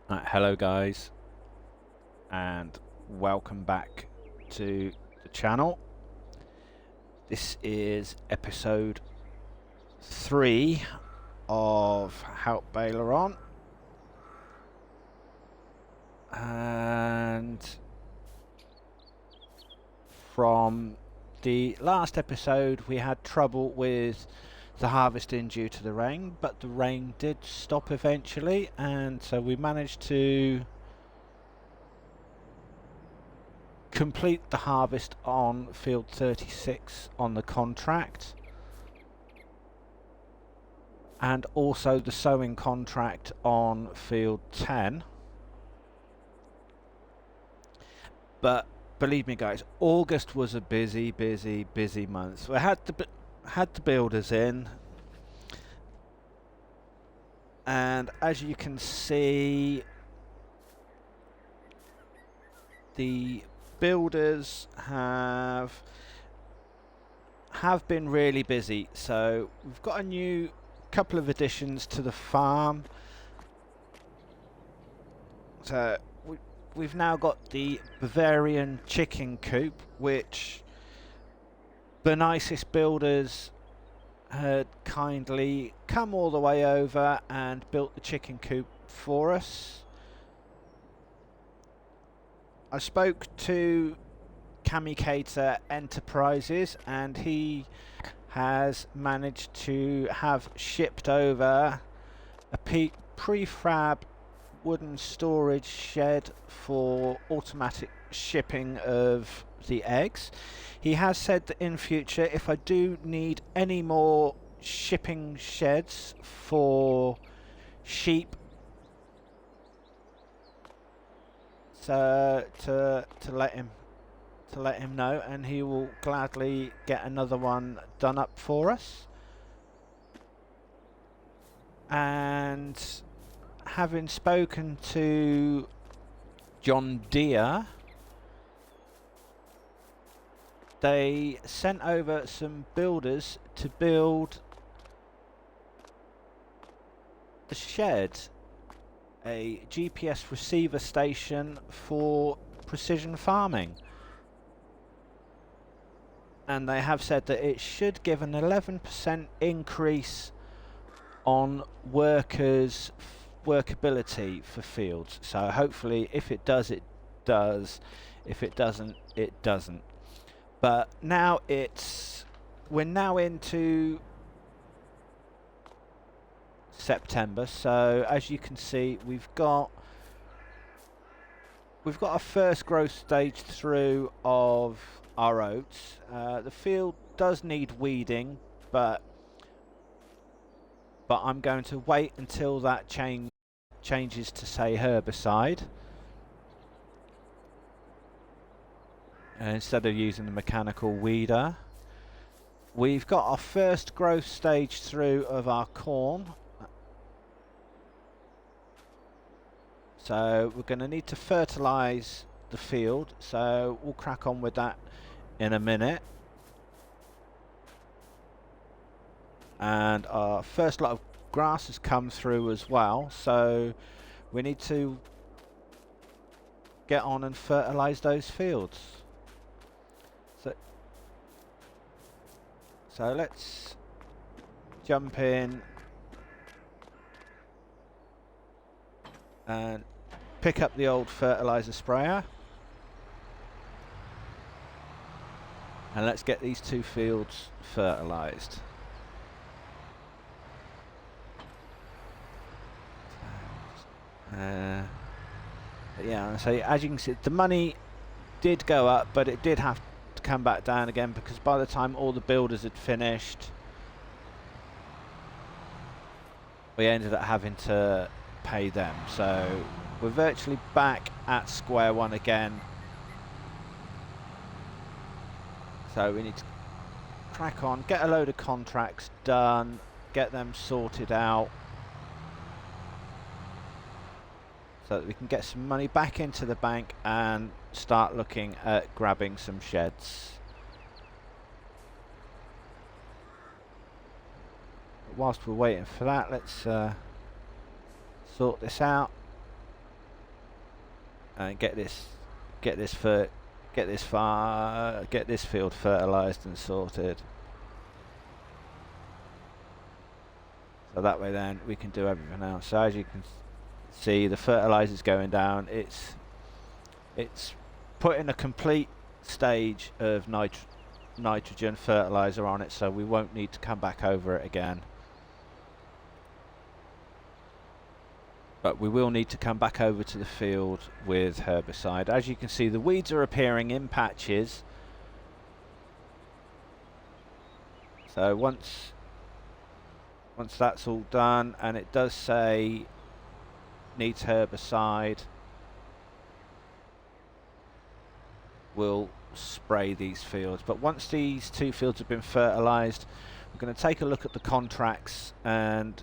Hello guys, and welcome back to the channel. This is episode 3 of Help Baler On, and from the last episode we had trouble with the harvesting due to the rain, but the rain did stop eventually, and so we managed to complete the harvest on field 36 on the contract, and also the sowing contract on field 10. But believe me guys, August was a busy month. We had the builders in, and as you can see, the builders have been really busy. So we've got a new couple of additions to the farm. So we've now got the Bavarian chicken coop, which the nicest builders had kindly come all the way over and built the chicken coop for us. I spoke to Kamikaze Enterprises and he has managed to have shipped over a prefab wooden storage shed for automatic shipping of the eggs. He has said that in future, if I do need any more shipping sheds for sheep, to let him know, and he will gladly get another one done up for us. And having spoken to John Deere, they sent over some builders to build the shed, a GPS receiver station for precision farming, and they have said that it should give an 11% increase on workers' workability for fields. So hopefully if it does, it does. If it doesn't, it doesn't. But now we're now into September, so as you can see, we've got a first growth stage through of our oats. The field does need weeding, but I'm going to wait until that changes to, say, herbicide, instead of using the mechanical weeder. We've got our first growth stage through of our corn, so we're going to need to fertilise the field, so we'll crack on with that in a minute. And our first lot of grass has come through as well, so we need to get on and fertilise those fields. So let's jump in and pick up the old fertilizer sprayer, and let's get these two fields fertilised. Yeah, so as you can see, the money did go up, but it did have to come back down again, because by the time all the builders had finished, we ended up having to pay them. So we're virtually back at square one again. So we need to crack on, get a load of contracts done, get them sorted out, so that we can get some money back into the bank and start looking at grabbing some sheds. Whilst we're waiting for that, let's sort this out. and get this field fertilized and sorted. So that way then we can do everything else. So as you can see, the fertilizer's going down. It's putting a complete stage of nitrogen fertilizer on it, so we won't need to come back over it again. But we will need to come back over to the field with herbicide. As you can see, the weeds are appearing in patches. So once that's all done, and it does say needs herbicide, we'll spray these fields. But once these 2 fields have been fertilized, we're going to take a look at the contracts and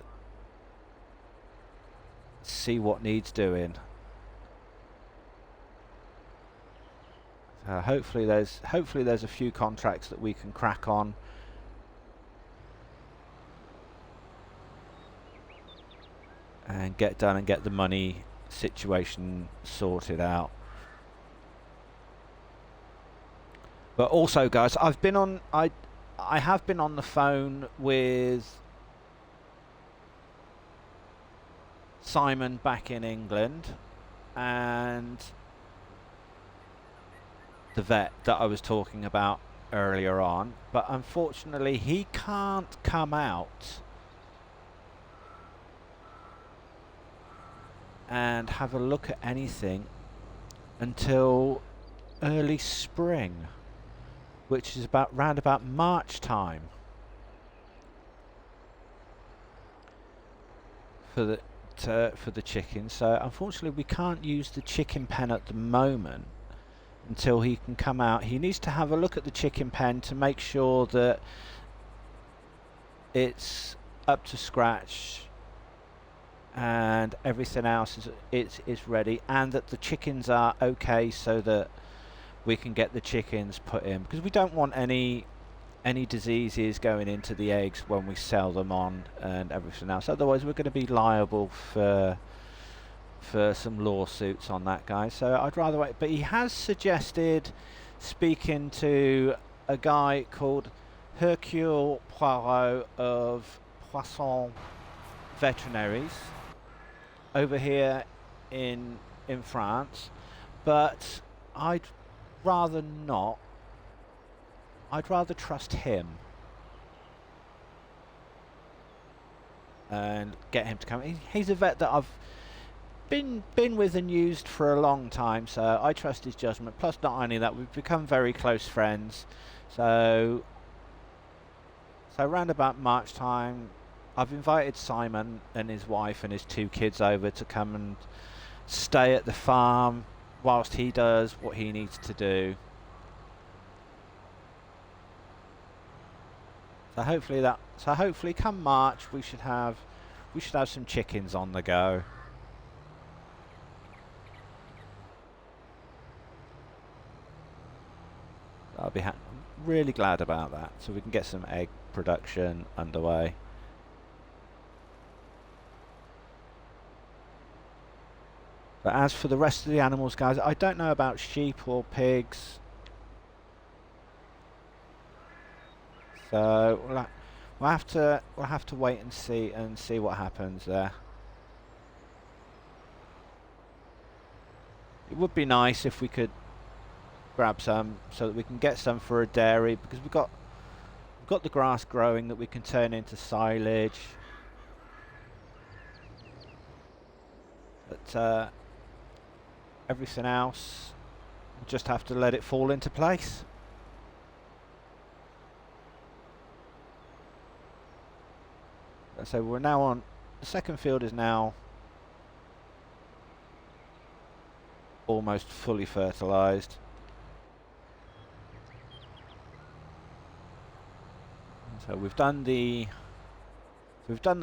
see what needs doing. Hopefully there's a few contracts that we can crack on. And get done and get the money situation sorted out. But also, guys, I have been on the phone with Simon back in England, and the vet that I was talking about earlier on, but unfortunately he can't come out and have a look at anything until early spring, which is round about March time for the chickens. So unfortunately we can't use the chicken pen at the moment until he can come out. He needs to have a look at the chicken pen to make sure that it's up to scratch and everything else is ready, and that the chickens are okay, so that we can get the chickens put in, because we don't want any diseases going into the eggs when we sell them on and everything else. Otherwise we're going to be liable for some lawsuits on that, guys. So I'd rather wait. But he has suggested speaking to a guy called Hercule Poirot of Poisson Veterinaries over here in France, but I'd rather not. I'd rather trust him and get him to come. He's a vet that I've been with and used for a long time, so I trust his judgment. Plus, not only that, we've become very close friends. So round about March time, I've invited Simon and his wife and his 2 kids over to come and stay at the farm whilst he does what he needs to do. So hopefully come March we should have some chickens on the go. I'm really glad about that, so we can get some egg production underway. But as for the rest of the animals, guys, I don't know about sheep or pigs. So we'll have to wait and see what happens there. It would be nice if we could grab some so that we can get some for a dairy, because we've got the grass growing that we can turn into silage. But everything else, we'll just have to let it fall into place. So we're now on the second field, is now almost fully fertilized. So we've done the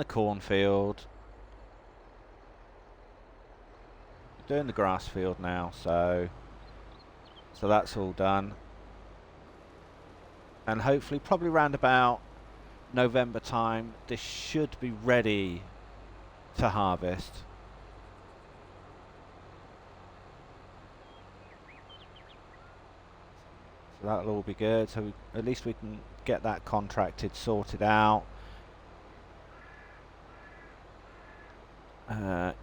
cornfield. We're doing the grass field now, so that's all done. And hopefully, probably round about November time, this should be ready to harvest. So that'll all be good. So at least we can get that contracted, sorted out.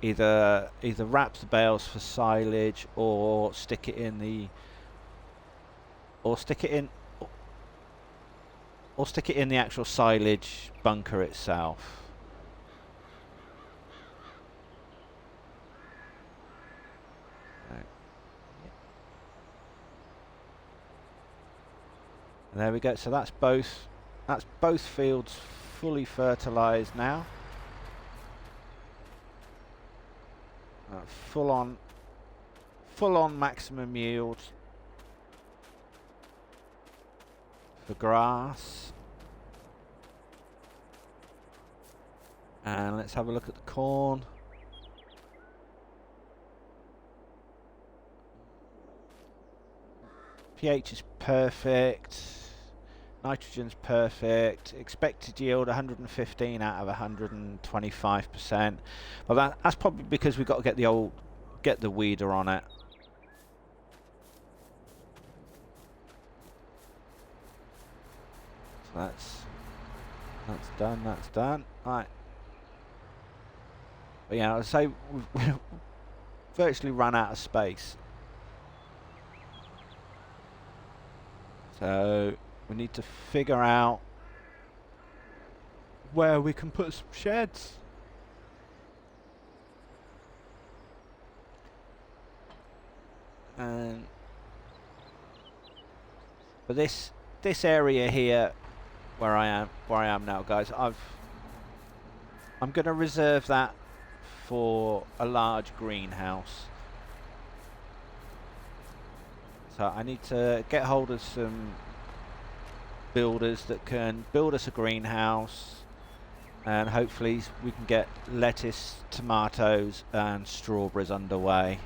Either wrap the bales for silage or stick it in the or stick it in or stick it in the actual silage bunker itself. And there we go. So that's both fields fully fertilized now. Full on maximum yield for grass. And let's have a look at the corn. pH is perfect. Nitrogen's perfect. Expected yield 115 out of 125%. Well, that's probably because we've got to get the weeder on it. So that's done. That's done. Right. But yeah, I'd say we've virtually run out of space. So we need to figure out where we can put some sheds. And but this area here where I am now, guys, I'm going to reserve that for a large greenhouse. So I need to get hold of some builders that can build us a greenhouse, and hopefully we can get lettuce, tomatoes and strawberries underway.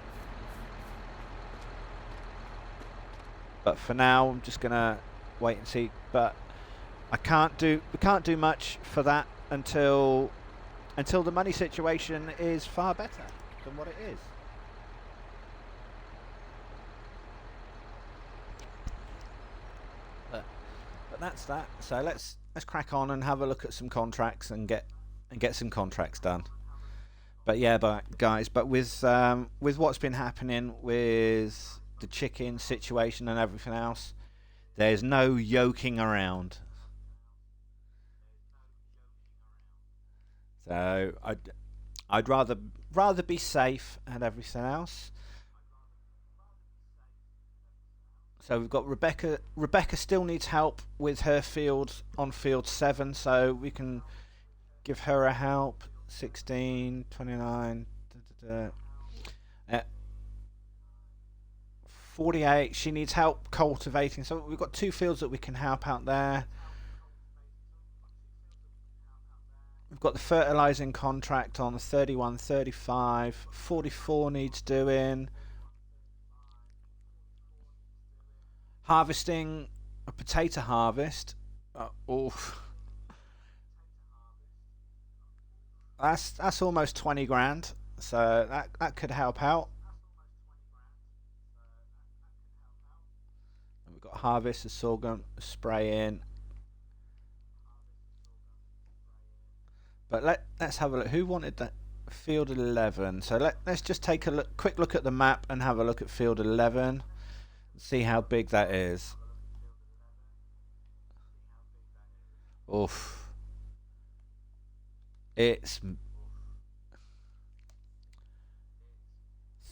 But for now I'm just gonna wait and see, but we can't do much for that until the money situation is far better than what it is. But that's that. So let's crack on and have a look at some contracts and get some contracts done. But yeah, guys, with what's been happening with the chicken situation and everything else, there's no yoking around. So I'd rather be safe and everything else. So we've got Rebecca. Rebecca still needs help with her field on field 7, so we can give her a help. 16, 29, da, da, da. 48. She needs help cultivating. So we've got 2 fields that we can help out there. We've got the fertilizing contract on 31, 35. 44 needs doing. Harvesting a potato harvest. That's almost 20 grand. So that could help out. And we've got harvest of sorghum, spraying. But let's have a look. Who wanted that? Field 11. So let's just take a quick look at the map and have a look at field 11. See how big that is. Oof. It's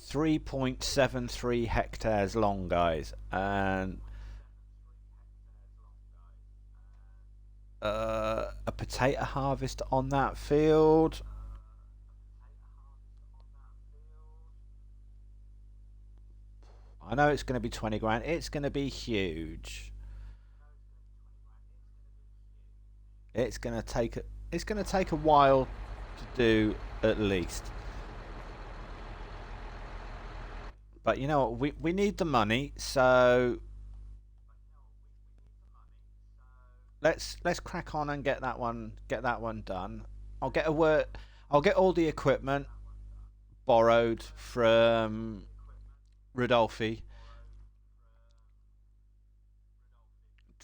3.73 hectares long, guys, and a potato harvest on that field. I know it's going to be 20 grand. It's going to be huge. It's going to take a while to do, at least. But you know what? We need the money, so let's crack on and get that one done. I'll get all the equipment borrowed from Rodolphe.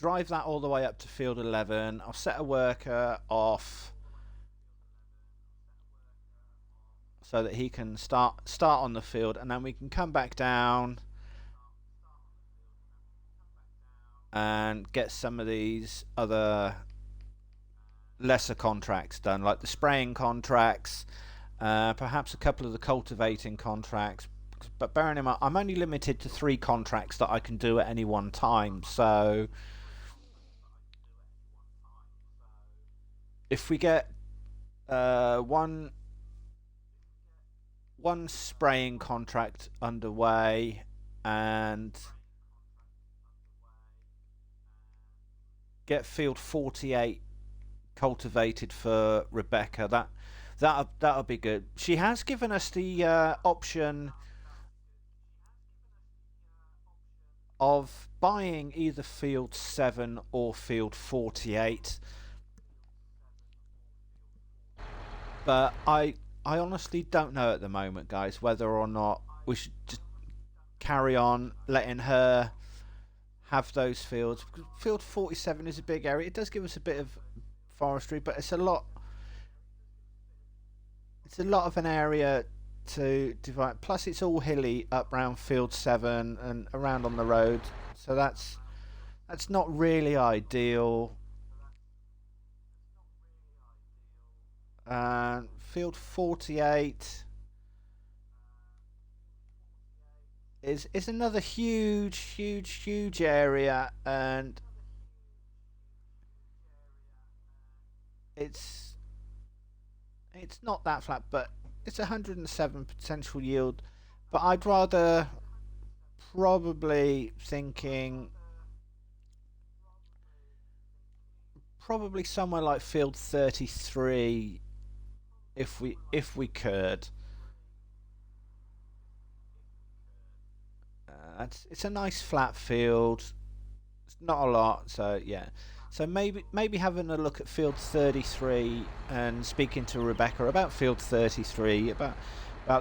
drive that all the way up to field 11. I'll set a worker off so that he can start on the field, and then we can come back down and get some of these other lesser contracts done, like the spraying contracts, perhaps a couple of the cultivating contracts. But bearing in mind, I'm only limited to 3 contracts that I can do at any one time, so if we get one spraying contract underway and get field 48 cultivated for Rebecca, that'll be good. She has given us the option of buying either field 7 or field 48, but I honestly don't know at the moment, guys, whether or not we should just carry on letting her have those fields. Field 47 is a big area. It does give us a bit of forestry, but it's a lot of an area to divide. Plus it's all hilly up round field 7 and around on the road, so that's not really ideal. Field 48 is another huge area, and it's not that flat, but it's 107 potential yield. But I'd rather probably somewhere like field 33 if we could. It's a nice flat field. It's not a lot, so yeah. So maybe having a look at field 33 and speaking to Rebecca about field 33, about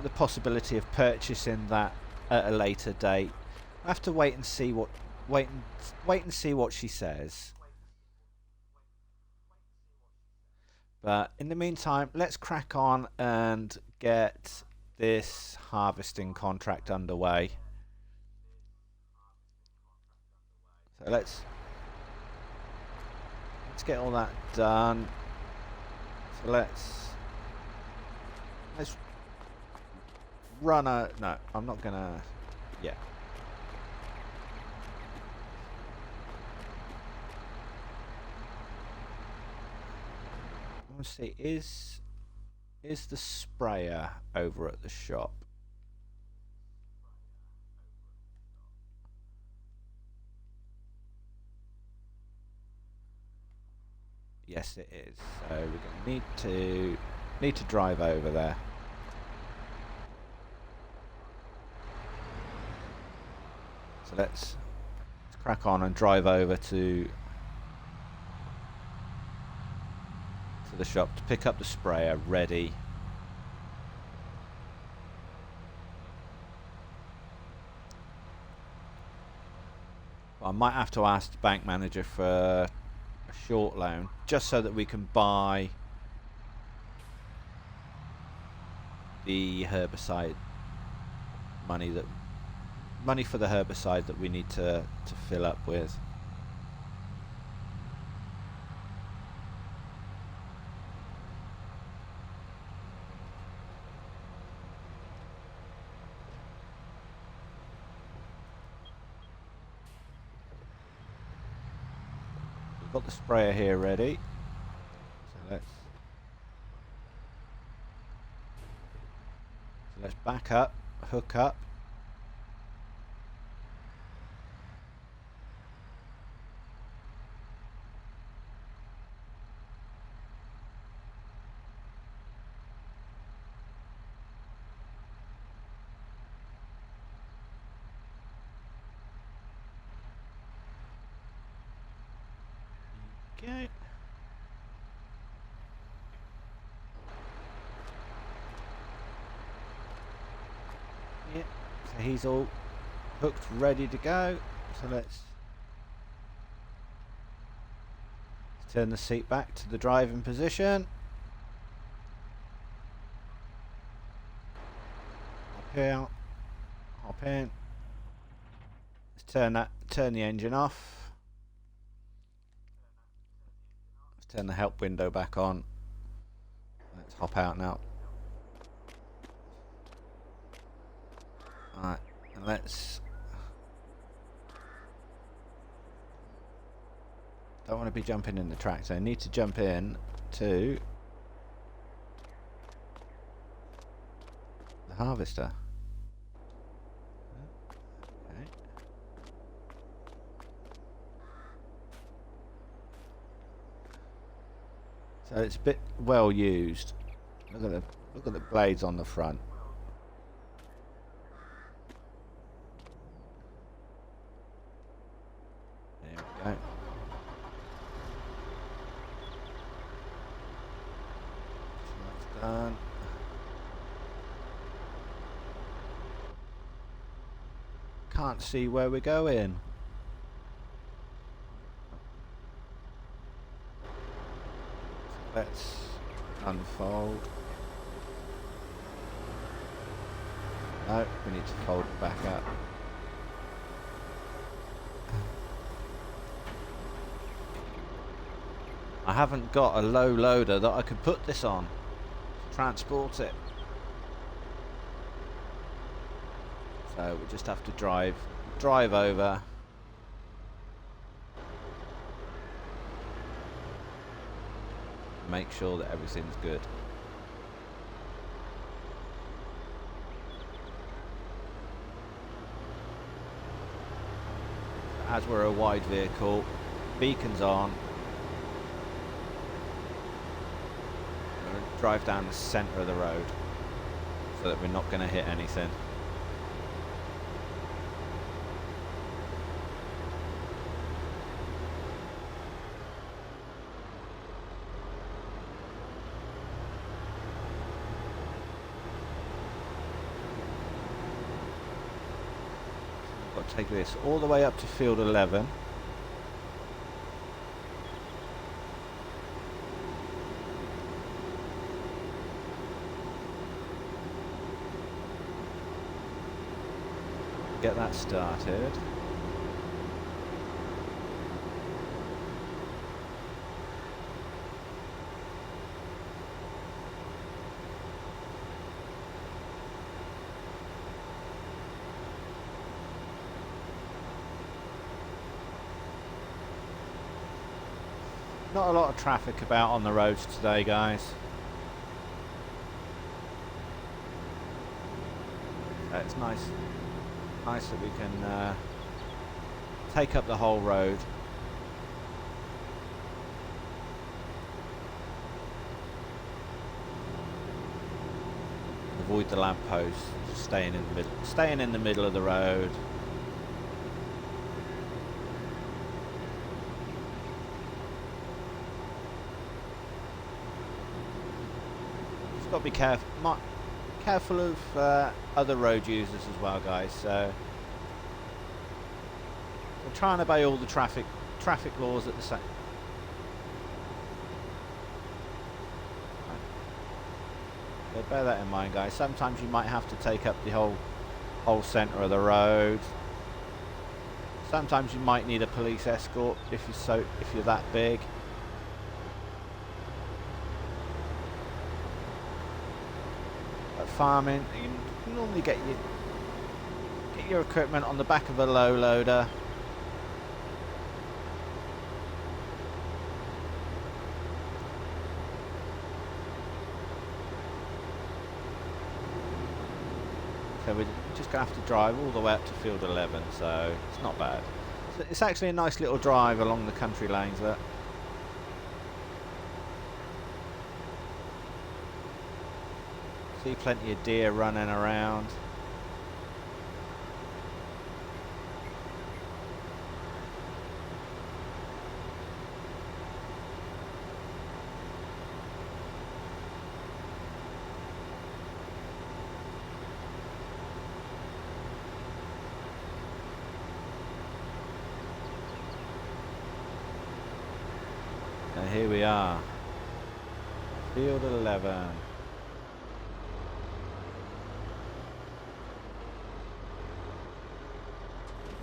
the possibility of purchasing that at a later date. I have to wait and see what she says. But in the meantime, let's crack on and get this harvesting contract underway. So let's get all that done. So let's run a... No, I'm not gonna... Yeah. Let's see, is the sprayer over at the shop? Yes, it is. So we're going to need to drive over there. So let's crack on and drive over to the shop to pick up the sprayer ready. Well, I might have to ask the bank manager for a short loan just so that we can buy the herbicide money for the herbicide that we need to fill up with. Got the sprayer here ready, so let's back up, hook up. Okay. Yeah, so he's all hooked, ready to go. So let's Turn the seat back to the driving position. Hop out. Hop in. Let's turn the engine off. Let's turn the help window back on. Let's hop out now. Alright, and let's... Don't want to be jumping in the tractor. I need to jump in to the harvester. Okay. So it's a bit well used. Look at the blades on the front. There we go. Done. Can't see where we're going. Let's unfold. No, we need to fold it back up. I haven't got a low loader that I could put this on to transport it. So we just have to drive over. Make sure that everything's good. As we're a wide vehicle, beacons on. We're going to drive down the centre of the road so that we're not going to hit anything. Take this all the way up to field 11. Get that started. Not a lot of traffic about on the roads today, guys. So it's nice that we can take up the whole road. Avoid the lampposts, just staying in the middle of the road. Got to be careful of other road users as well, guys. So we're trying to obey all the traffic laws at the same. So bear that in mind, guys. Sometimes you might have to take up the whole centre of the road. Sometimes you might need a police escort if you're that big. Farming, you can normally get your equipment on the back of a low loader. So we're just going to have to drive all the way up to field 11, so it's not bad. So it's actually a nice little drive along the country lanes there. See plenty of deer running around. here we are. Field 11.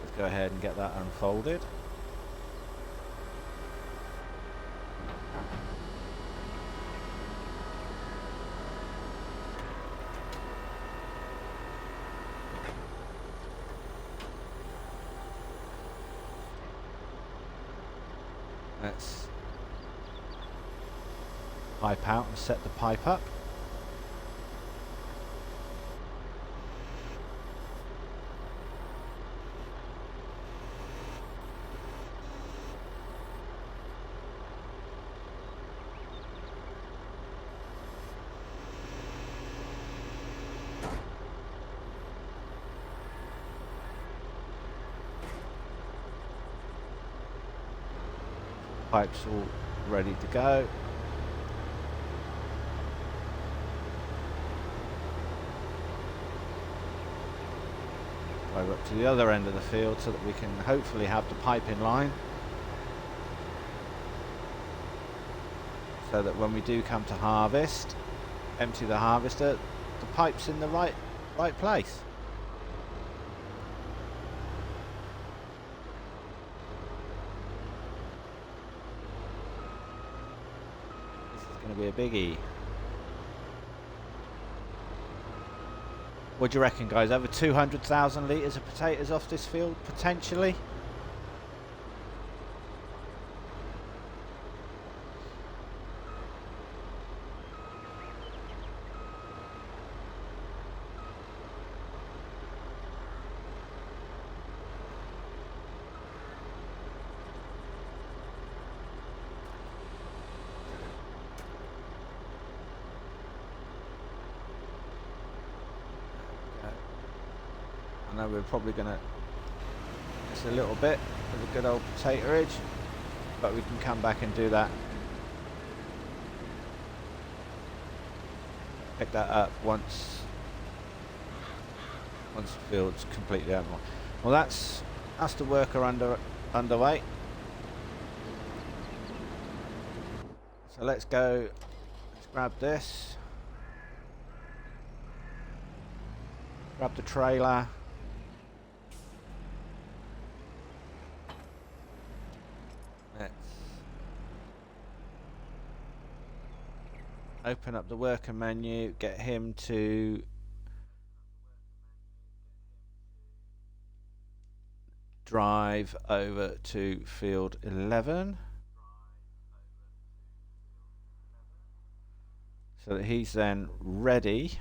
Let's go ahead and get that unfolded. Let's pipe out and set the pipe up. Pipes all ready to go. Over up to the other end of the field so that we can hopefully have the pipe in line, so that when we do come to harvest, empty the harvester, the pipe's in the right place. Going to be a biggie. What do you reckon, guys? Over 200,000 litres of potatoes off this field, potentially? I know we're probably going to miss a little bit of a good old potatoage, but we can come back and do that. Pick that up once the field's completely over. Well, that's the worker underway. So let's grab this, grab the trailer. Let's open up the worker menu, get him to drive over to field 11 so that he's then ready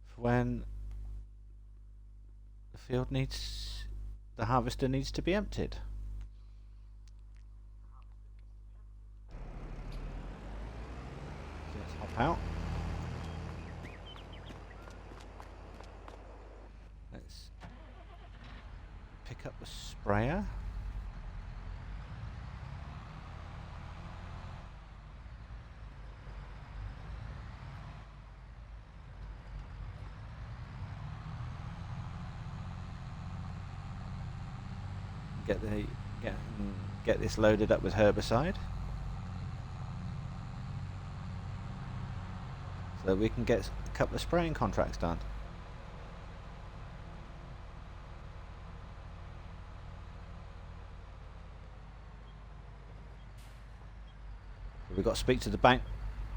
for when the harvester needs to be emptied. So let's hop out. Let's pick up the sprayer. Get this loaded up with herbicide so that we can get a couple of spraying contracts done. We've got to speak to the bank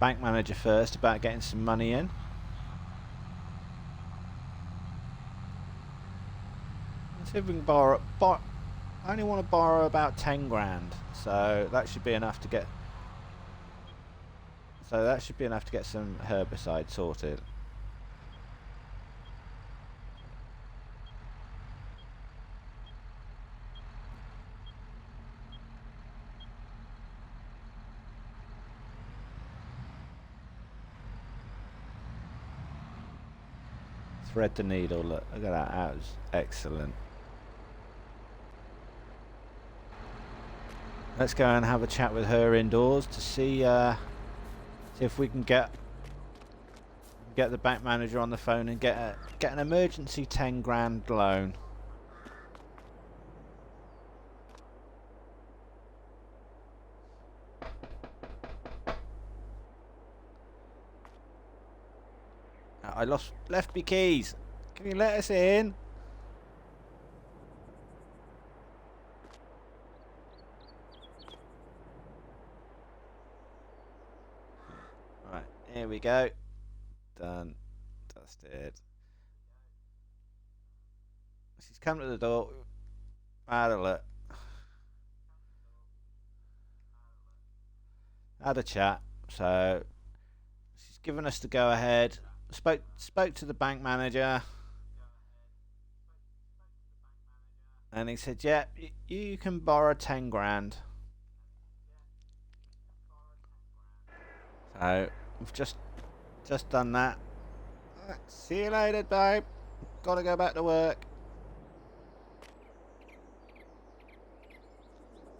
manager first about getting some money in. Let's see if we can borrow. I only want to borrow about 10 grand, so that should be enough to get. So that should be enough to get some herbicide sorted. Thread the needle. Look at that. That was excellent. Let's go and have a chat with her indoors to see if we can get the bank manager on the phone and get an emergency 10 grand loan. I left me keys. Can you let us in? Right, here we go. Done. Dusted. She's come to the door. Had a look. Had a chat. So she's given us the go ahead. Spoke to the bank manager, and he said, "Yeah, you can borrow 10 grand." So we've just done that. Right, see you later, babe. Gotta go back to work.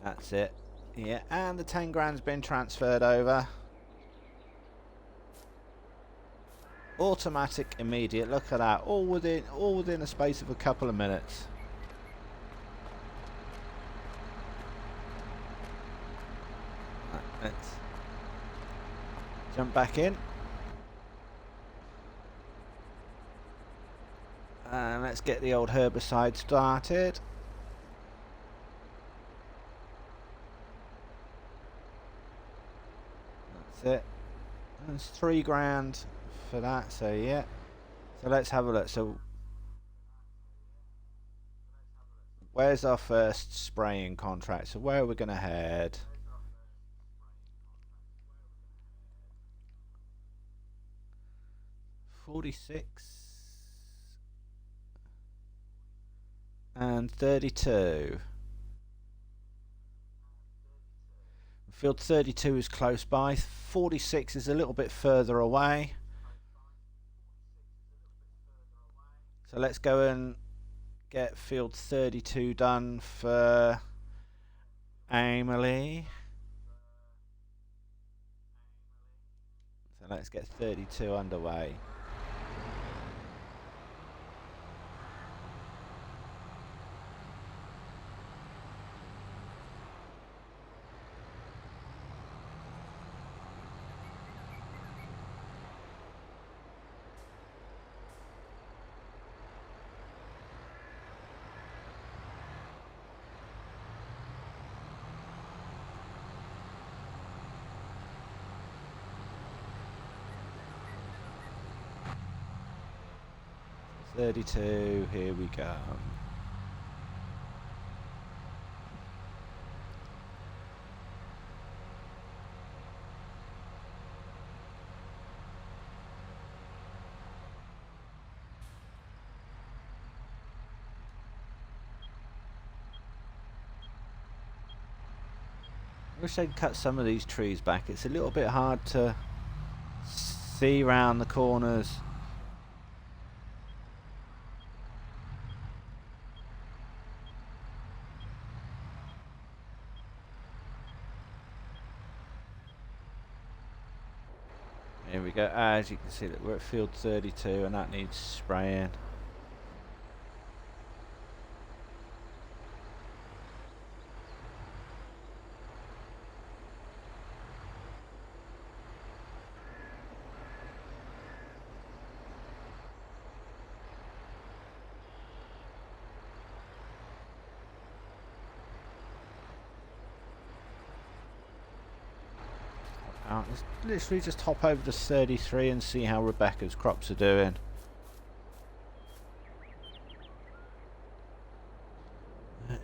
That's it. Yeah, and the 10 grand's been transferred over. Automatic, immediate. Look at that. All within a space of a couple of minutes. Right, let's jump back in. And let's get the old herbicide started. That's it. That's 3 grand for that, so yeah. So let's have a look. So where's our first spraying contract? So where are we going to head? $46 and 32. Field 32 is close by. 46 is a little bit further away. So let's go and get field 32 done for Emily. So let's get 32 underway. $32, here we go. I wish they'd cut some of these trees back. It's a little bit hard to see round the corners. Here we go. As you can see, that we're at field 32 and that needs spraying. Let's literally just hop over to 33 and see how Rebecca's crops are doing.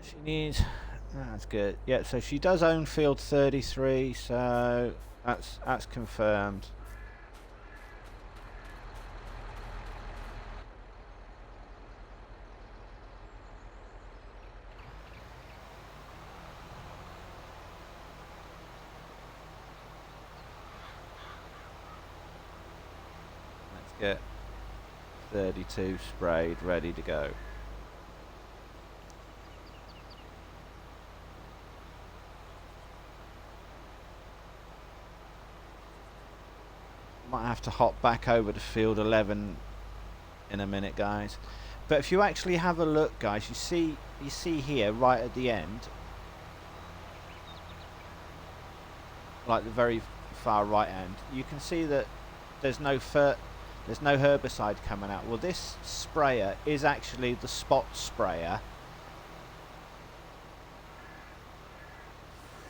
She needs... That's good. Yeah, so she does own field 33, so that's confirmed. Get 32 sprayed, ready to go. Might have to hop back over to field 11 in a minute, guys. But if you actually have a look, guys, you see here right at the end, like the very far right end, you can see that there's no There's no herbicide coming out. Well, this sprayer is actually the spot sprayer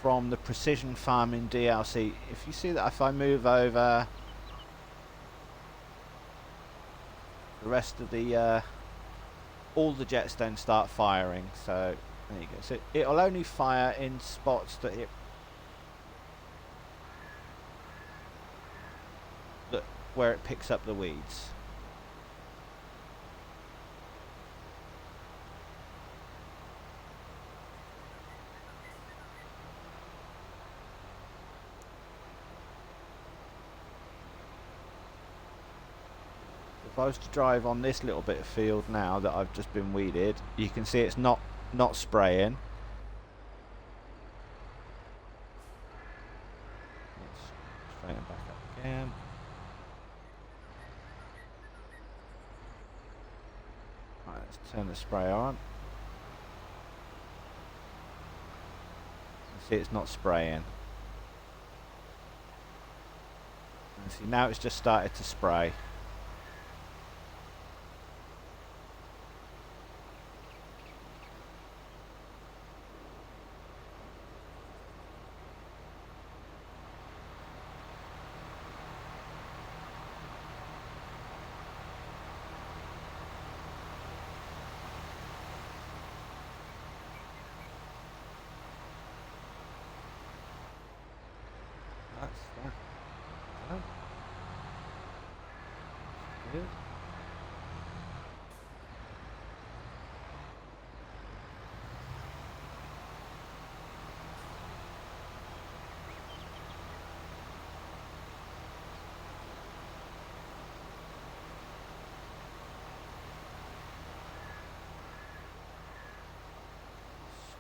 from the Precision Farming DLC. If you see that, if I move over, the rest of the all the jets then start firing. So there you go. So it'll only fire in spots that where it picks up the weeds. If I was to drive on this little bit of field now that I've just been weeded, you can see it's not spraying. Let's straighten back up again. Right, let's turn the sprayer on. You see it's not spraying. And see, now it's just started to spray. That's that. Done. Good.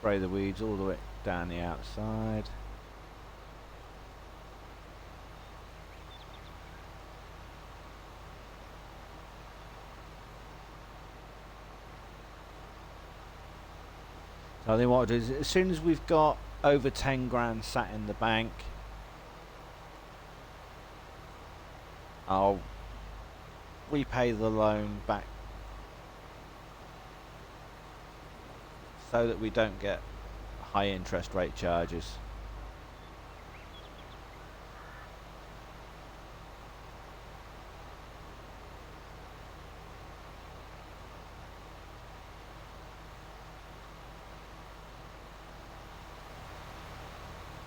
Spray the weeds all the way down the outside. So I think what I'll do is, as soon as we've got over 10 grand sat in the bank, I'll repay the loan back so that we don't get high interest rate charges.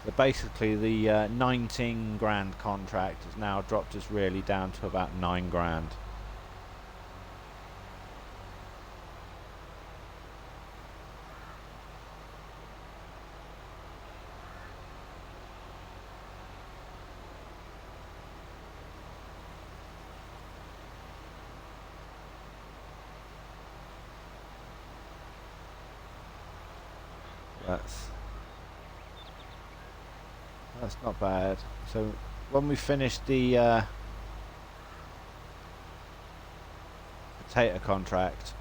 So basically the 19 grand contract has now dropped us really down to about 9 grand. That's not bad. So when we finish the potato contract,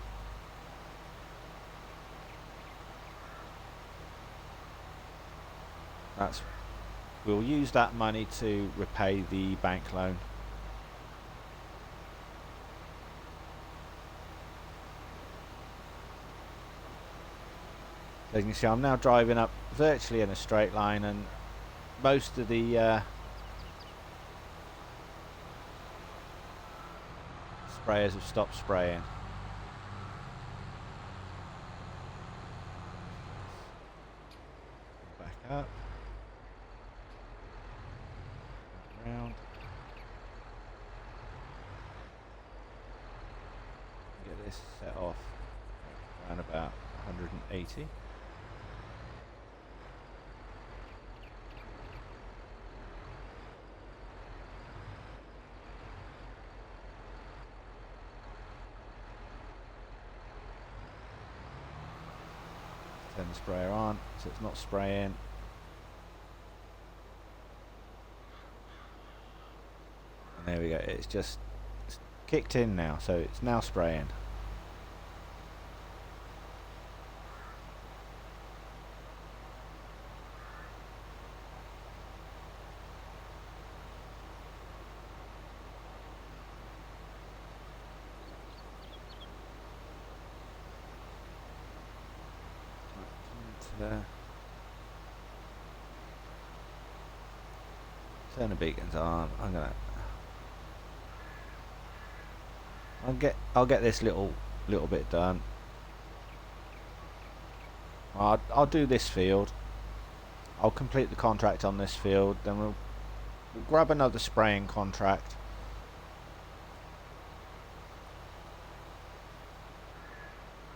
we'll use that money to repay the bank loan. As you can see, I'm now driving up virtually in a straight line, and most of the sprayers have stopped spraying. Back up. Around. Get this set off around about 180. Turn the sprayer on so it's not spraying. And there we go, it's kicked in now, so it's now spraying. turn the beacons on. I'll get this little bit done. I'll do this field. I'll complete the contract on this field, then we'll grab another spraying contract.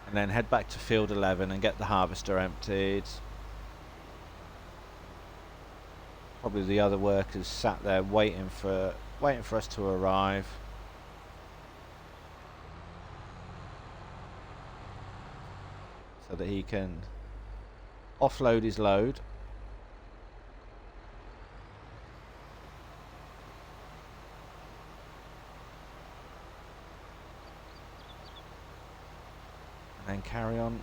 And then head back to field 11 and get the harvester emptied. Probably the other workers sat there waiting for us to arrive. So that he can offload his load. And then carry on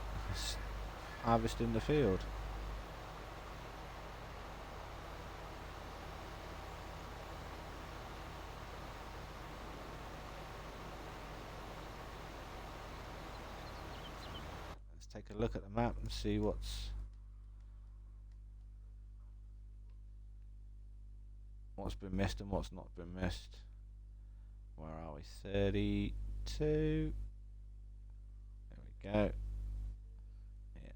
harvesting the field. Let's take a look at the map and see what's been missed and what's not been missed. Where are we? 32. There we go. Yeah.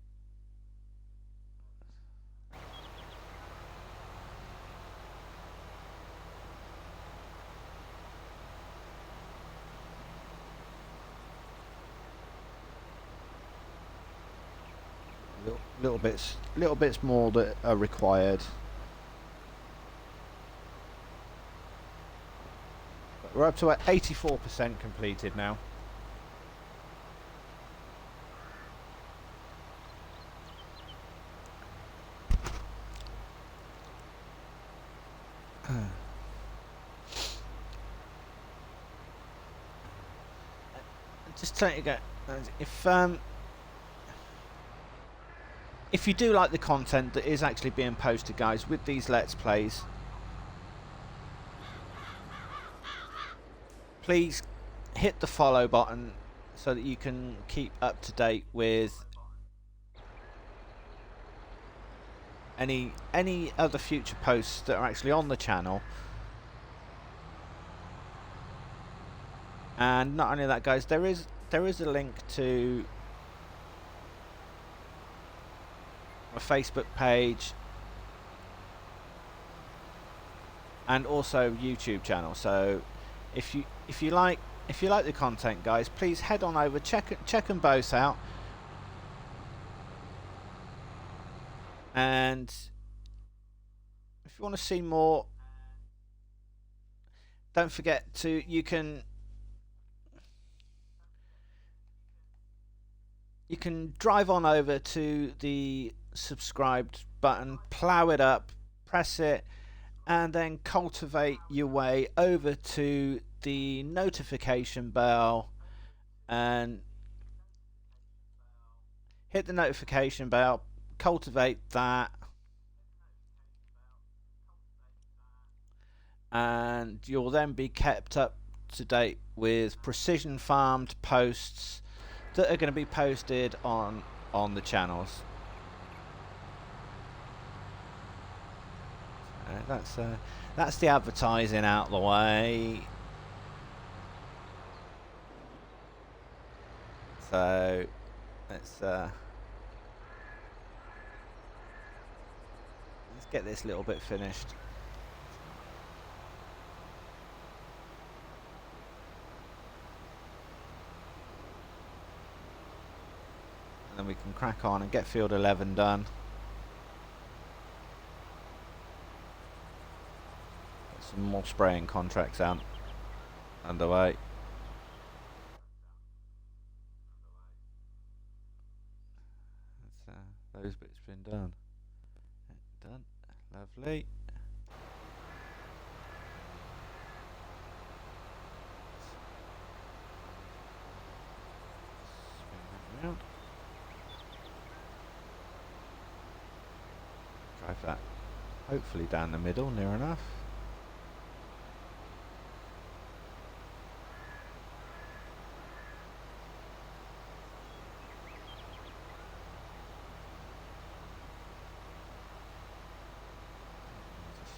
Little bits more that are required. But we're up to 84% completed now. Just tell you go, if you do like the content that is actually being posted, guys, with these Let's Plays, please hit the follow button so that you can keep up to date with any other future posts that are actually on the channel. And not only that, guys, there is a link to a Facebook page and also YouTube channel. So if you like the content, guys, please head on over, check them both out, and if you want to see more, don't forget to you can drive on over to the subscribed button, plow it up, press it, and then cultivate your way over to the notification bell and hit the notification bell, cultivate that, and you'll then be kept up to date with precision farmed posts that are going to be posted on the channels. That's the advertising out the way. So let's get this little bit finished. And then we can crack on and get field 11 done. Get some more spraying contracts out underway. Those bits been done. Done. Lovely. Spin that round. Drive that hopefully down the middle, near enough.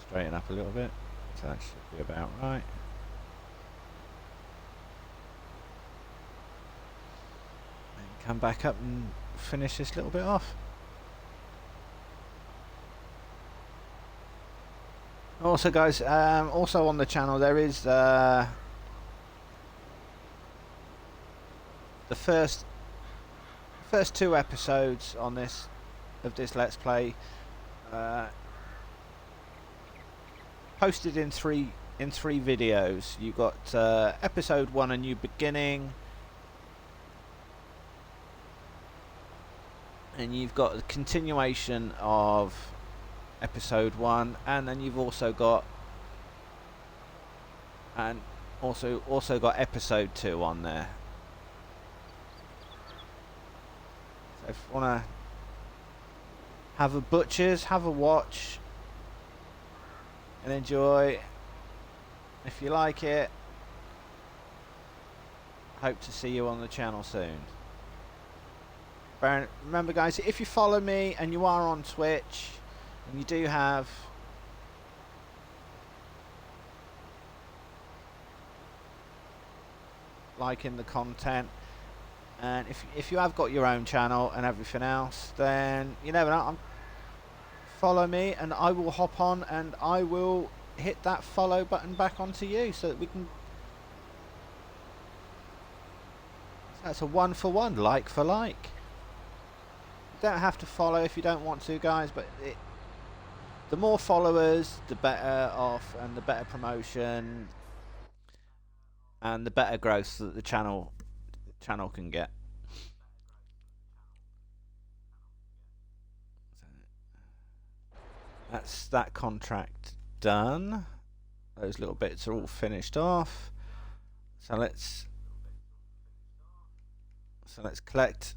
straighten up a little bit. So that should be about right. And come back up and finish this little bit off. Also guys, also on the channel there is the first 2 episodes on this Let's Play, posted in three videos. You got episode 1, a new beginning, and you've got the continuation of episode 1, and then you've also got also got episode 2 on there. So if you want to have a butchers, have a watch and enjoy. If you like it, hope to see you on the channel soon. Remember guys, if you follow me and you are on Twitch and you do have liking the content, and if you have got your own channel and everything else, then you never know, follow me and I will hop on and I will hit that follow button back onto you, so that we can, that's a 1 for 1, like for like. You don't have to follow if you don't want to guys, but the more followers the better off, and the better promotion and the better growth that the channel can get. That's that contract done. Those little bits are all finished off. So let's collect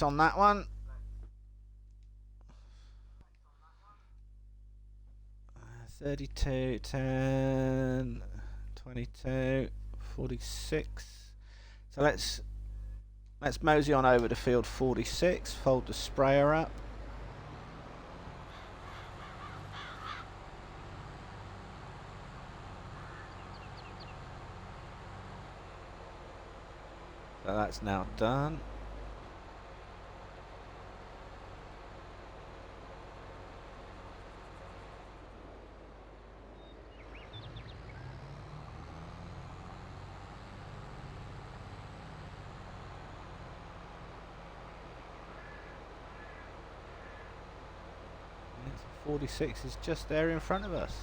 on that one. 32, 10, 22, 46. So let's mosey on over to field 46, fold the sprayer up. So that's now done. And 46 is just there in front of us.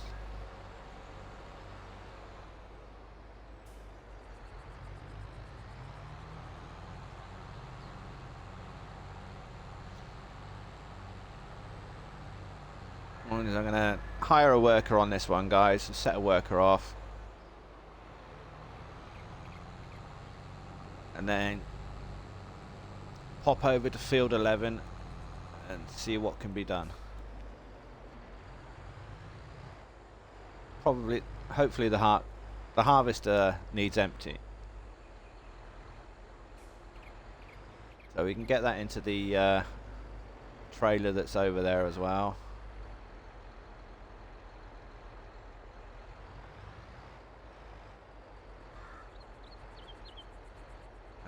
I'm going to hire a worker on this one, guys. Set a worker off, and then pop over to field 11 and see what can be done. Hopefully the harvester needs empty, so we can get that into the trailer that's over there as well.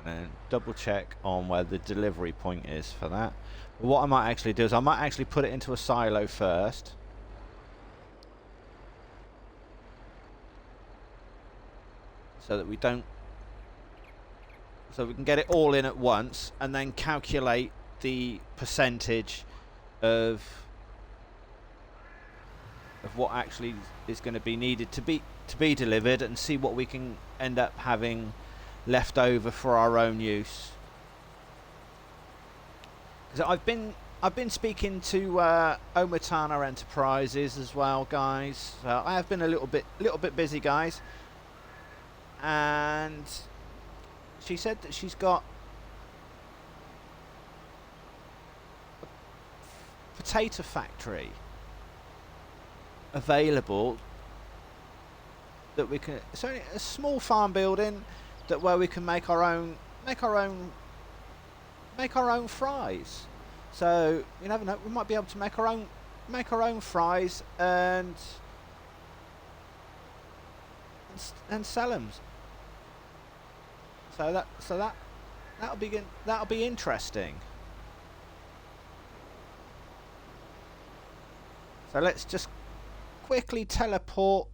And double check on where the delivery point is for that. But what I might actually do is I might actually put it into a silo first, so that we can get it all in at once, and then calculate the percentage of what actually is going to be needed to be delivered, and see what we can end up having left over for our own use. Because I've been speaking to Omatana Enterprises as well, guys. So I have been a little bit busy, guys, and she said that she's got a potato factory available that we can. It's only a small farm building where we can make our own fries. So you never know, we might be able to make our own make our own fries and sell them. That'll be interesting. So let's just quickly teleport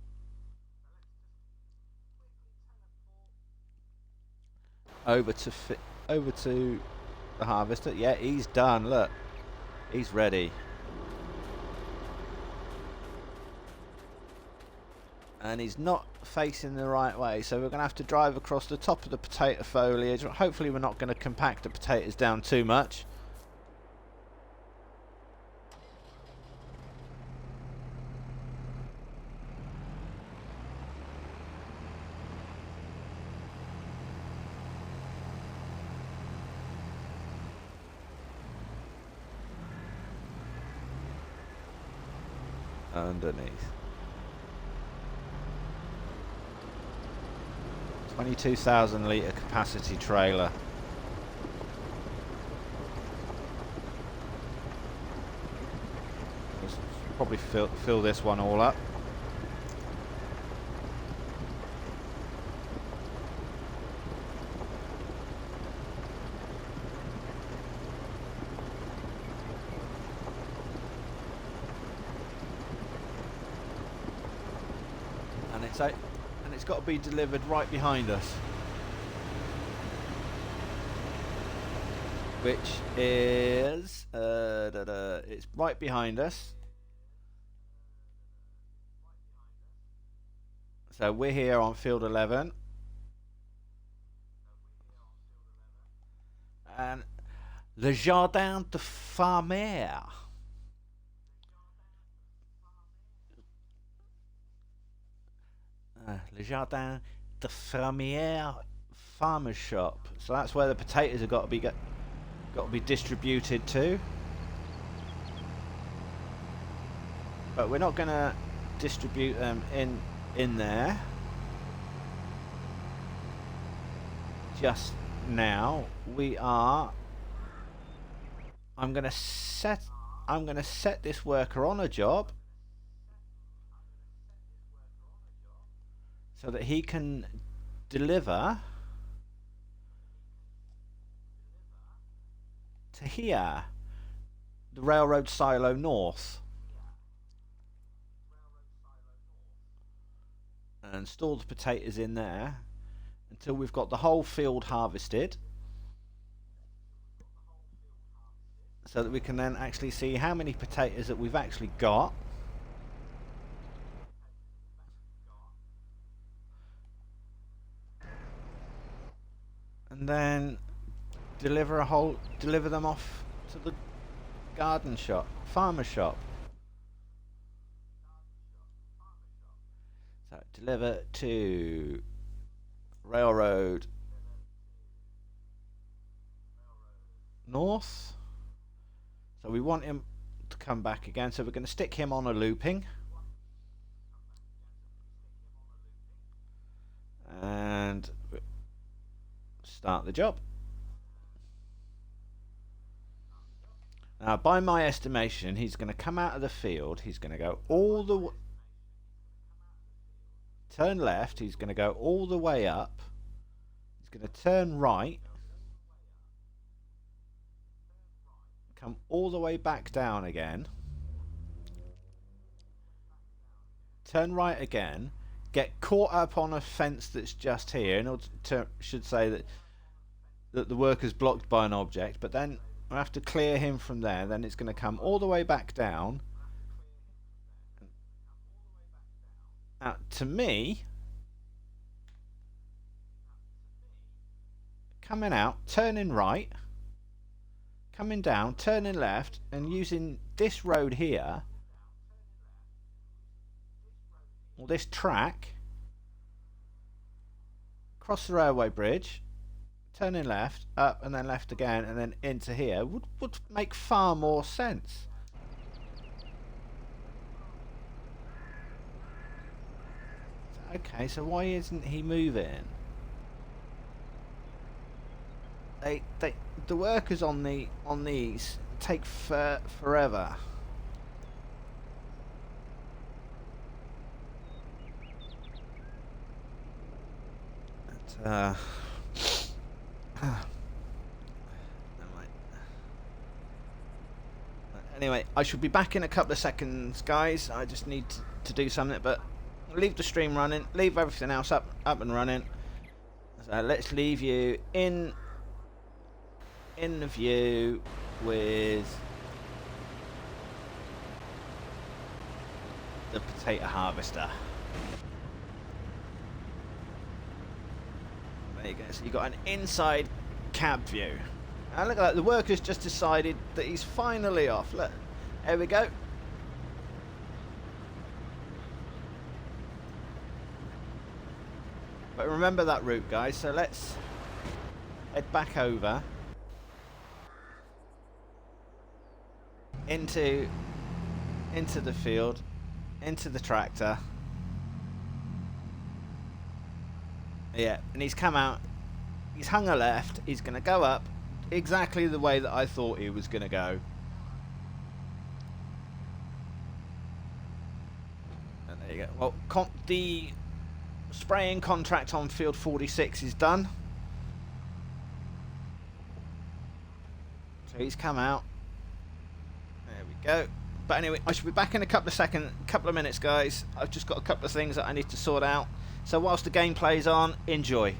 over to the harvester. Yeah, he's done. Look, he's ready. And he's not facing the right way, so we're going to have to drive across the top of the potato foliage. Hopefully we're not going to compact the potatoes down too much. Underneath. 22,000 litre capacity trailer. Let's probably fill this one all up. And it's got to be delivered right behind us, which is it's right behind us. So we're here on field 11, and Le Jardin de Farmer. Le Jardin de Farmer farmer's shop. So that's where the potatoes have got to be distributed to. But we're not going to distribute them in there just now. I'm going to set this worker on a job so that he can deliver to here, the railroad silo north, and store the potatoes in there until we've got the whole field harvested, so that we can then actually see how many potatoes that we've actually got. And then deliver them off to the garden shop, farmer shop. So deliver to railroad north. So we want him to come back again, so we're going to stick him on a looping. And start the job. Now, by my estimation, he's going to come out of the field. He's going to go all the turn left. He's going to go all the way up. He's going to turn right, come all the way back down again, turn right again, get caught up on a fence that's just here, in order to should say that the worker's blocked by an object, but then I have to clear him from there. Then it's going to come all the way back down. Now, to me, coming out, turning right, coming down, turning left, and using this road here, or this track, across the railway bridge, turning left, up, and then left again, and then into here would make far more sense. Okay, so why isn't he moving? The workers on these take forever. Never mind. Anyway, I should be back in a couple of seconds, guys. I just need to do something, but leave the stream running, leave everything else up and running. So let's leave you in the view with the potato harvester. There you go. So you got an inside cab view. And look at that. The worker's just decided that he's finally off. Look, there we go. But remember that route, guys. So let's head back over into the field, into the tractor. Yeah, and he's come out. He's hung a left. He's going to go up exactly the way that I thought he was going to go. And there you go. Well, the spraying contract on field 46 is done. So he's come out. There we go. But anyway, I should be back in a couple of minutes, guys. I've just got a couple of things that I need to sort out. So whilst the game plays on, enjoy.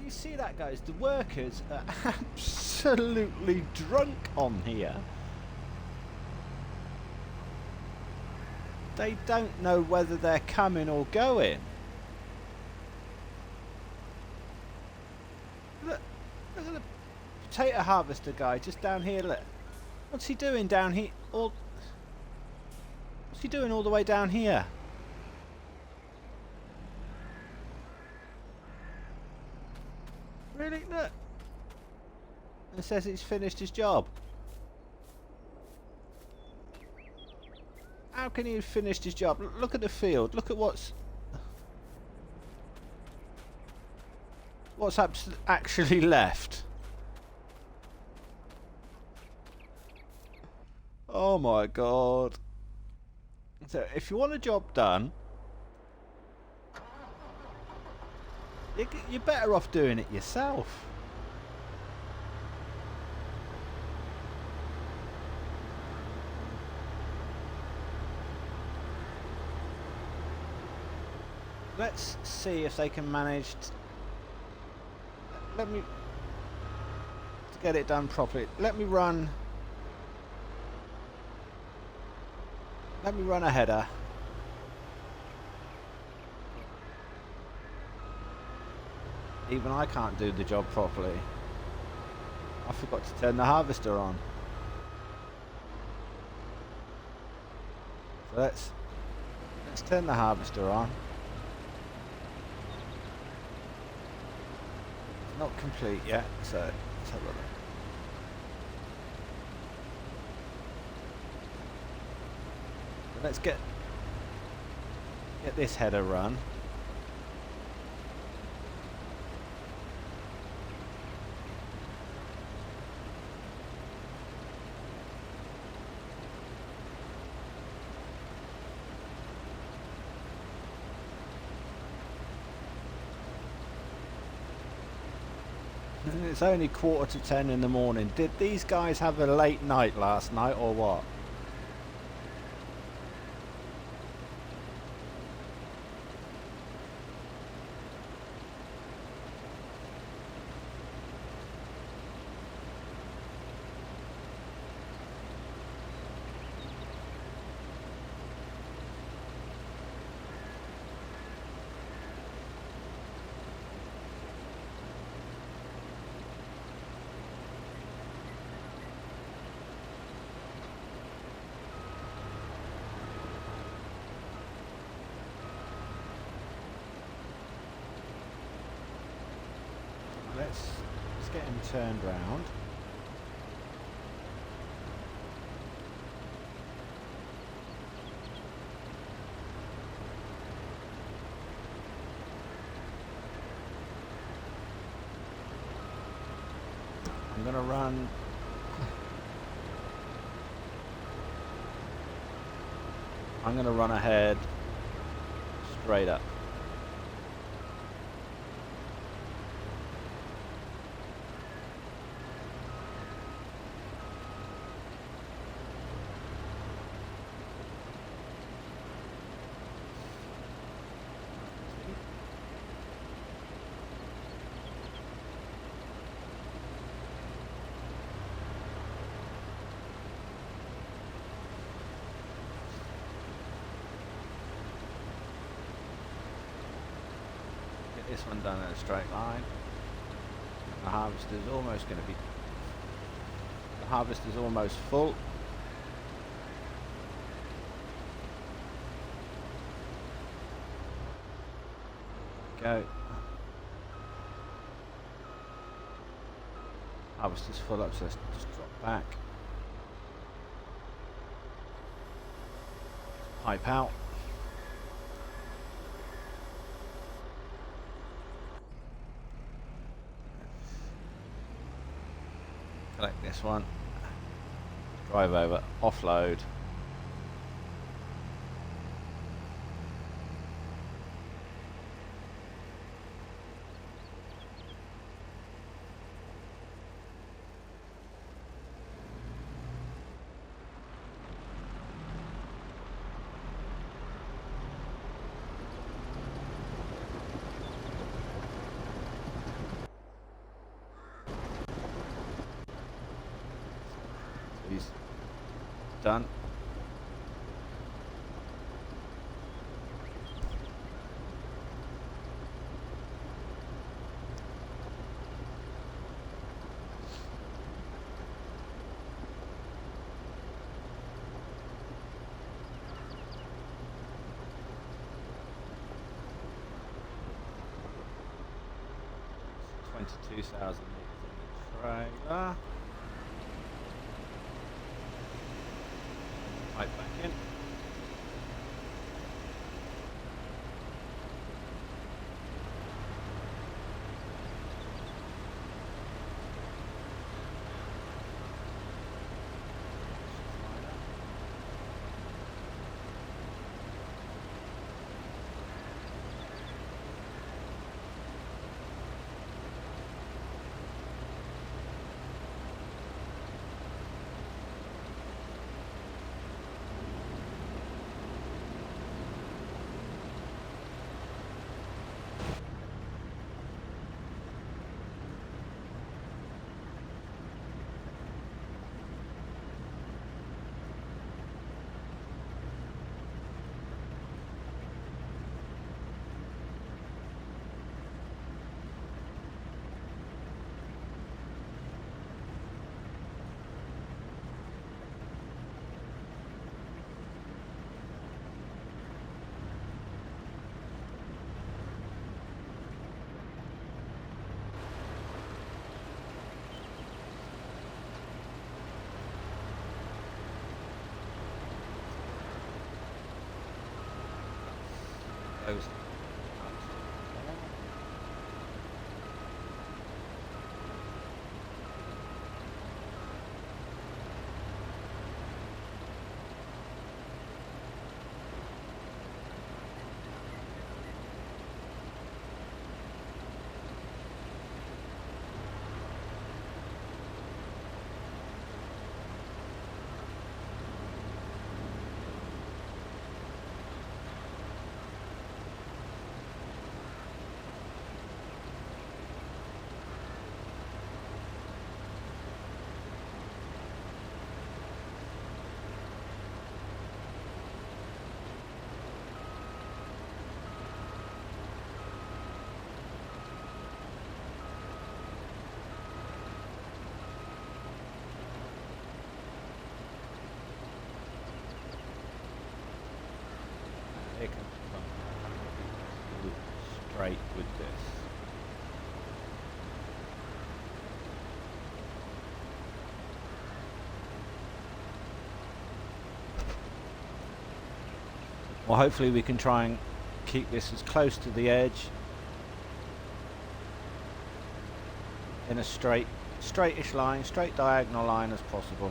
you see that, guys? The workers are absolutely drunk on here. They don't know whether they're coming or going. Look at the potato harvester guy just down here. Look, what's he doing down here? What's he doing all the way down here? Really? Look. It says he's finished his job. How can he have finished his job? Look at the field. Look at what's actually left. Oh my god. So if you want a job done, you're better off doing it yourself. Let's see if they can manage to get it done properly. Let me run a header. Even I can't do the job properly. I forgot to turn the harvester on. So let's turn the harvester on. It's not complete yet, so let's have a look. So let's get this header run. It's only 9:45 in the morning. Did these guys have a late night last night or what? Let's get him turned round. I'm gonna run. I'm gonna run ahead straight up. This one done in a straight line. The harvester's almost going to be. The harvester's almost full. Go. Harvester's full up, so let's just drop back. Pipe out. Collect this one, drive over, offload. done. $22,000 litres in the trailer. Pipe back in. Those. Here comes the fun. Straight with this. Well, hopefully we can try and keep this as close to the edge in a straightish line, straight diagonal line as possible.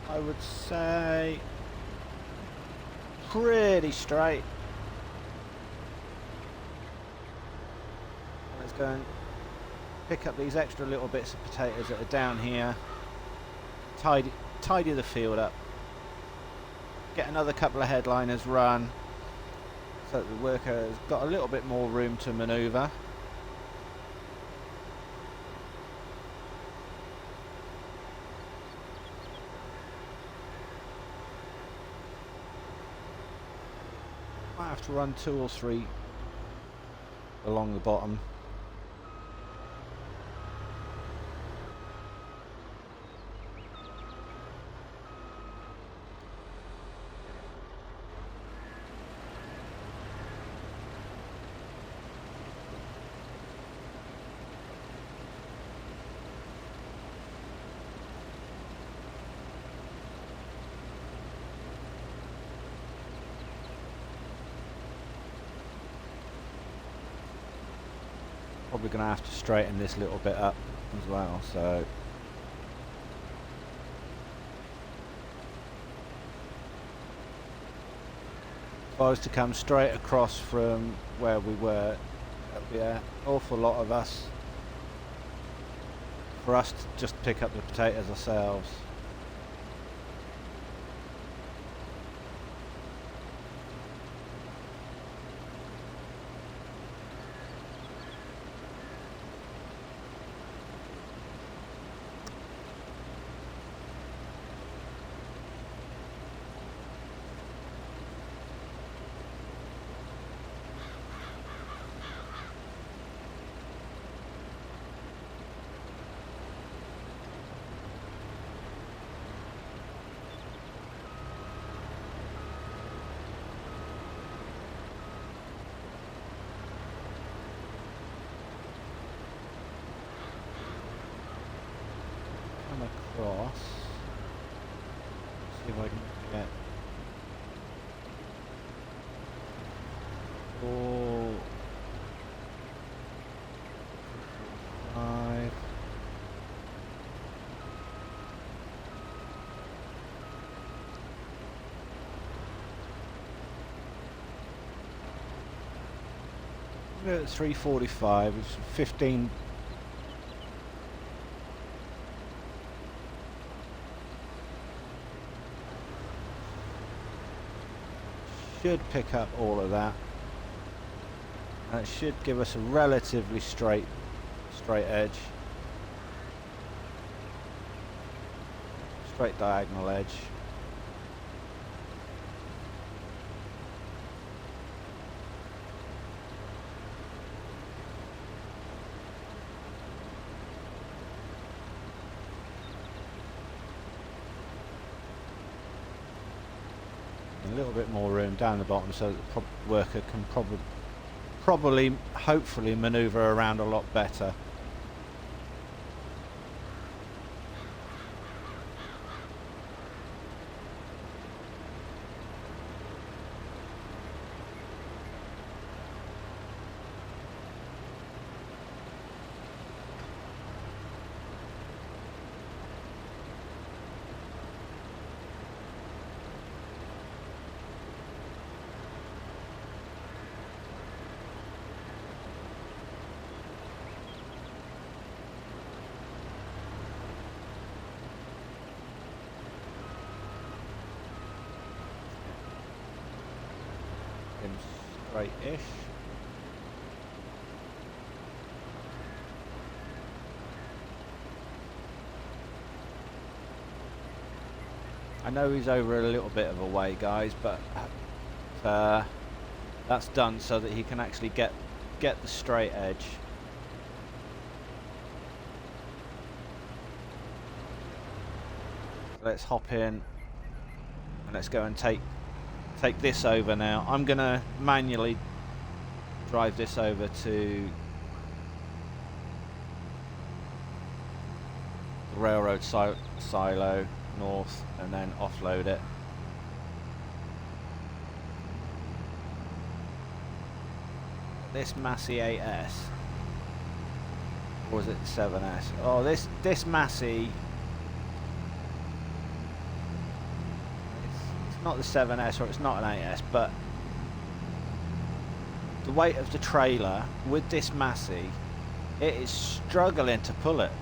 I would say pretty straight. Let's go and pick up these extra little bits of potatoes that are down here. Tidy the field up. Get another couple of headliners run so that the worker has got a little bit more room to manoeuvre. Might have to run 2 or 3 along the bottom. Probably going to have to straighten this little bit up as well, so if I was to come straight across from where we were, That'd be an awful lot of us for us to just pick up the potatoes ourselves. Across. See if I can get four, 5. At 3:45, it's 15. Should pick up all of that, and it should give us a relatively straight edge, straight diagonal edge. A little bit more room down the bottom so that the worker can probably hopefully maneuver around a lot better. Straight-ish. I know he's over a little bit of a way, guys, but that's done so that he can actually get the straight edge. Let's hop in and let's go and take this over now. I'm gonna manually drive this over to the railroad silo north and then offload it. This Massey 8S, or was it the 7S? Oh, this Massey, it's not the 7S or it's not an 8S, but the weight of the trailer with this Massey, it is struggling to pull it.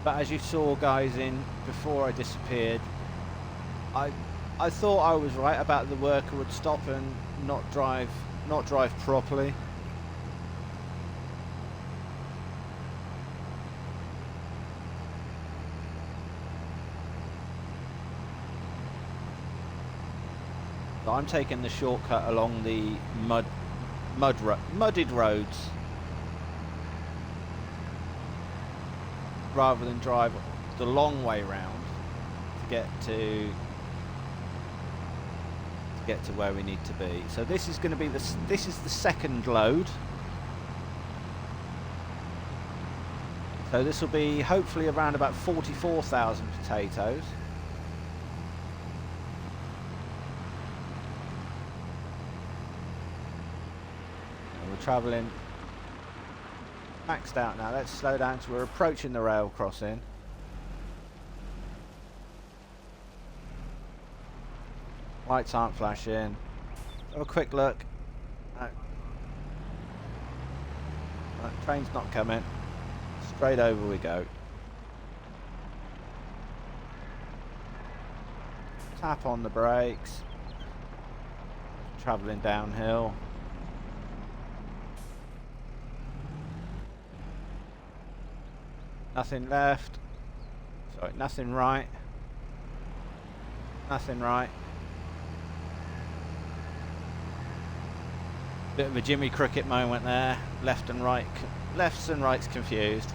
But as you saw, guys, in before I disappeared, I thought I was right about the worker would stop and not drive properly. But I'm taking the shortcut along the mudded roads, rather than drive the long way round to get to where we need to be. So this is going to be this is the second load. So this will be hopefully around about 44,000 potatoes. And we're travelling maxed out now. Let's slow down, so we're approaching the rail crossing. Lights aren't flashing. Have a quick look. No. Right, train's not coming. Straight over we go. Tap on the brakes. Travelling downhill. Nothing left. Sorry, nothing right. Nothing right. Bit of a Jimmy Cricket moment there. Left and right. Lefts and rights confused.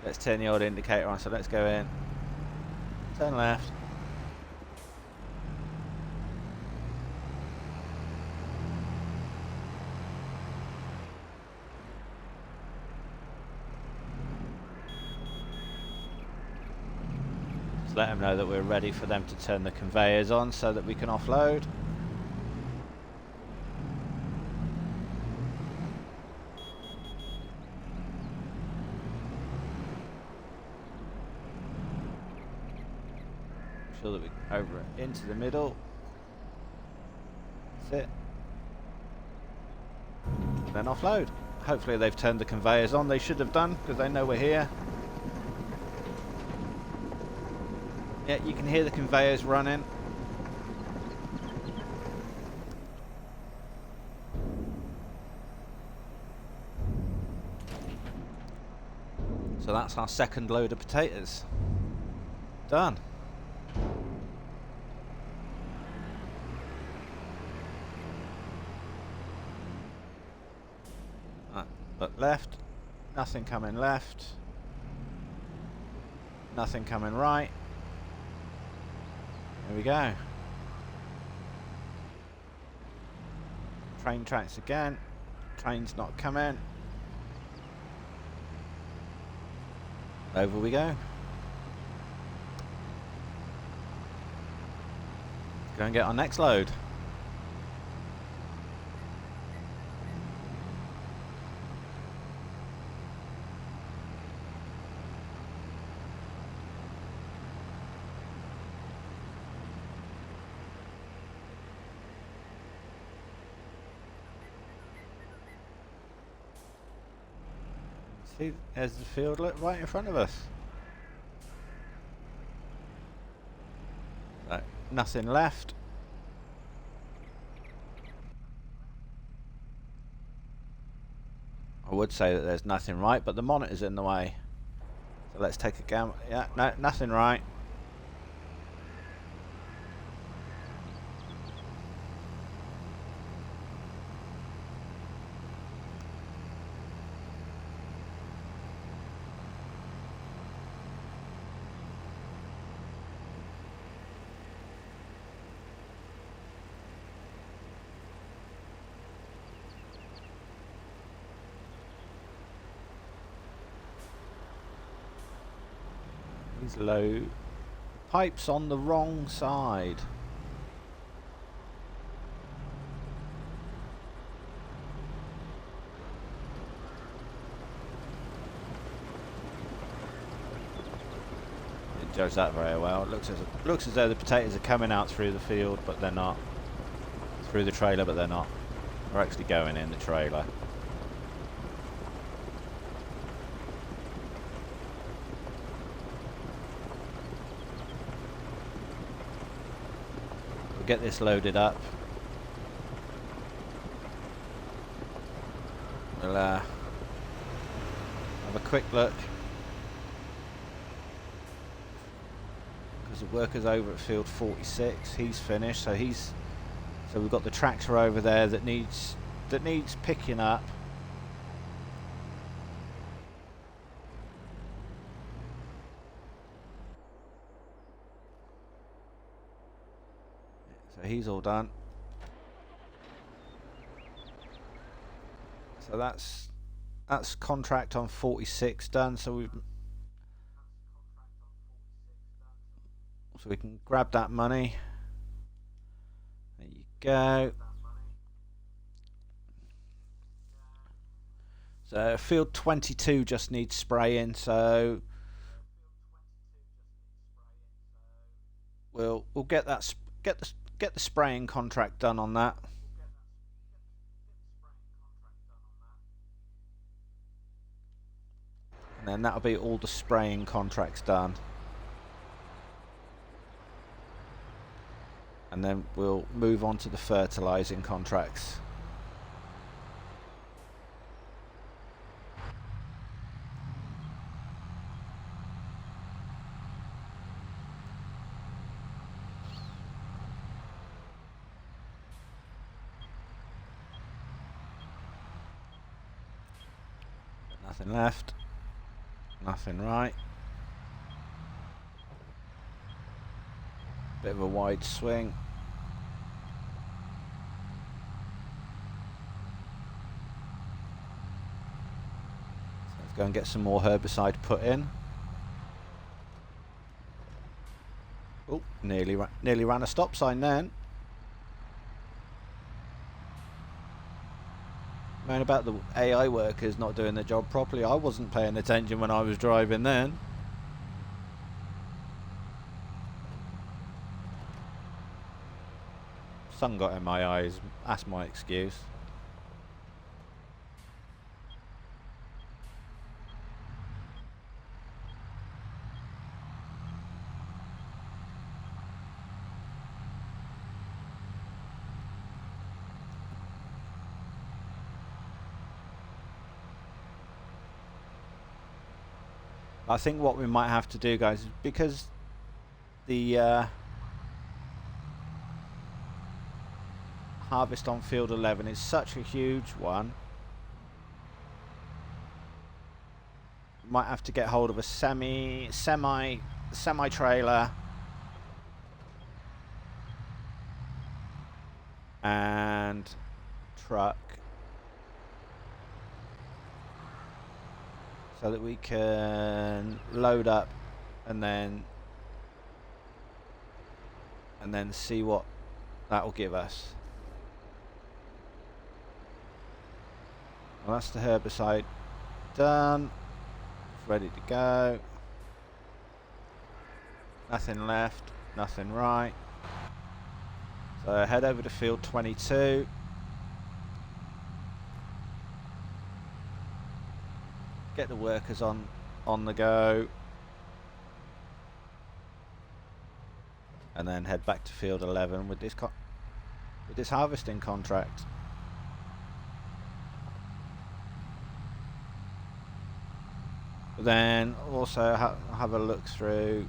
Let's turn the old indicator on, so let's go in. Turn left. Just let them know that we're ready for them to turn the conveyors on so that we can offload. Sure that we over into the middle. That's it. Then offload. Hopefully they've turned the conveyors on. They should have done because they know we're here. Yeah, you can hear the conveyors running. So that's our second load of potatoes. Done. But left, nothing coming left, nothing coming right. Here we go. Train tracks again. Train's not coming. Over we go. Go and get our next load. See, there's the field right in front of us. So, nothing left. I would say that there's nothing right, but the monitor's in the way. So let's take a gamble. Yeah, no, nothing right. These low pipes on the wrong side. Didn't judge that very well. It looks as though the potatoes are coming out through the field, but they're not. Through the trailer, but they're not. They're actually going in the trailer. Get this loaded up. We'll have a quick look because the worker's over at field 46. He's finished, so we've got the tractor over there that needs picking up. So he's all done. So that's contract on 46 done. So we can grab that money. There you go. So field 22 just needs spraying. So we'll get the spraying contract done on that. And then that'll be all the spraying contracts done. And then we'll move on to the fertilizing contracts. Nothing left. Nothing right. Bit of a wide swing. So let's go and get some more herbicide put in. Oh, nearly ran a stop sign then. Man, about the AI workers not doing their job properly. I wasn't paying attention when I was driving then. Sun got in my eyes. That's my excuse. I think what we might have to do, guys, is because the harvest on field 11 is such a huge one, might have to get hold of a semi trailer and truck, so that we can load up and then see what that will give us. Well, that's the herbicide done. It's ready to go. Nothing left, nothing right. So head over to field 22. Get the workers on the go, and then head back to field 11 with this harvesting contract. Then also have a look through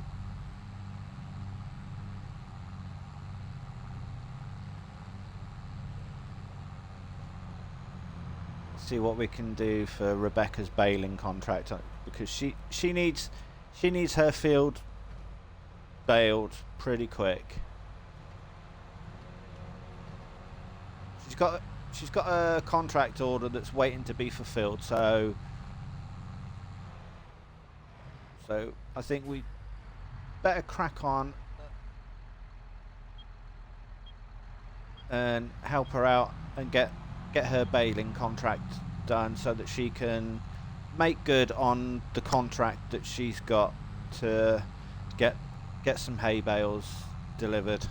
see what we can do for Rebecca's baling contract, because she needs her field baled pretty quick. She's got a contract order that's waiting to be fulfilled, so I think we better crack on and help her out and get her baling contract done, so that she can make good on the contract that she's got to get some hay bales delivered.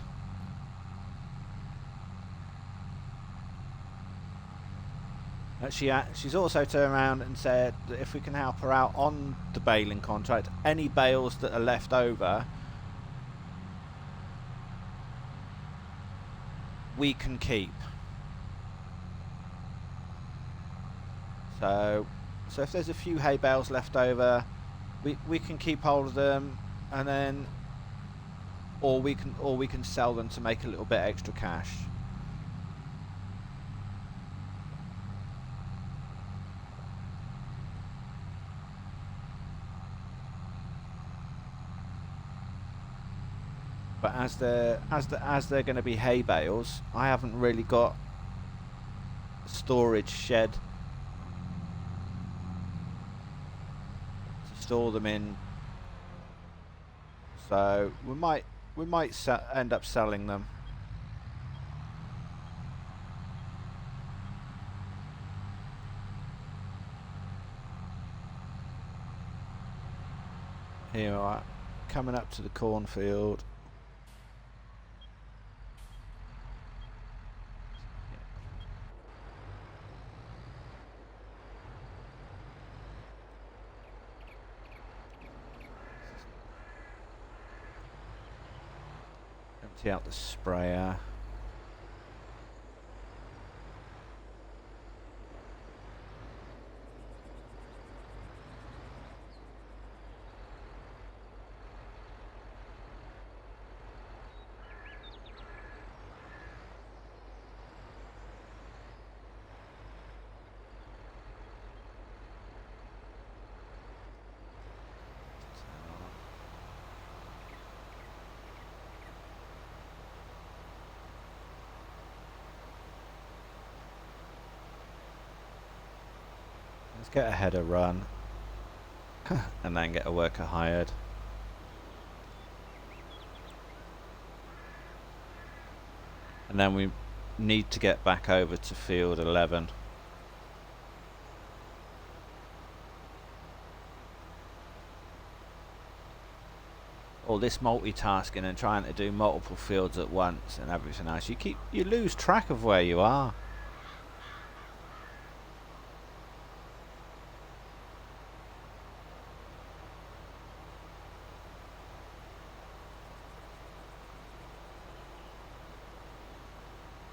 She's also turned around and said that if we can help her out on the baling contract, any bales that are left over, we can keep. So if there's a few hay bales left over, we can keep hold of them, and then or we can sell them to make a little bit extra cash. But as they're going to be hay bales, I haven't really got a storage shed to store them in, so we might end up selling them. Here we are, coming up to the cornfield. empty out the sprayer. Let's get a header run and then get a worker hired. And then we need to get back over to field 11. All this multitasking and trying to do multiple fields at once and everything else, you lose track of where you are.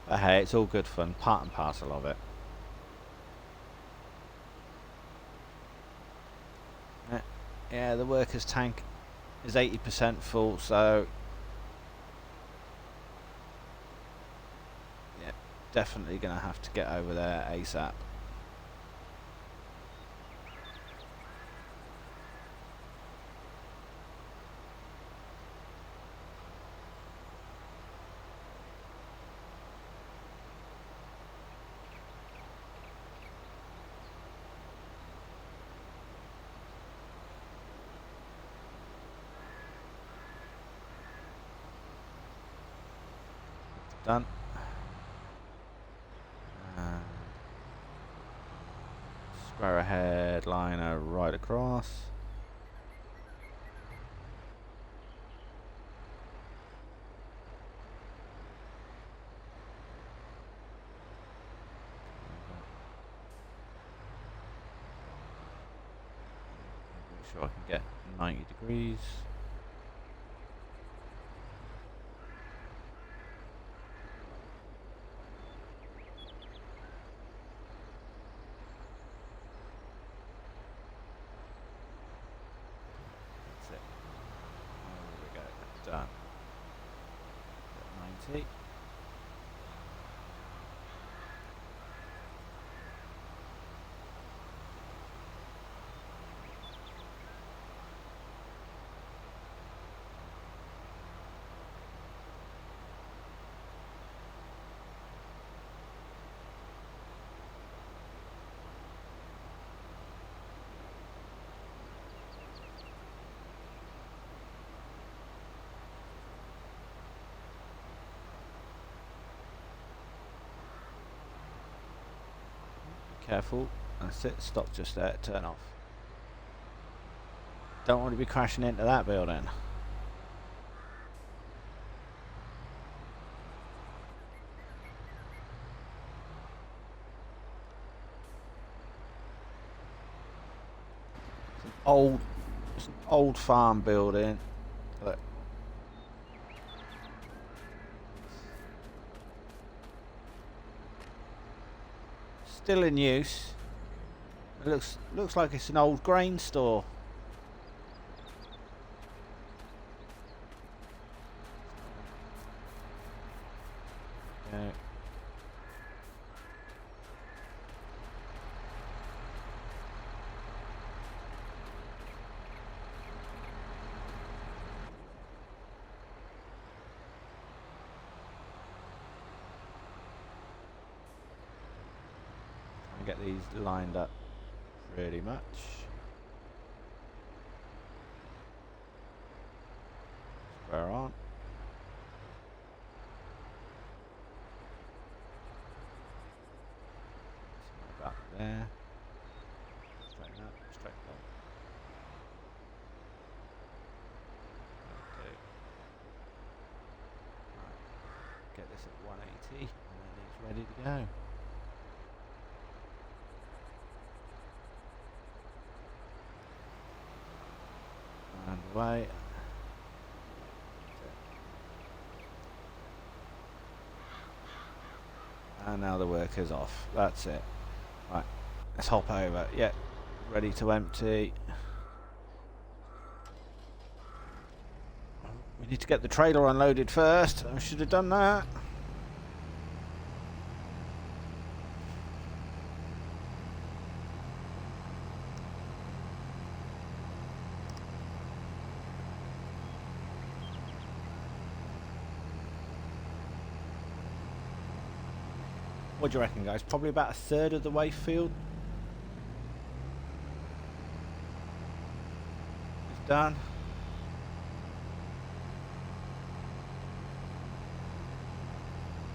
But hey, it's all good fun, part and parcel of it. Yeah, the workers' tank is 80% full, so yeah, definitely gonna have to get over there ASAP. Done. Square ahead, liner right across. Make sure I can get 90 degrees. Done. 90. Careful, that's it, stop just there, turn off. Don't want to be crashing into that building. It's an old farm building. Look. Still in use. It looks like it's an old grain store. Okay. Get these lined up pretty much. Square on. About there. Straighten up, straighten up. Okay. Right. Get this at 180 and then it's ready to go. And away. And now the worker's off. That's it. Right, let's hop over. Yeah, ready to empty. We need to get the trailer unloaded first. I should have done that. What do you reckon, guys? Probably about a third of the way field is done.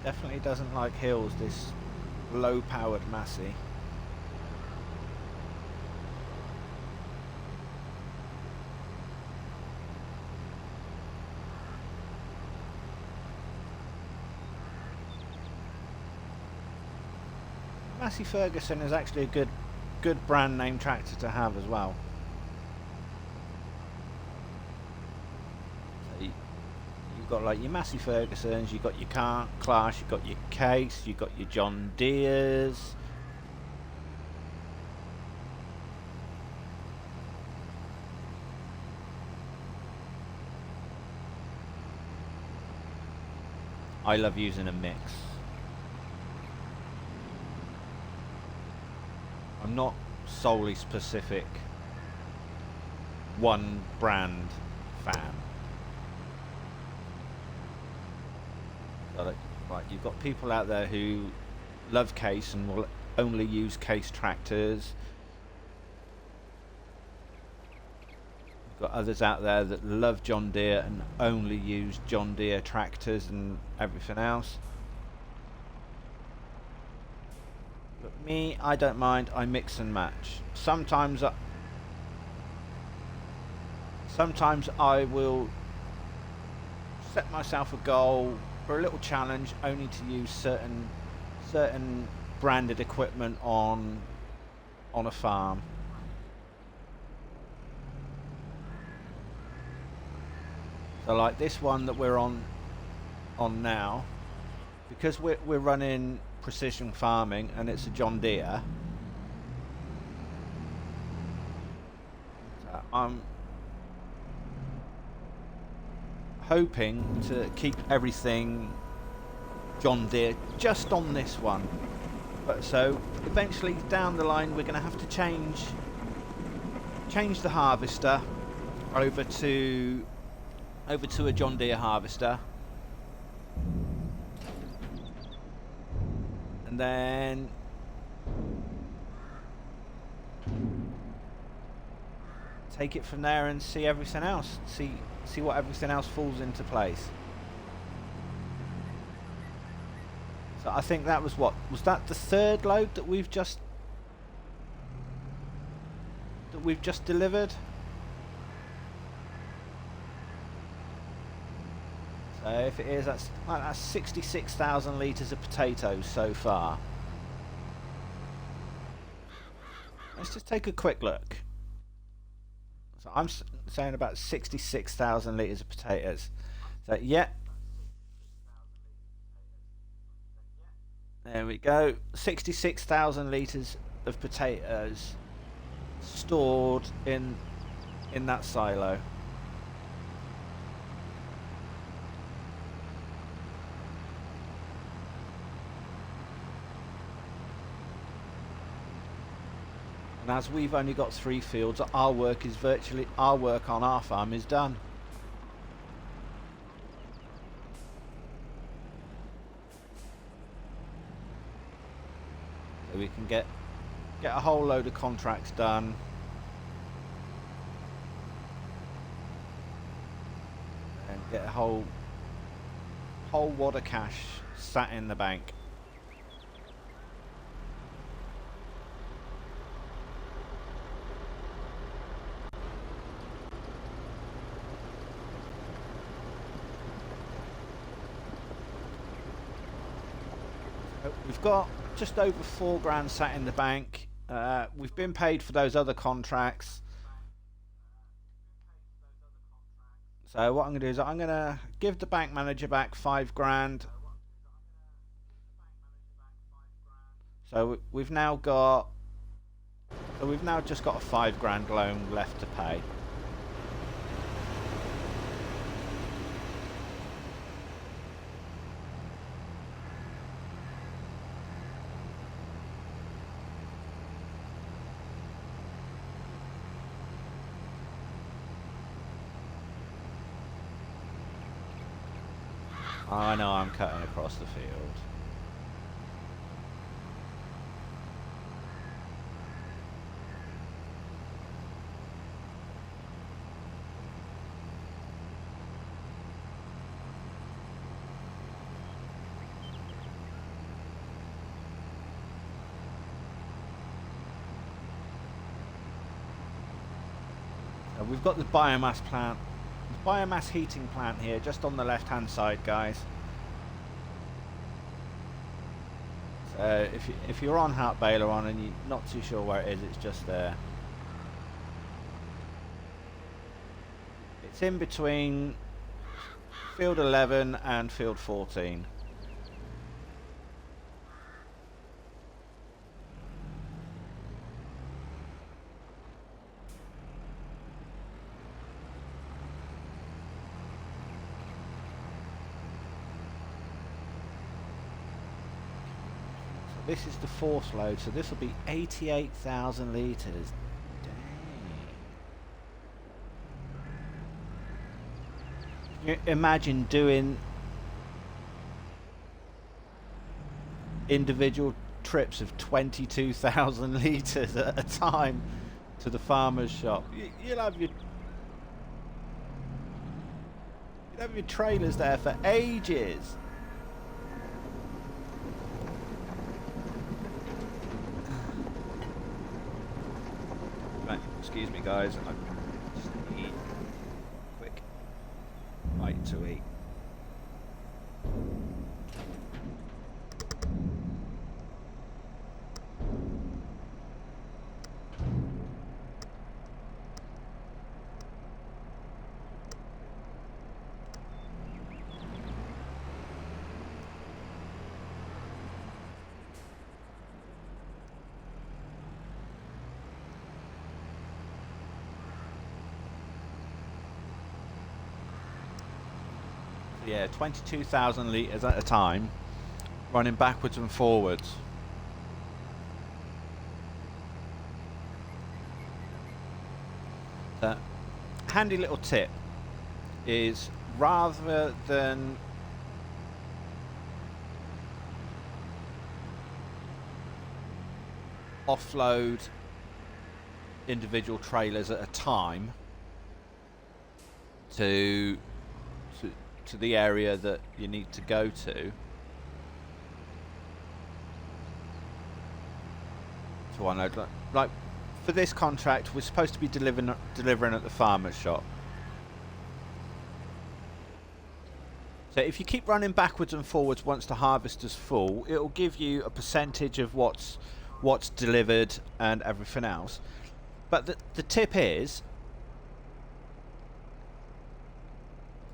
Definitely doesn't like hills, this low-powered Massey. Massey Ferguson is actually a good brand name tractor to have as well. So you've got like your Massey Fergusons, you've got your Clash, you've got your Case, you've got your John Deeres. I love using a mix. I'm not solely specific one brand fan. So right, you've got people out there who love Case and will only use Case tractors. You've got others out there that love John Deere and only use John Deere tractors and everything else. But me, I don't mind. I mix and match. Sometimes I will set myself a goal for a little challenge, only to use certain branded equipment on a farm. So like this one that we're on now, because we're running precision farming and it's a John Deere. So I'm hoping to keep everything John Deere just on this one. But so eventually down the line we're going to have to change the harvester over to a John Deere harvester. And then take it from there and see everything else. See what everything else falls into place. So I think that was that the third load that we've just delivered. So if it is, that's 66,000 litres of potatoes so far. Let's just take a quick look. So I'm saying about 66,000 litres of potatoes. So yeah. There we go. 66,000 litres of potatoes stored in that silo. And as we've only got 3 fields, our work on our farm is done. So we can get a whole load of contracts done. And get a whole wad of cash sat in the bank. We've got just over 4 grand sat in the bank. We've been paid for those other contracts. So what I'm going to do is I'm going to give the bank manager back 5 grand. So we've now got, so we've now just got a £5 loan left to pay. I know I'm cutting across the field. We've got the biomass plant, the biomass heating plant here, just on the left-hand side, guys. So if you're on Hart Baler on and you're not too sure where it is, it's just there. It's in between field 11 and field 14. This is the fourth load, so this will be 88,000 litres. Dang. You imagine doing individual trips of 22,000 litres at a time to the farmer's shop. You'll have your trailers there for ages. Excuse me, guys. I just need a quick bite to eat. Yeah, 22,000 litres at a time, running backwards and forwards. The handy little tip is, rather than offload individual trailers at a time to the area that you need to go to. So I know, like for this contract, we're supposed to be delivering at the farmer's shop. So if you keep running backwards and forwards once the harvester's full, it'll give you a percentage of what's delivered and everything else. But the tip is,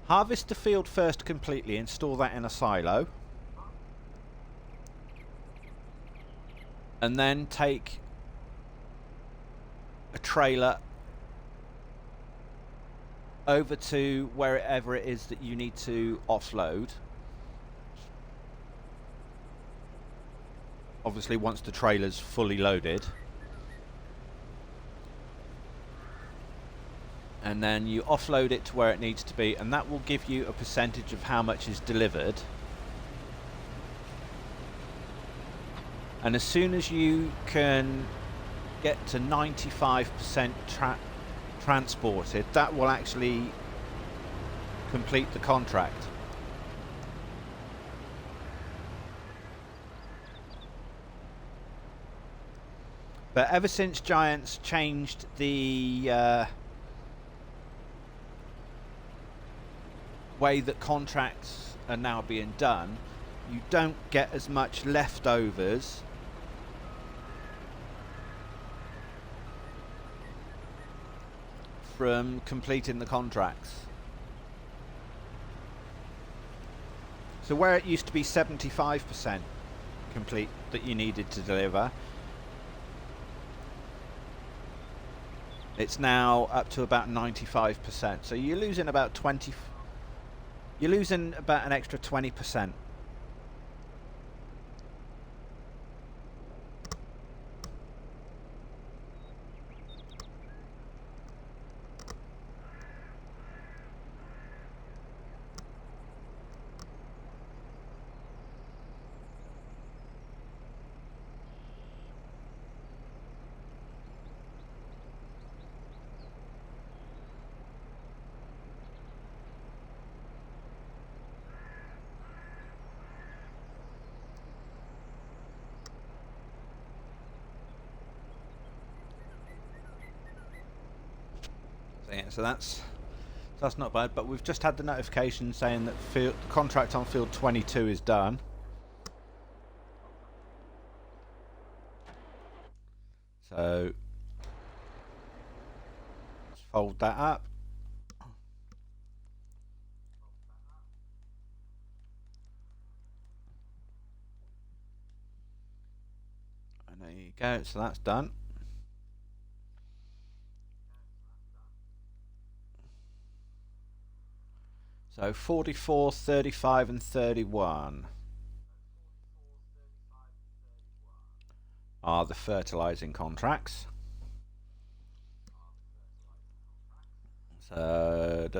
harvest the field first completely and store that in a silo, and then take a trailer over to wherever it is that you need to offload. Obviously once the trailer's fully loaded. And then you offload it to where it needs to be, and that will give you a percentage of how much is delivered. And as soon as you can get to 95% transported, that will actually complete the contract. But ever since Giants changed the way that contracts are now being done, you don't get as much leftovers from completing the contracts. So where it used to be 75% complete that you needed to deliver. It's now up to about 95%. So you're losing about 20. You're losing about an extra 20%. So that's not bad, but we've just had the notification saying that the contract on field 22 is done. So let's fold that up. And there you go, so that's done. So 44, 35 and 31 are the fertilizing contracts. So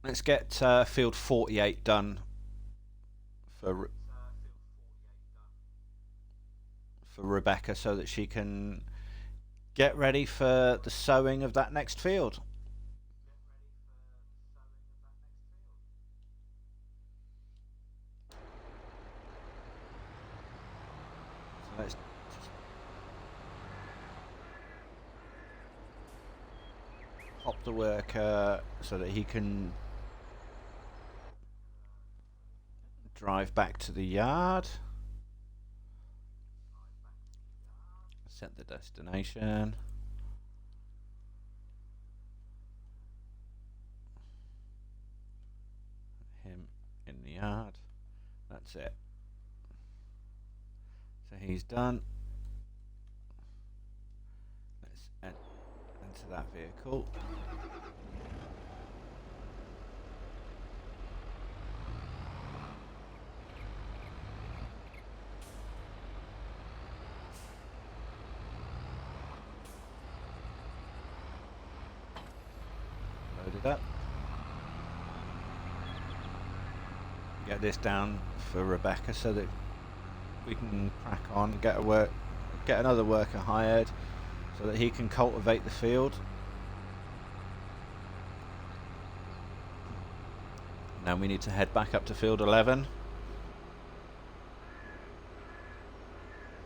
let's get field 48 done for Rebecca, so that she can get ready for the sowing of that next field. So let's hop the worker so that he can drive back to the yard. Set the destination. Him in the yard. That's it. So he's done. Let's enter that vehicle. Load it up. Get this down for Rebecca so that we can crack on, get another worker hired so that he can cultivate the field. Now we need to head back up to field 11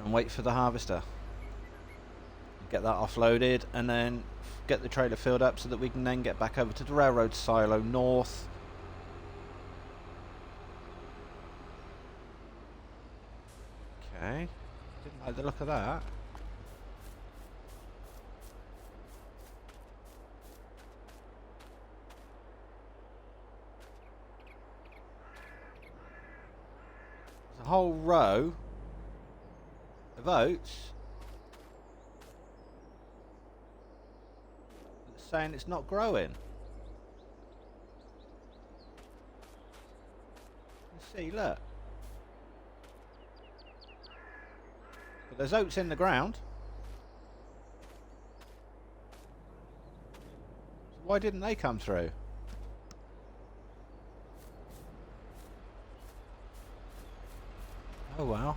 and wait for the harvester. Get that offloaded and then get the trailer filled up so that we can then get back over to the railroad silo north. Okay, didn't like the look of that. There's a whole row of oats that's saying it's not growing. You see, look. But there's oats in the ground. So why didn't they come through? Oh well.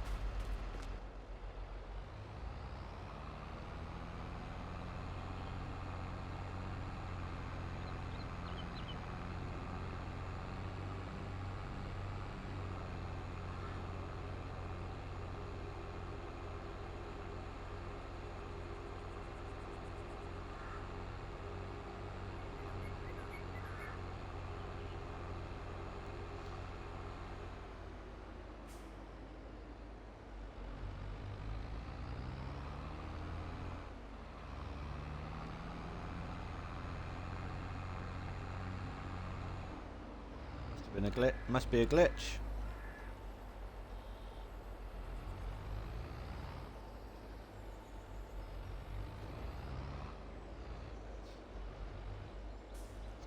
Been a glitch. Must be a glitch.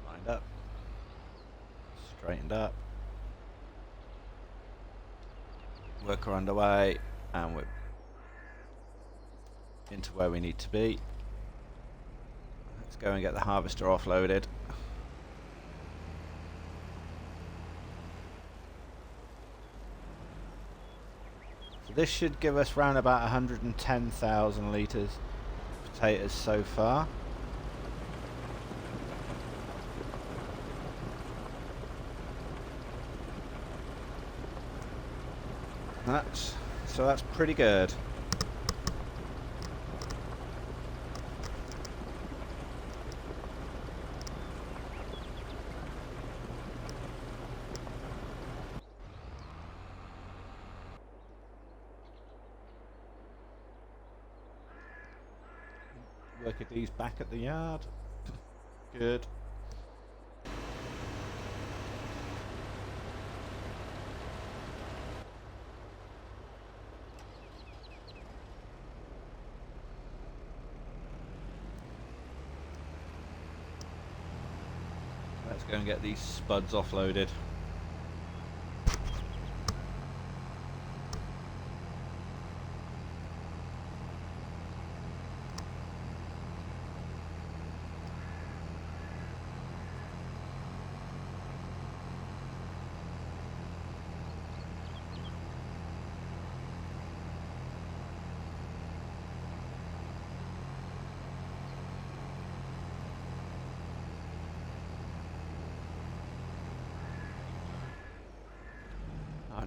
Lined up. Straightened up. Worker underway, and we're into where we need to be. Let's go and get the harvester offloaded. So this should give us round about 110,000 litres of potatoes so far. So that's pretty good. Work these back at the yard. Good. Let's go and get these spuds offloaded.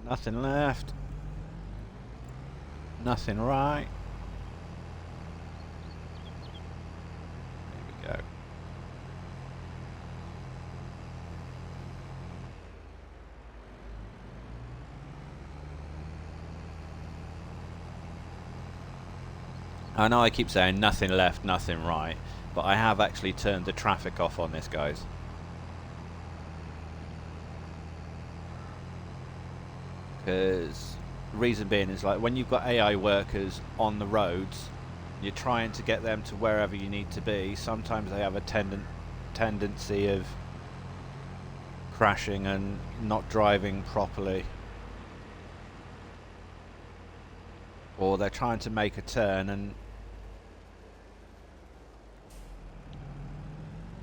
Nothing left. Nothing right. There we go. I know I keep saying nothing left, nothing right, but I have actually turned the traffic off on this, guys. Because the reason being is, like, when you've got AI workers on the roads, you're trying to get them to wherever you need to be. Sometimes they have a tendency of crashing and not driving properly, or they're trying to make a turn and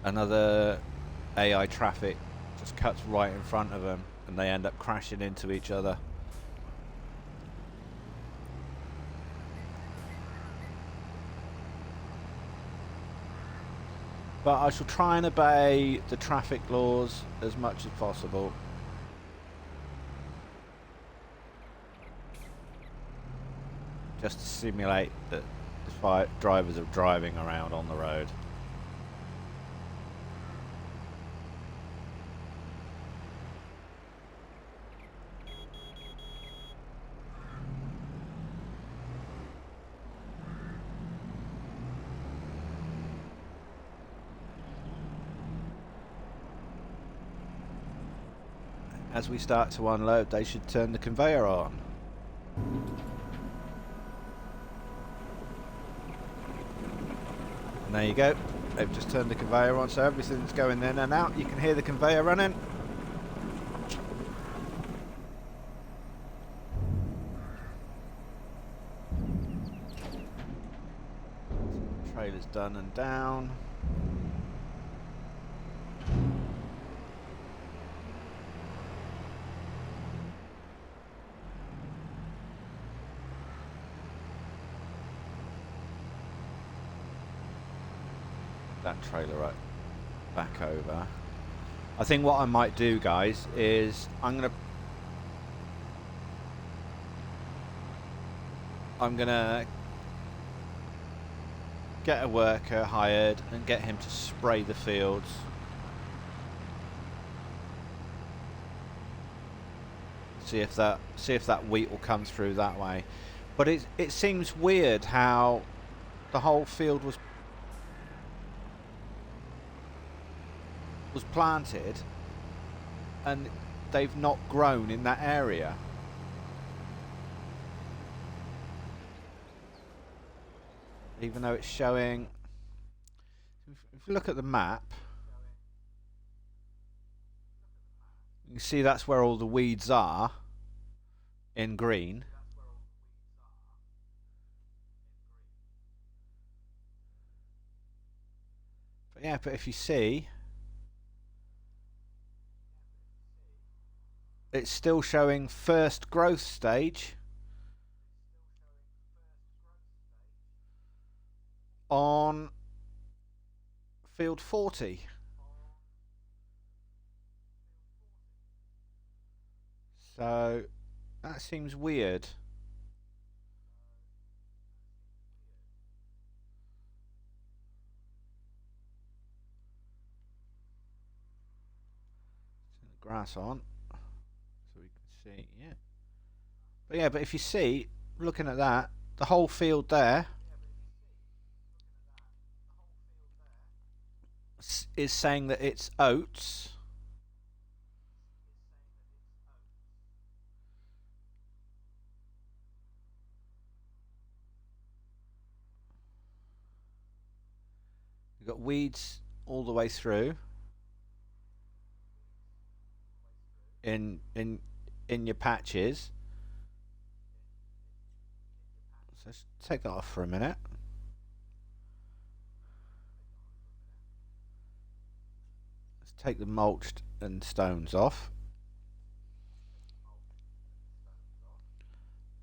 another AI traffic just cuts right in front of them and they end up crashing into each other. But I shall try and obey the traffic laws as much as possible. Just to simulate that the drivers are driving around on the road. As we start to unload, they should turn the conveyor on. And there you go. They've just turned the conveyor on, so everything's going in and out. You can hear the conveyor running. Trailer's done and down. That trailer right back over. I think what I might do, guys, is I'm gonna get a worker hired and get him to spray the fields. See if that wheat will come through that way. But it seems weird how the whole field was planted and they've not grown in that area. Even though it's showing, if you look at the map, you can see that's where all the weeds are in green. But yeah, but if you see, it's still showing first growth stage on field 40. So that seems weird. Turn the grass on so we can see. Yeah. But yeah, but if you see, looking at that, the whole field there is saying that it's oats. You've got weeds all the way through in your patches. So let's take that off for a minute. Let's take the mulched and stones off.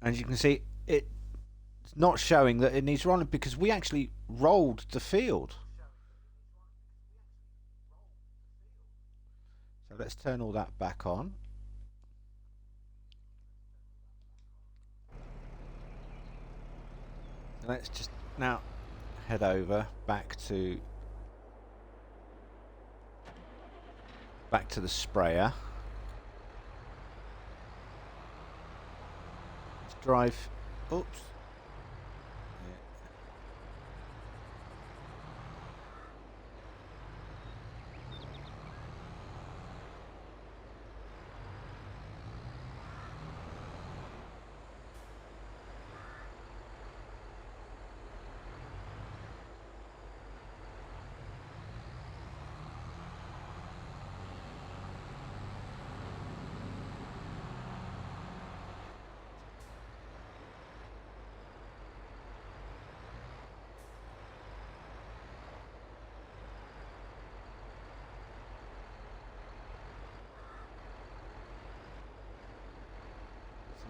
And you can see it's not showing that it needs rolling because we actually rolled the field. So let's turn all that back on. Let's just now head over back to the sprayer. Let's drive. Oops.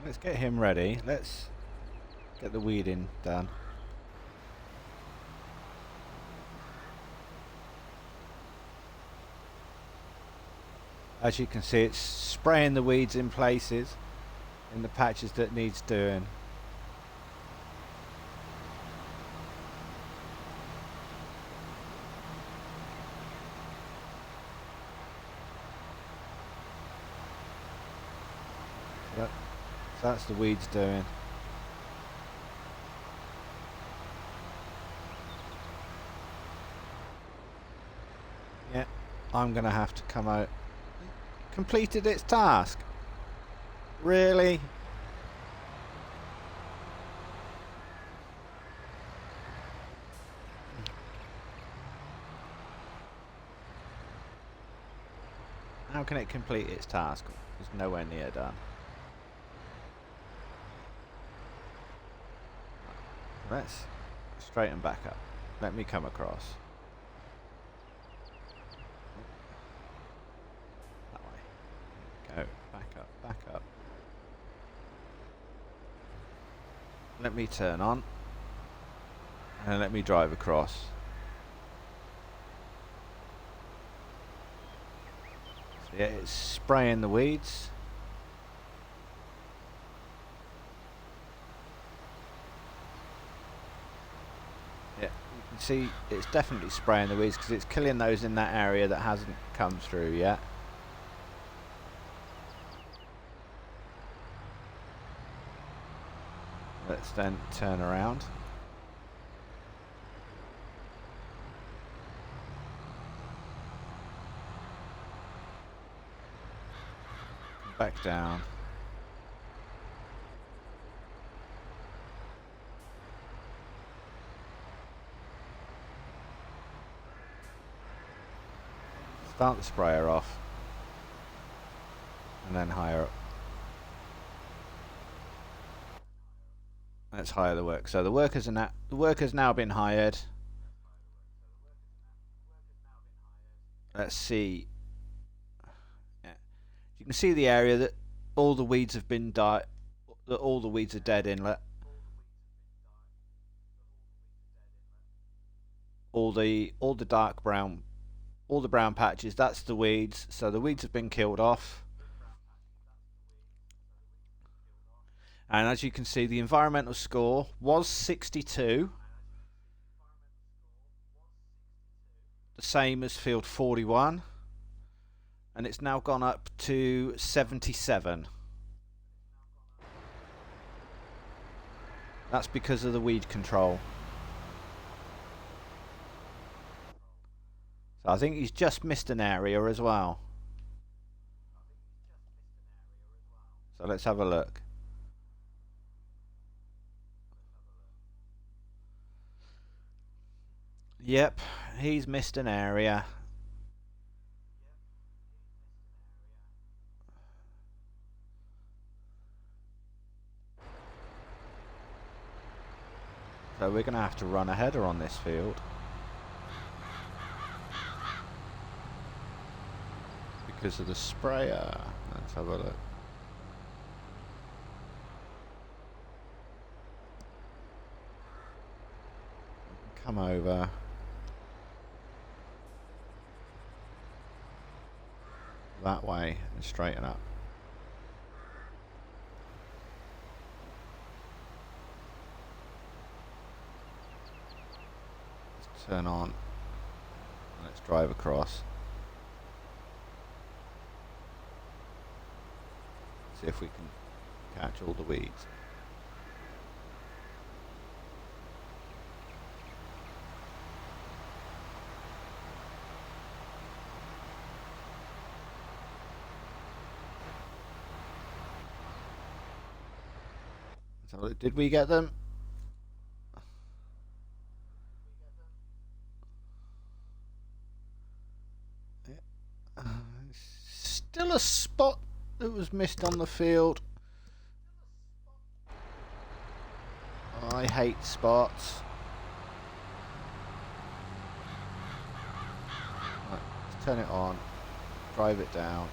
Let's get him ready. Let's get the weeding done. As you can see, it's spraying the weeds in places in the patches that needs doing. So that's the weeds doing. Yeah, I'm gonna have to come out. Completed its task. Really? How can it complete its task? It's nowhere near done. Let's straighten back up. Let me come across. That way. Go. Back up, back up. Let me turn on. And let me drive across. So yeah, it's spraying the weeds. See, it's definitely spraying the weeds because it's killing those in that area that hasn't come through yet. Let's then turn around. Back down. Start the sprayer off. And then hire up. Let's hire the work. So the worker's now been hired. Let's see. Yeah. You can see the area that all the weeds have been that all the weeds are dead inlet. All the dark brown, all the brown patches, that's the weeds. So the weeds have been killed off. And as you can see, the environmental score was 62. The same as field 41. And it's now gone up to 77. That's because of the weed control. So I think he's just missed an area as well. So let's have a look. Yep, he's missed an area. So we're going to have to run a header on this field. Because of the sprayer. Let's have a look. Come over. That way and straighten up. Let's turn on. Let's drive across. See if we can catch all the weeds. So did we get them? Still a spot that was missed on the field. I hate spots. Right, let's turn it on, drive it down.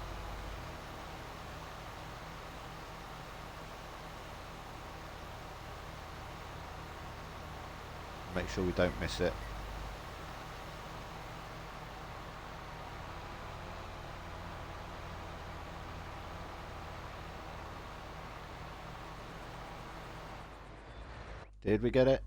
Make sure we don't miss it. Did we get it?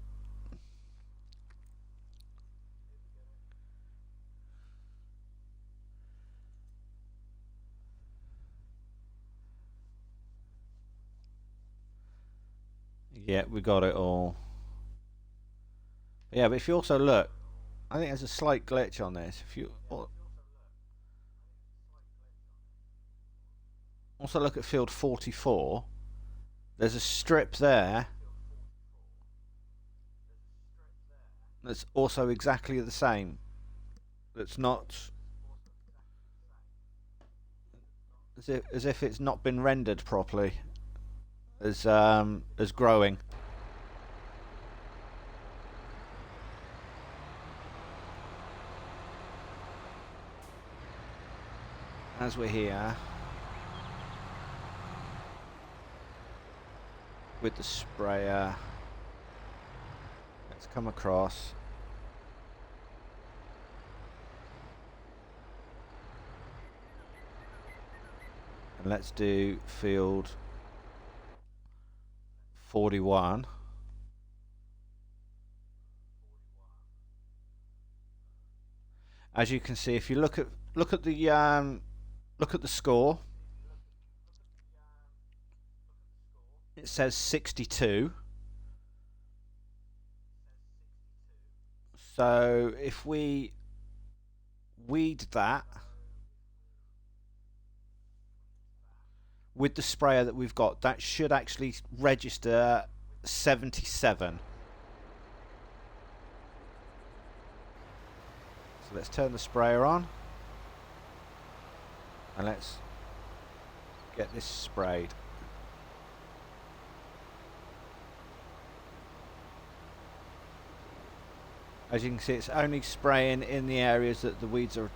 Yeah, we got it all. Yeah, but if you also look, I think there's a slight glitch on this. If you also look at field 44, there's a strip there that's also exactly the same. That's not as if it's not been rendered properly as growing. As we're here with the sprayer, let's come across. And let's do field 41. As you can see, if you look at the score, it says 62. So if we weed that, with the sprayer that we've got, that should actually register 77. So let's turn the sprayer on and let's get this sprayed. As you can see, it's only spraying in the areas that the weeds are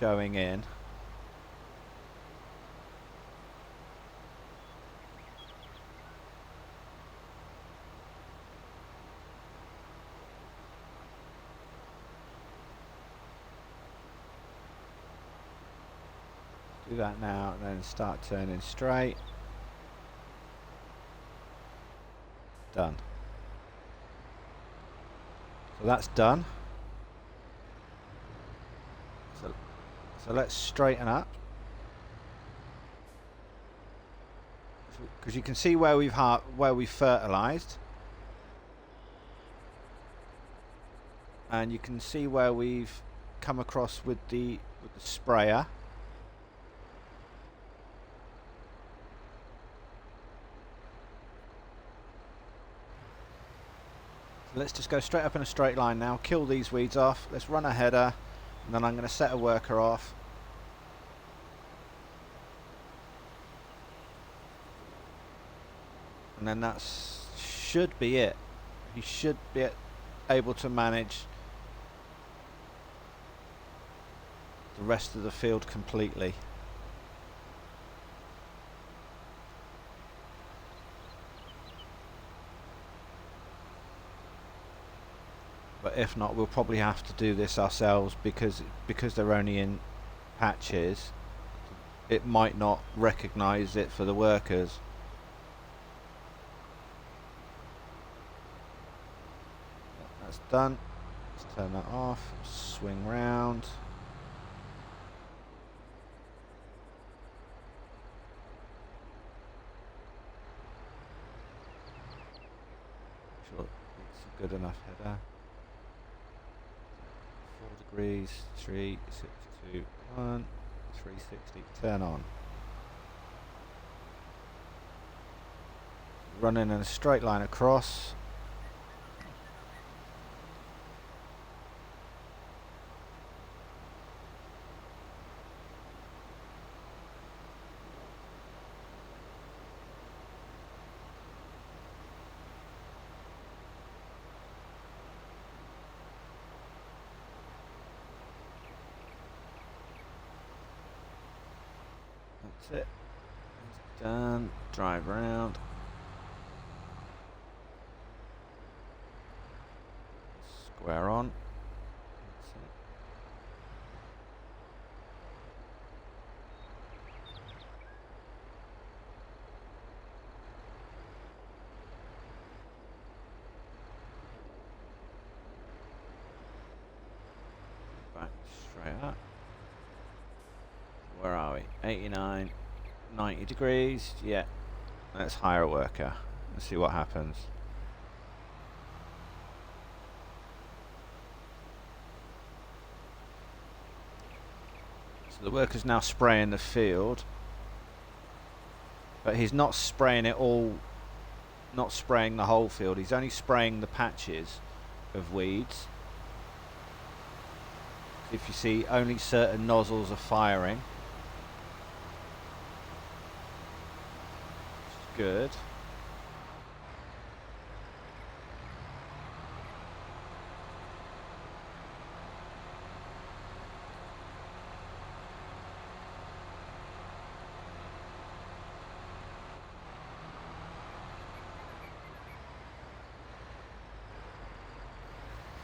showing in. Do that now and then start turning straight. Done. So that's done. So let's straighten up. Because you can see where we've fertilized. And you can see where we've come across with the sprayer. So let's just go straight up in a straight line now, kill these weeds off. Let's run a header, and then I'm going to set a worker off. And then that should be it. You should be able to manage the rest of the field completely. But if not, we'll probably have to do this ourselves because they're only in patches. It might not recognise it for the workers. That's done. Let's turn that off. Swing round. Sure, it's a good enough header. 4 degrees, 3, 6, 2, 1, 360, turn on. Running in a straight line across. That's it. It's done. Drive round. Square on. That's it. Back straight up. Where are we? 89, 90 degrees. Yeah. Let's hire a worker. Let's see what happens. So the worker's now spraying the field, but he's not spraying it all, not spraying the whole field. He's only spraying the patches of weeds. If you see, only certain nozzles are firing. Good.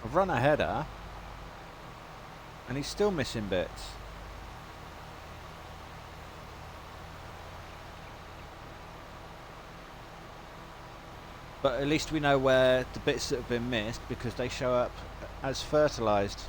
I've run a header and he's still missing bits. But at least we know where the bits that have been missed because they show up as fertilised.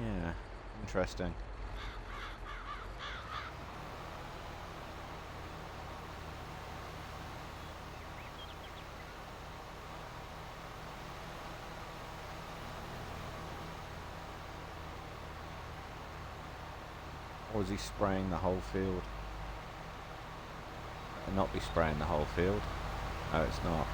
Yeah, interesting. Or is he spraying the whole field? And not be spraying the whole field? No, it's not.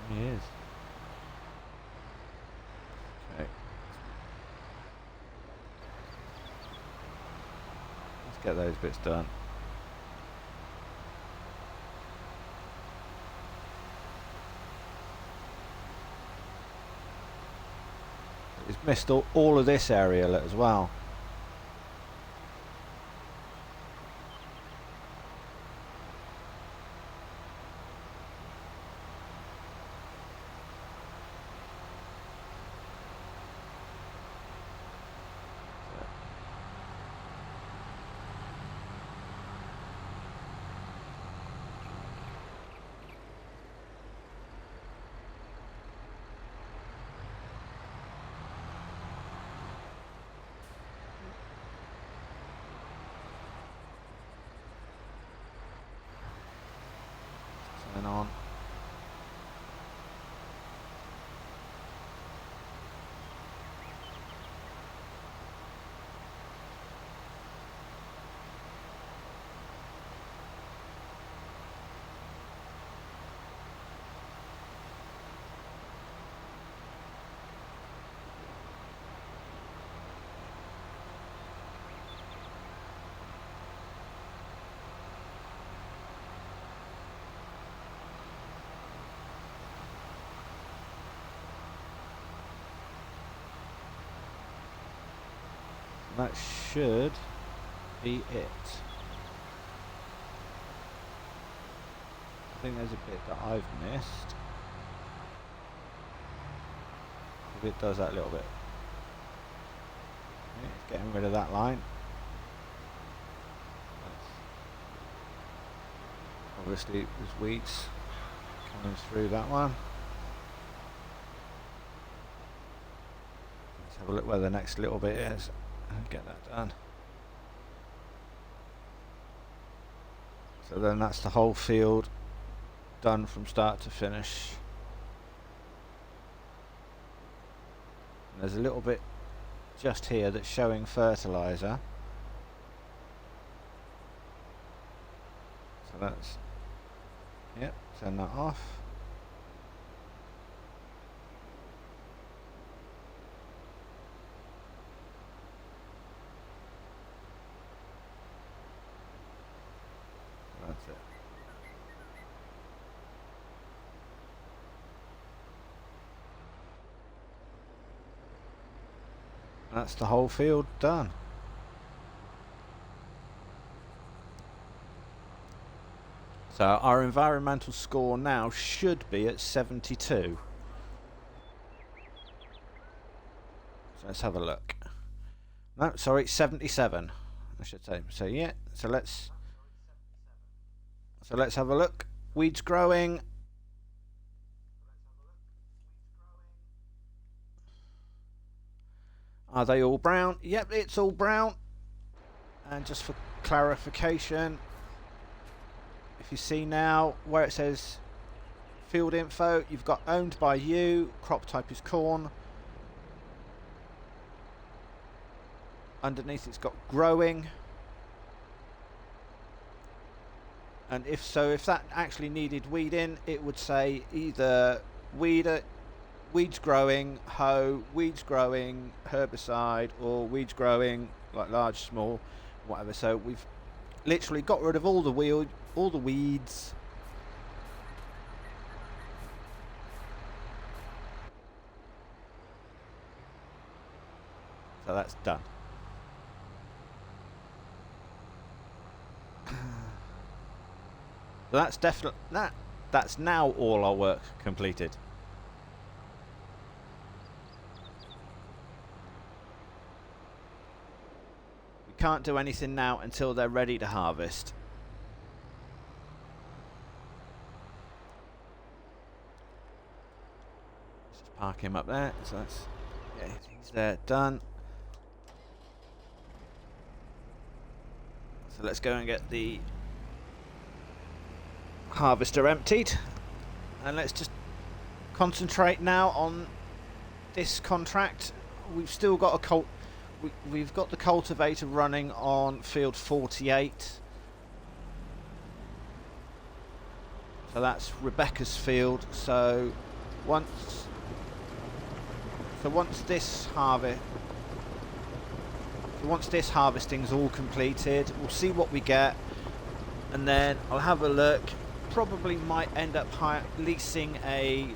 He is. Okay. Let's get those bits done. He's missed all of this area as well. Turn on. That should be it. I think there's a bit that I've missed. If it does that little bit. Okay, it's getting rid of that line. Obviously there's weeds coming through that one. Let's have a look where the next little bit is and get that done. So then that's the whole field done from start to finish. And there's a little bit just here that's showing fertilizer. So that's, yep, turn that off. That's it. That's the whole field done. So our environmental score now should be at 72. So let's have a look. No, sorry, 77. I should say. So yeah, so let's have a look. Weeds growing. Are they all brown? Yep, it's all brown. And just for clarification, if you see now where it says field info, you've got owned by you, crop type is corn. Underneath it's got growing. And if that actually needed weeding, it would say either weeds growing, hoe, weeds growing, herbicide, or weeds growing, like large, small, whatever. So we've literally got rid of all the weeds. So that's done. So that's definitely that's now all our work completed. We can't do anything now until they're ready to harvest. Park him up there. So that's, yeah, he's there, done. So let's go and get the harvester emptied, and let's just concentrate now on this contract. We've still got we've got the cultivator running on field 48. So that's Rebecca's field. So once this harvesting's all completed, we'll see what we get, and then I'll have a look. Probably might end up leasing a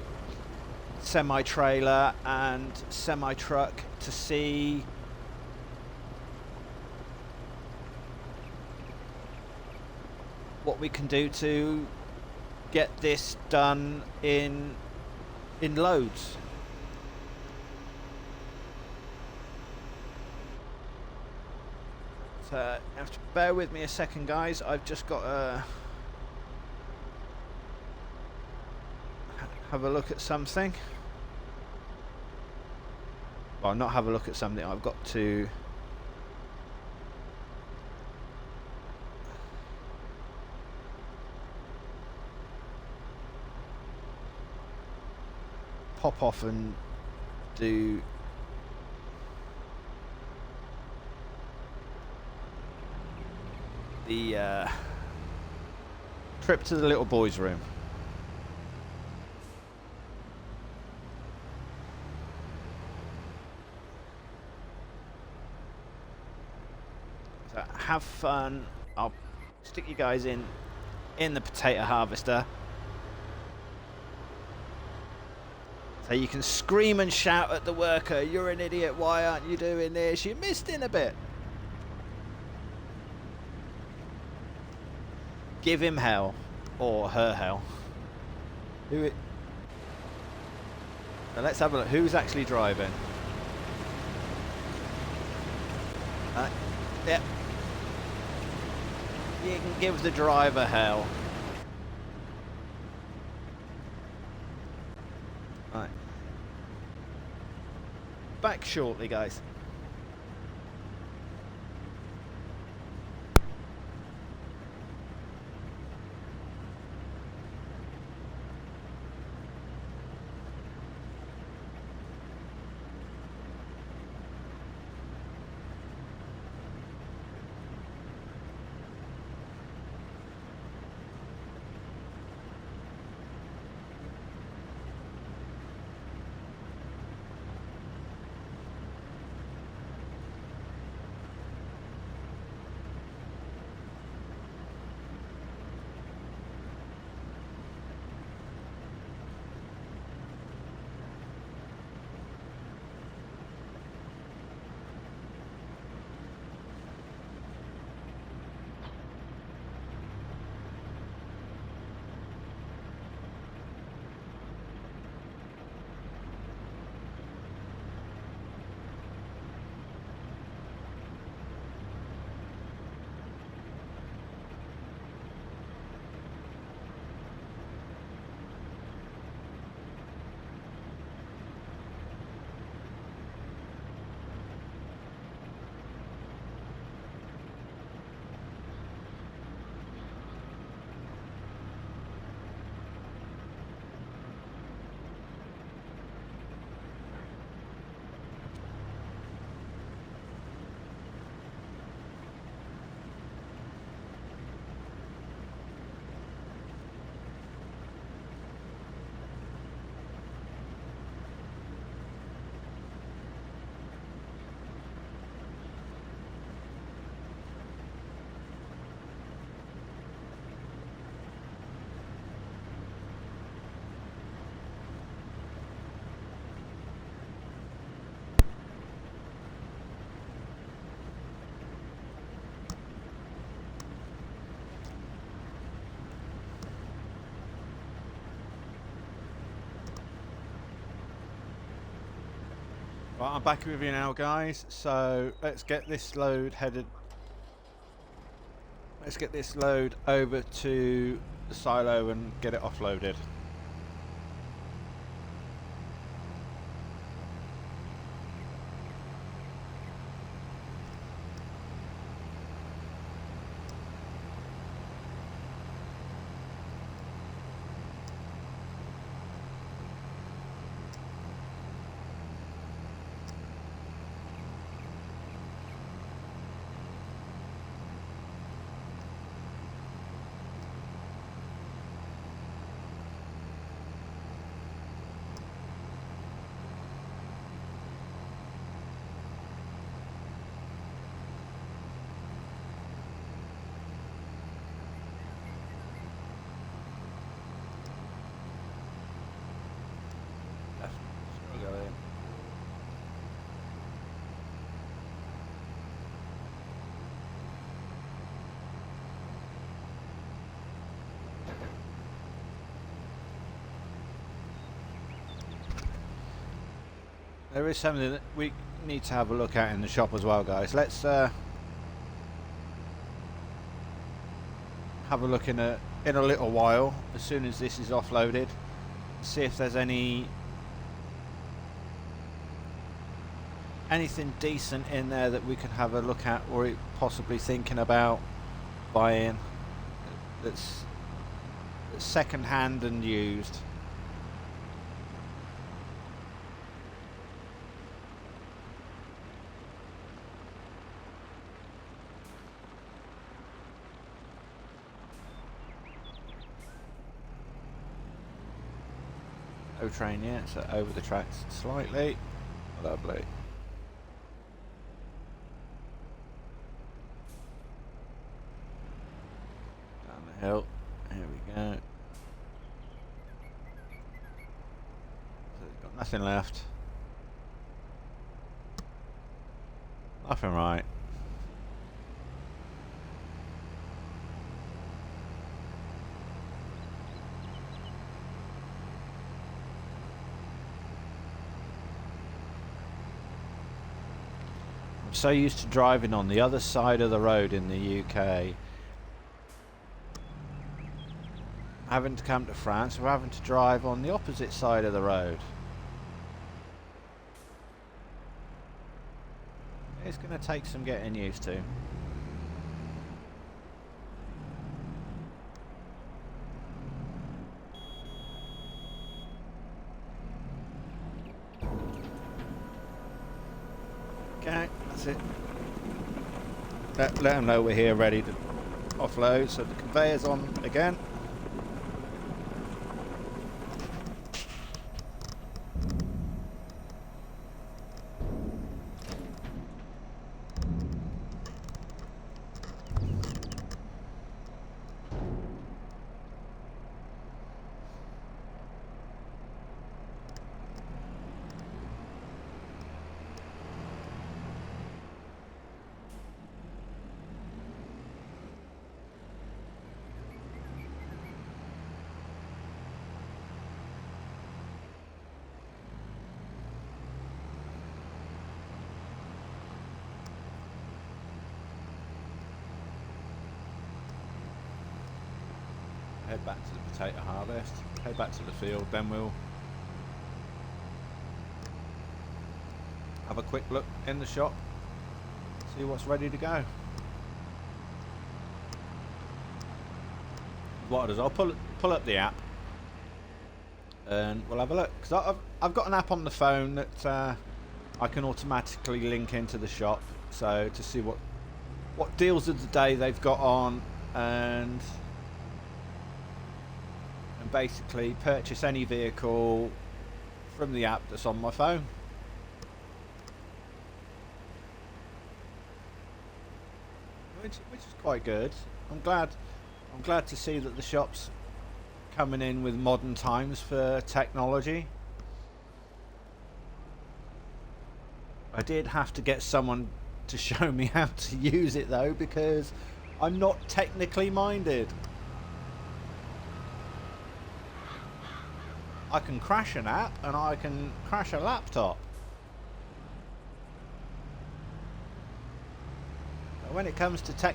semi-trailer and semi-truck to see what we can do to get this done in loads. So you have to bear with me a second, guys. I've just got to have a look at something. Well, not have a look at something. I've got to pop off and do the trip to the little boy's room. So have fun. I'll stick you guys in the potato harvester, so you can scream and shout at the worker, "You're an idiot, why aren't you doing this? You missed in a bit." Give him hell, or her hell. Now let's have a look. Who's actually driving? Yep. You can give the driver hell. Right. Back shortly, guys. Right, I'm back with you now, guys. So let's get this load headed. Let's get this load over to the silo and get it offloaded. There is something that we need to have a look at in the shop as well, guys. Let's have a look in a little while, as soon as this is offloaded, see if there's anything decent in there that we could have a look at, or possibly thinking about buying that's second hand and used. No train yet, so over the tracks slightly. Lovely. Down the hill. Here we go. So we've got nothing left. Nothing right. So used to driving on the other side of the road in the UK, having to come to France, we're having to drive on the opposite side of the road. It's going to take some getting used to. Okay, that's it. Let them know we're here ready to offload. So the conveyor's on again. Head back to the potato harvest, head back to the field, then we'll have a quick look in the shop, see what's ready to go. What I'll do is I'll pull up the app and we'll have a look, because I've got an app on the phone that I can automatically link into the shop, so to see what deals of the day they've got on, and basically purchase any vehicle from the app that's on my phone. Which is quite good. I'm glad to see that the shop's coming in with modern times for technology. I did have to get someone to show me how to use it though, because I'm not technically minded. I can crash an app and I can crash a laptop. But when it comes to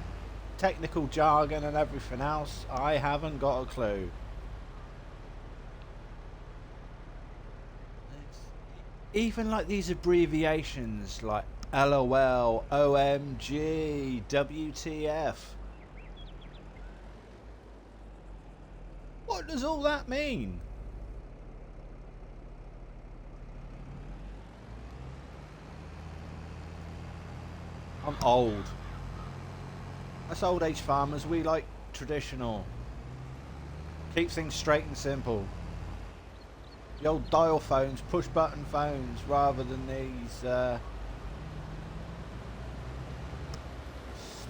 technical jargon and everything else, I haven't got a clue. Even like these abbreviations like LOL, OMG, WTF. What does all that mean? I'm old. Us old age farmers, we like traditional. Keep things straight and simple. The old dial phones, push button phones, rather than these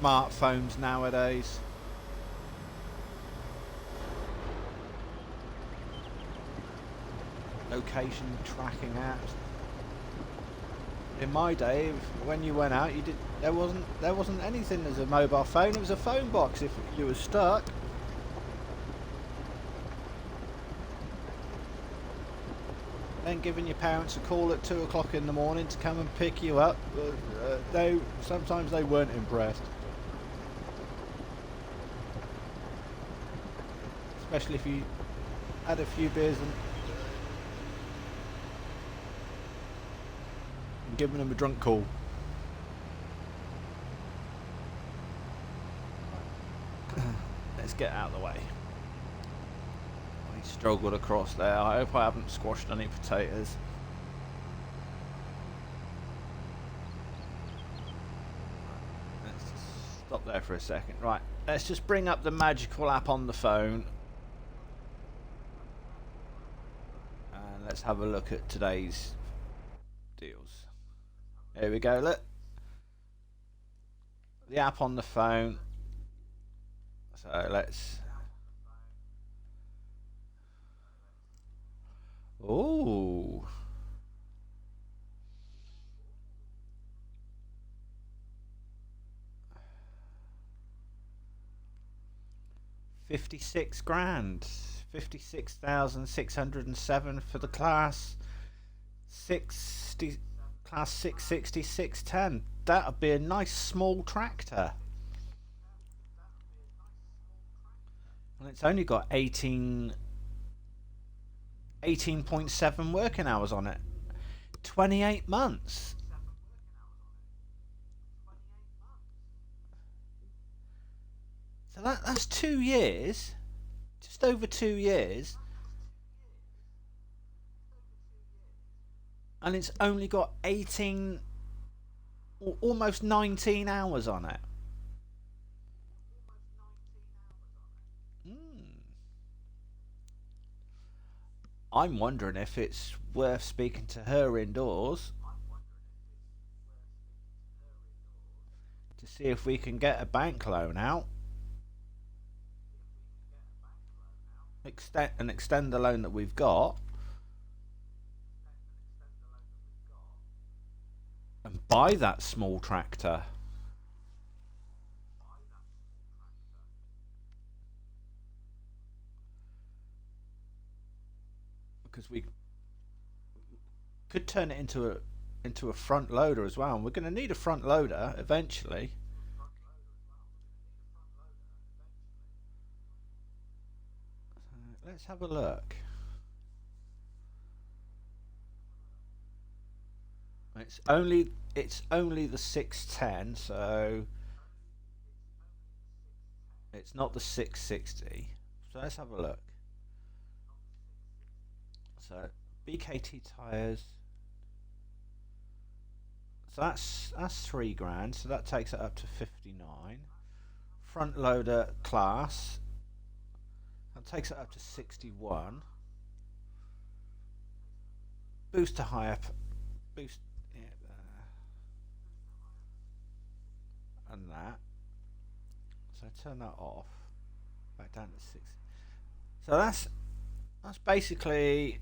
smartphones nowadays. Location tracking apps. In my day, when you went out, there wasn't anything as a mobile phone. It was a phone box if you were stuck. then giving your parents a call at 2 o'clock in the morning to come and pick you up. Sometimes they weren't impressed. Especially if you had a few beers and giving them a drunk call. Let's get out of the way. I struggled across there. I hope I haven't squashed any potatoes. Let's just stop there for a second. Right, let's just bring up the magical app on the phone. And let's have a look at today's deals. Here we go, look. The app on the phone. So let's... Ooh. $56,000. 56,607 for the class 60, class 660, 610. That'd be a nice small tractor. And it's only got 18.7 working hours on it. 28 months. So that's 2 years. Just over 2 years. And it's only got 18 or almost 19 hours on it. I'm wondering if it's worth speaking to her indoors to see if we can get a bank loan out. Extend the loan that we've got. And buy that small tractor. Because we could turn it into a front loader as well, and we're going to need a front loader eventually. Let's have a look. It's only the 610, so it's not the 660. So let's have a look. So BKT tires. So that's $3,000. So that takes it up to 59. Front loader class. That takes it up to 61. Boost to higher. Boost. Yeah, and that. So turn that off. Back down to 6. So that's basically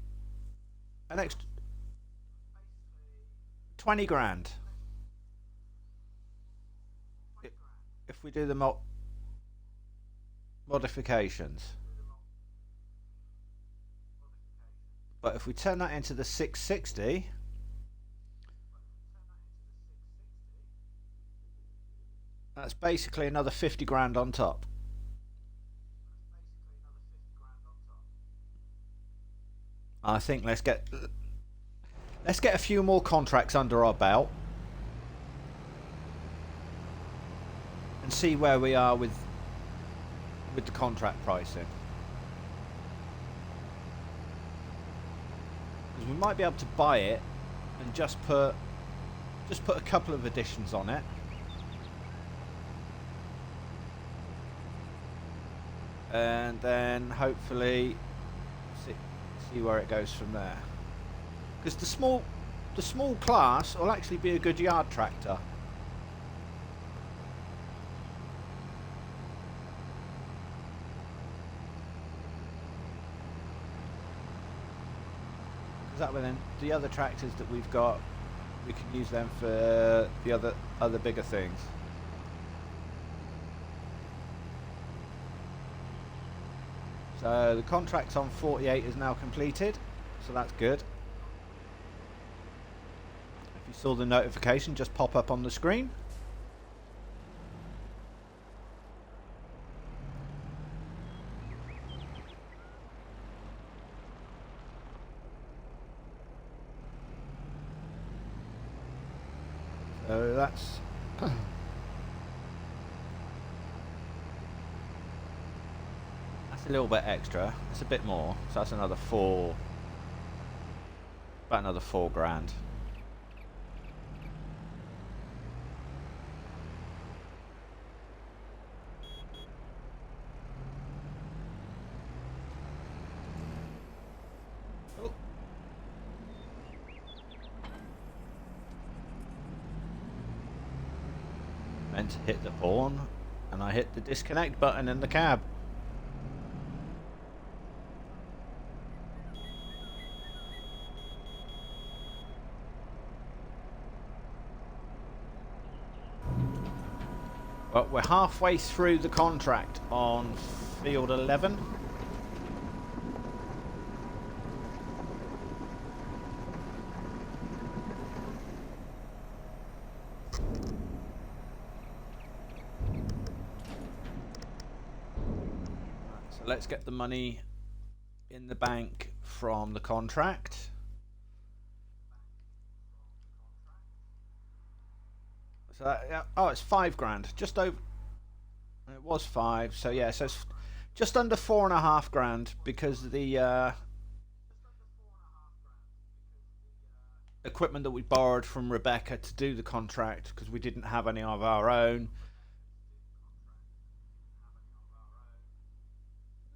an extra 20 grand if we do the modifications. But if we turn that into the 660, that's basically another 50 grand on top. I think let's get a few more contracts under our belt and see where we are with the contract pricing. Because we might be able to buy it and just put a couple of additions on it. And then hopefully see where it goes from there. Because the small class will actually be a good yard tractor. Because that way then the other tractors that we've got, we can use them for the other bigger things. So the contract on 48 is now completed, so that's good. saw the notification just pop up on the screen. So that's a little bit extra. It's a bit more. So that's another about another 4 grand. Oh. Meant to hit the horn, and I hit the disconnect button in the cab. But we're halfway through the contract on field 11. So let's get the money in the bank from the contract. So yeah, oh, it's 5 grand, just over. It was 5, so yeah, so it's just under 4.5 grand because the equipment that we borrowed from Rebecca to do the contract, because we didn't have any of our own,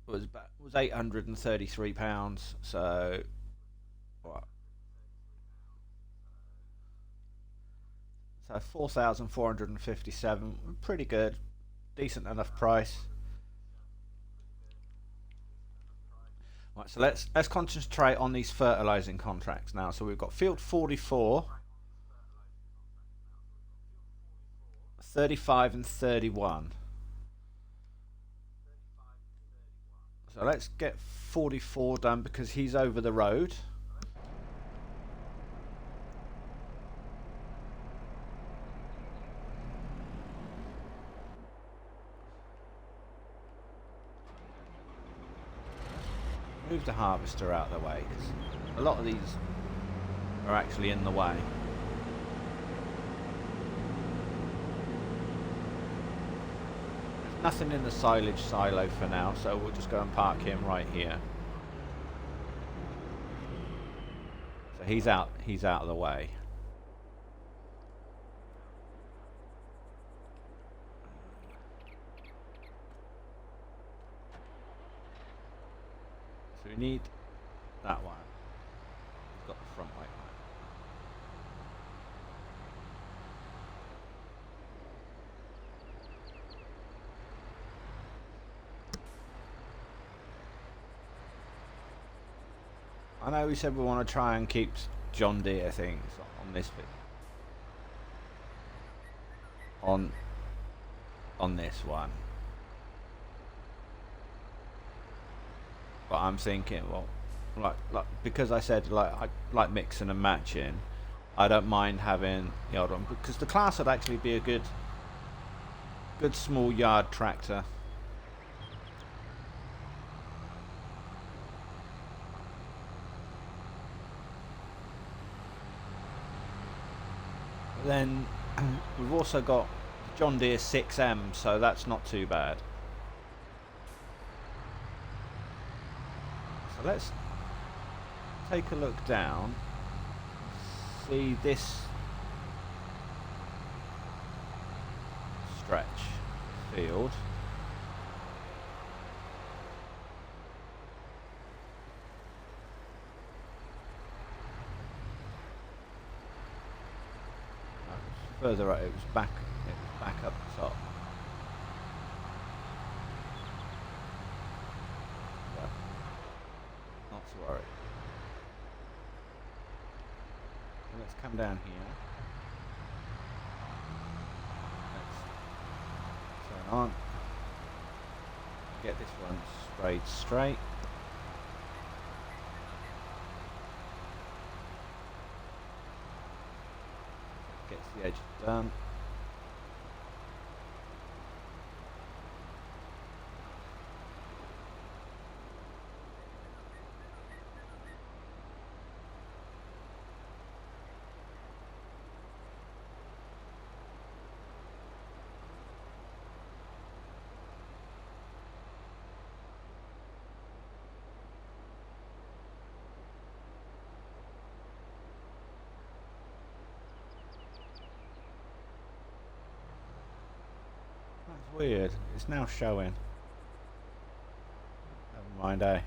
was £833. So what? So 4,457. Pretty good, decent enough price. Right, so let's concentrate on these fertilizing contracts now. So we've got field 44, 35 and 31. So let's get 44 done because he's over the road. Move the harvester out of the way because a lot of these are actually in the way. There's nothing in the silage silo for now, so we'll just go and park him right here. So he's out of the way. So we need that one. He's got the front light on. I know we said we want to try and keep John Deere things on this bit. On this one. But I'm thinking, well, like because I said I like mixing and matching, I don't mind having the old one because the class would actually be a good small yard tractor. Then we've also got John Deere 6M, so that's not too bad. So let's take a look down. See this stretch field. Further up, it was back up top. But not to worry. So let's come down here. Let's turn on. Get this one sprayed straight. edge done. That's weird. It's now showing. Never mind, eh?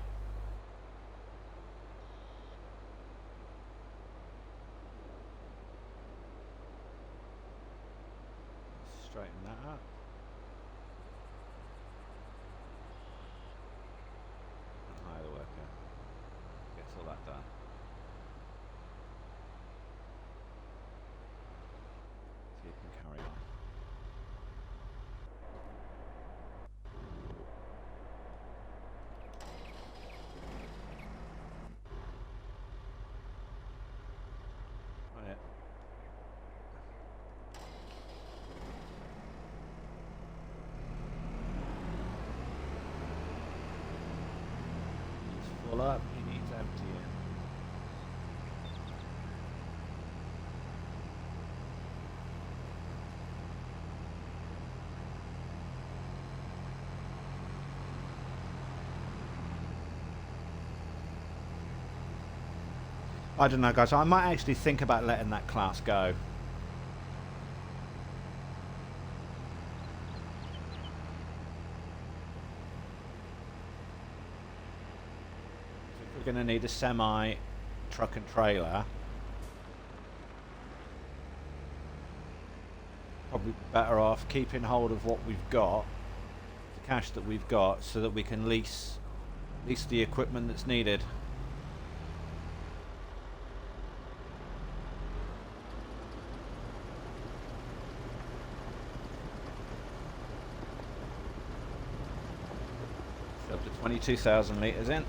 Straighten that up. Hire the worker. Gets all that done. So you can carry on. Oh, yeah. He's full up. He needs emptying. I don't know, guys. I might actually think about letting that class go. If we're going to need a semi, truck and trailer, probably better off keeping hold of what we've got, the cash that we've got, so that we can lease the equipment that's needed. Up to 22,000 litres in.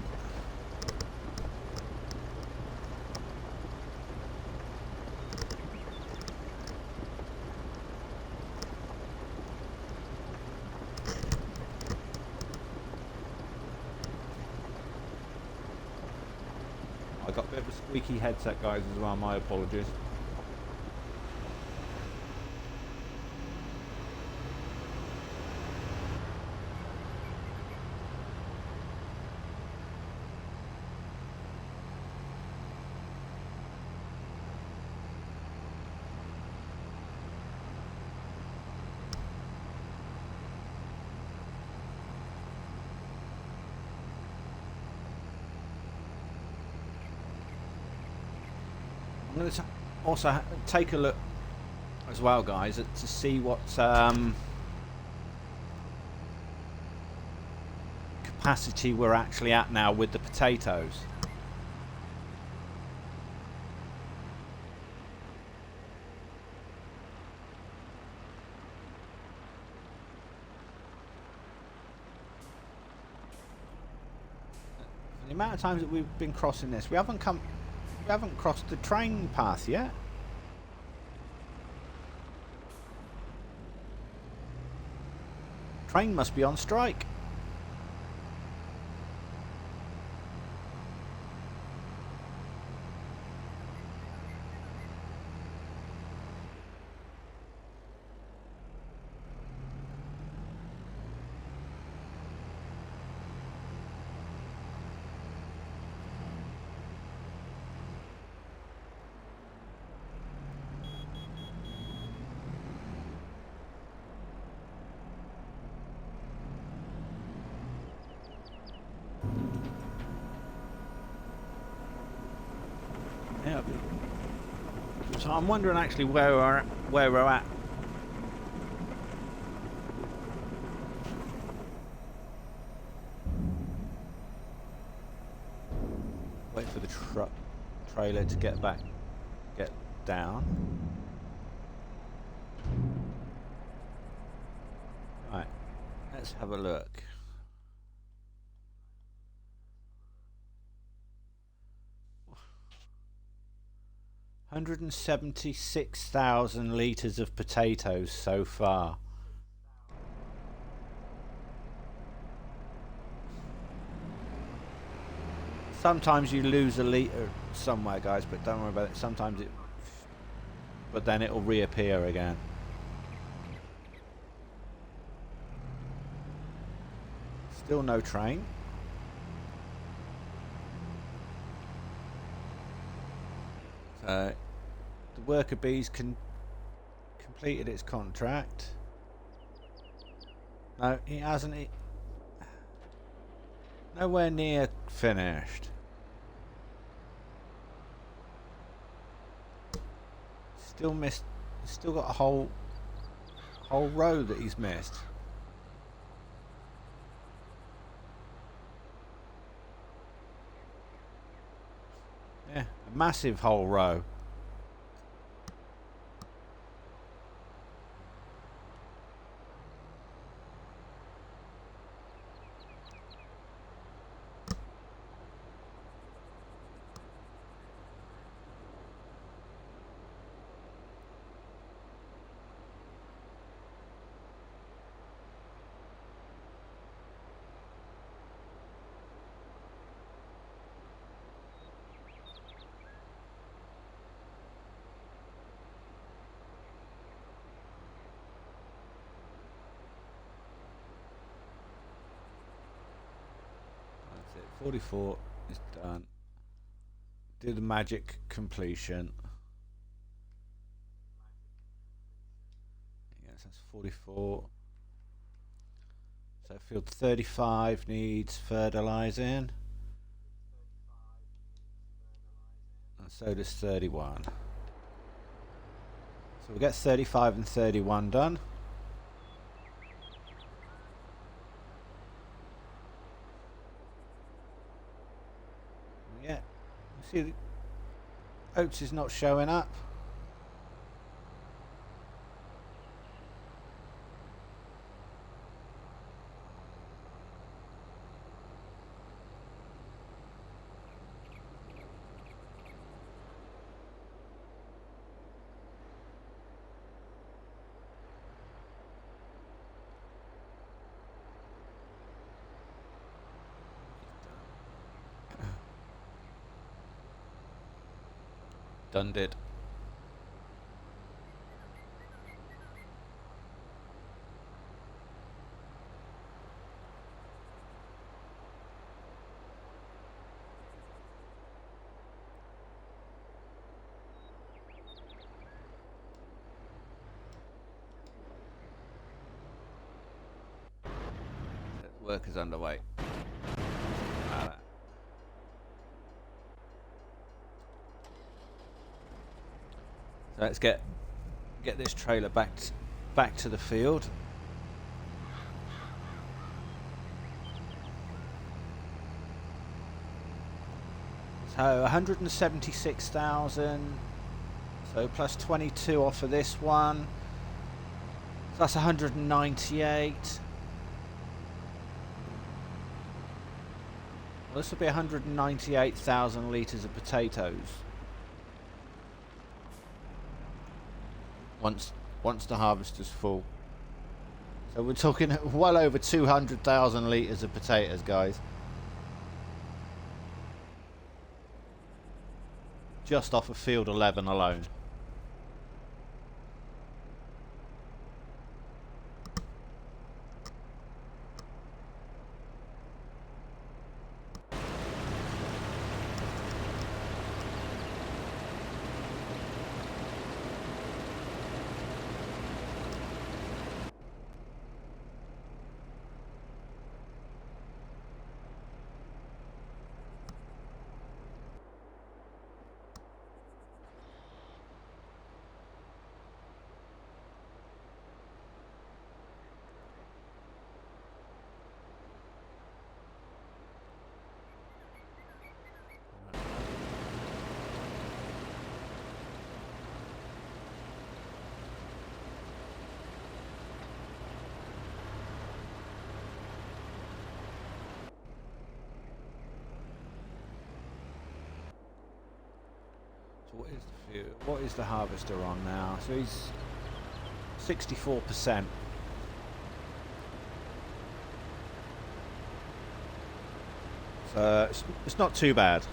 I got a bit of a squeaky headset, guys, as well. My apologies. I'm going to also take a look as well, guys, to see what capacity we're actually at now with the potatoes. The amount of times that we've been crossing this, we haven't crossed the train path yet. Train must be on strike. Yeah. So I'm wondering actually where we're at. Wait for the trailer to get down. Right, let's have a look. 176,000 litres of potatoes so far. Sometimes you lose a litre somewhere, guys, but don't worry about it. Sometimes it... but then it'll reappear again. Still no train. So the worker bees completed its contract. No, he hasn't. Nowhere near finished. Still missed. Still got a whole row that he's missed. Yeah, a massive whole row. That's it. 44 is done. Do the magic completion. Yes, that's 44. So field 35 needs fertilizing. And so does 31. So we'll get 35 and 31 done. Yeah, you see the oats is not showing up. Done did. Work is underway. So let's get this trailer back to the field. So 176,000. So plus 22 off of this one. So that's 198. Well, this will be 198,000 litres of potatoes. Once the harvester's full. So we're talking well over 200,000 litres of potatoes, guys. Just off of field 11 alone. what is the fuel? What is the harvester on now? So he's 64%. So it's not too bad.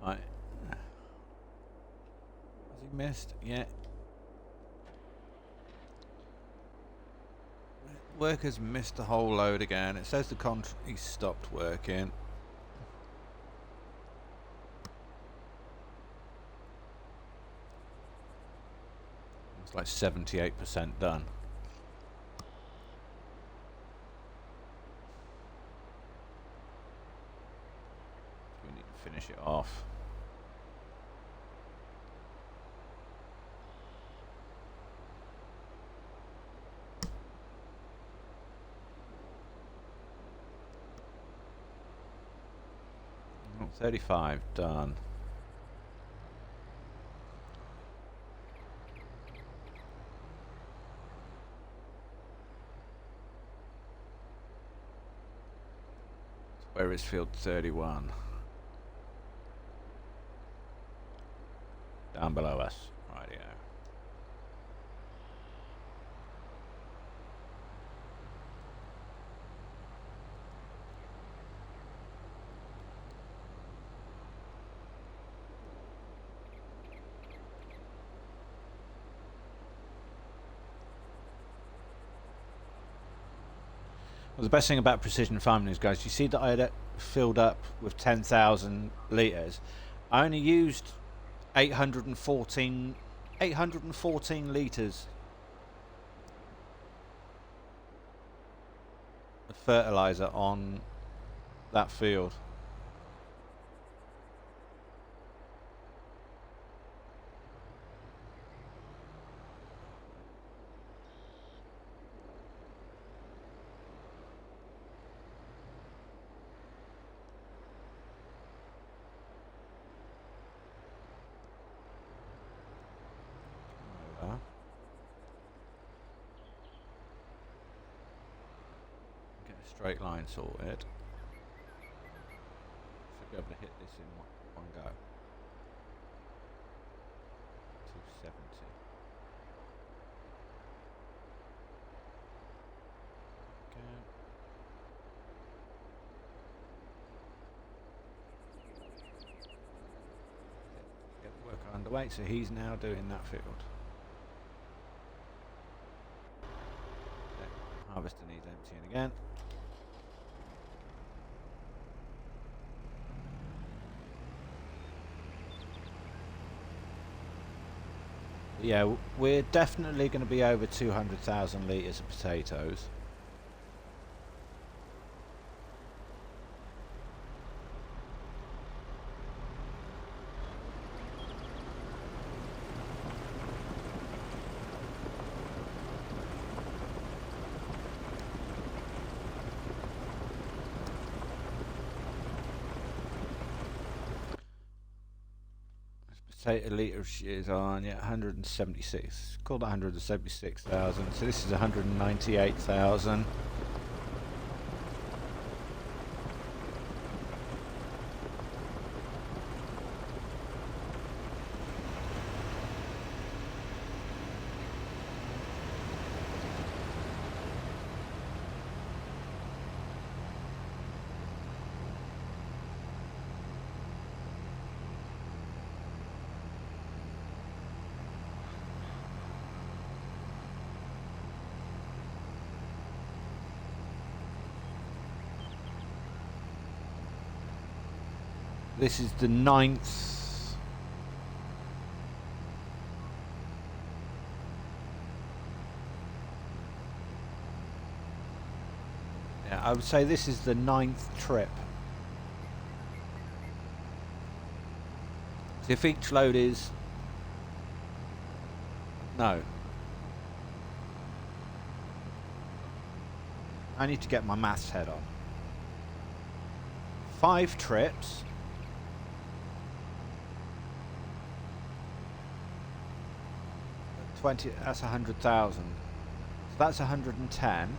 Right. Has he missed? Yeah. Workers missed the whole load again. It says he stopped working. It's like 78% done. We need to finish it off. Oh, 35 done. Where is field 31? Down below us. Rightio. Well, the best thing about precision farming is, guys, you see that I had it filled up with 10,000 litres. I only used 814 litres of fertilizer on that field. Get a straight line sorted. Should be able to hit this in one go. 270. Okay. Get the worker underway, so he's now doing that field. Harvester needs emptying again. Yeah, we're definitely going to be over 200,000 litres of potatoes. Say a litre is on, yeah, 176. Call that 176,000. So this is 198,000. This is the 9th. Yeah, I would say this is the 9th trip. So if each load is... No. I need to get my maths head on. 5 trips. 20, that's 100,000. So that's 110.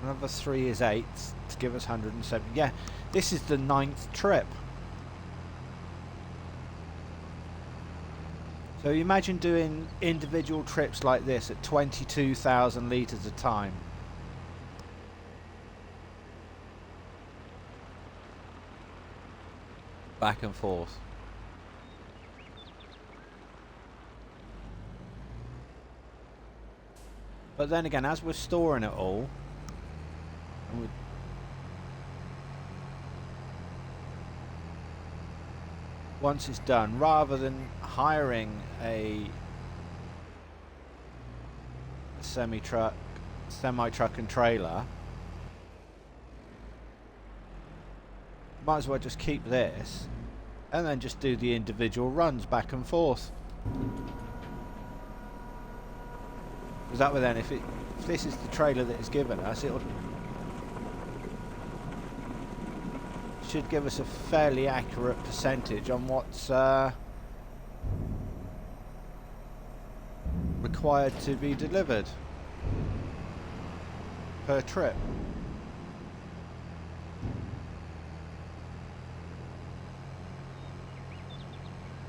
Another 3 is 8 to give us 170. Yeah, this is the 9th trip. So imagine doing individual trips like this at 22,000 litres a time. Back and forth. But then again, as we're storing it all, once it's done, rather than hiring a semi-truck and trailer, might as well just keep this and then just do the individual runs back and forth. Because that way then, if this is the trailer that it's given us, it should give us a fairly accurate percentage on what's required to be delivered per trip.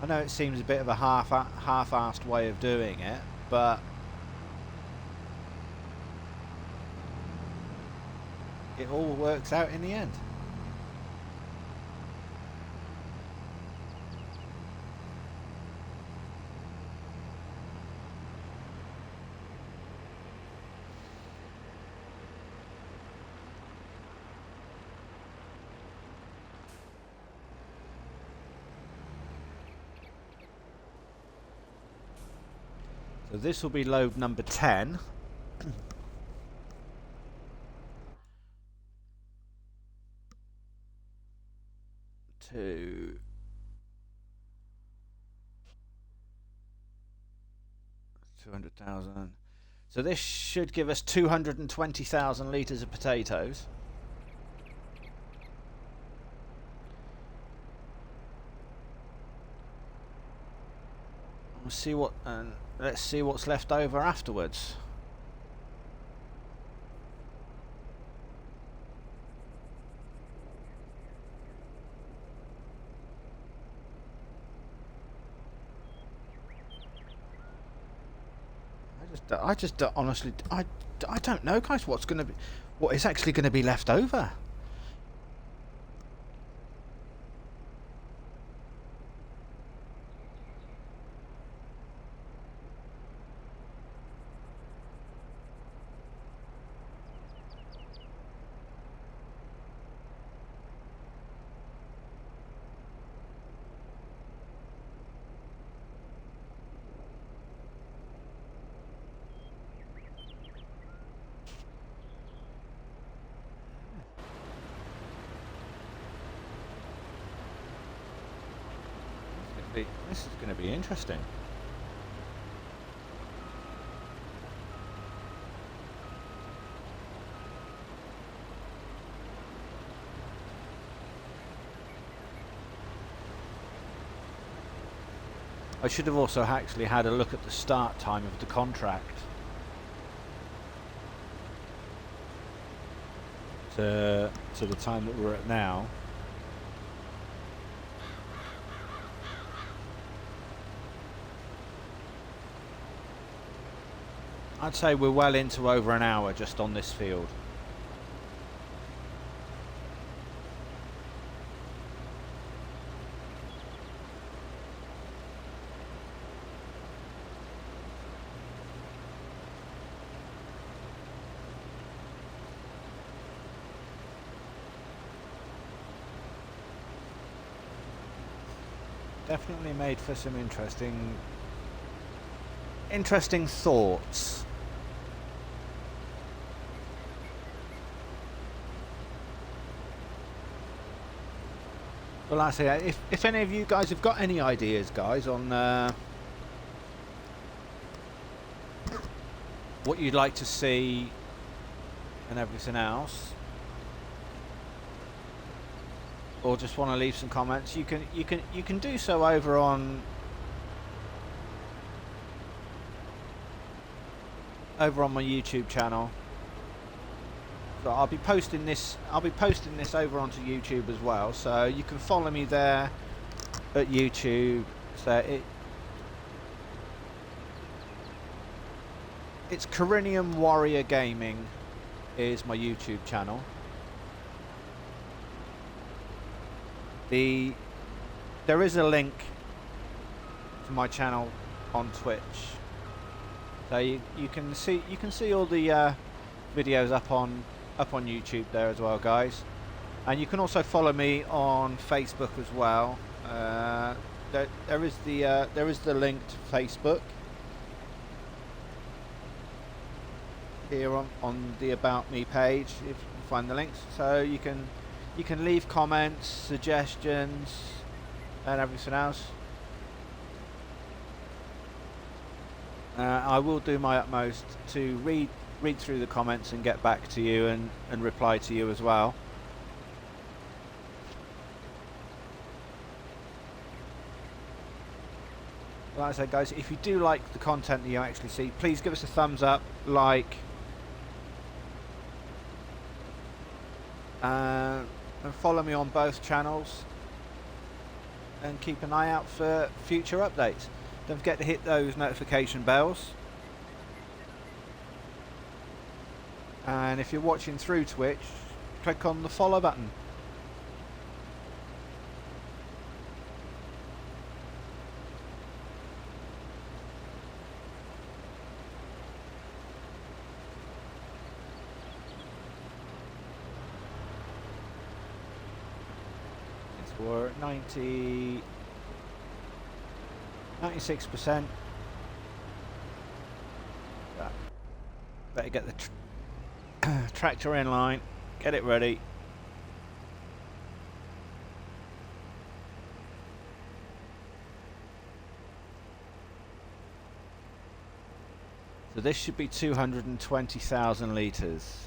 I know it seems a bit of a half-assed way of doing it, but it all works out in the end. So this will be load number 10. To 200,000. So this should give us 220,000 litres of potatoes. We'll see what, let's see what's left over afterwards. I just honestly, I don't know, guys. What is actually going to be left over? This is going to be interesting. I should have also actually had a look at the start time of the contract to the time that we're at now. I'd say we're well into over an hour just on this field. Definitely made for some interesting thoughts. Well, like I say, if any of you guys have got any ideas, guys, on what you'd like to see and everything else, or just want to leave some comments, you can do so over on my YouTube channel. So I'll be posting this over onto YouTube as well, so you can follow me there at YouTube. So it's Carinium Warrior Gaming is my YouTube channel. There is a link to my channel on Twitch, so you can see all the videos up on YouTube there as well, guys. And you can also follow me on Facebook as well. There is the link to Facebook here on the About Me page, if you find the links. So you can leave comments, suggestions, and everything else. I will do my utmost to read through the comments and get back to you and reply to you as well. Like I said, guys, if you do like the content that you actually see, please give us a thumbs up, like, and follow me on both channels, and keep an eye out for future updates. Don't forget to hit those notification bells. And if you're watching through Twitch, click on the follow button. We're at 96%. Better get the tractor in line, get it ready. So this should be 220,000 litres.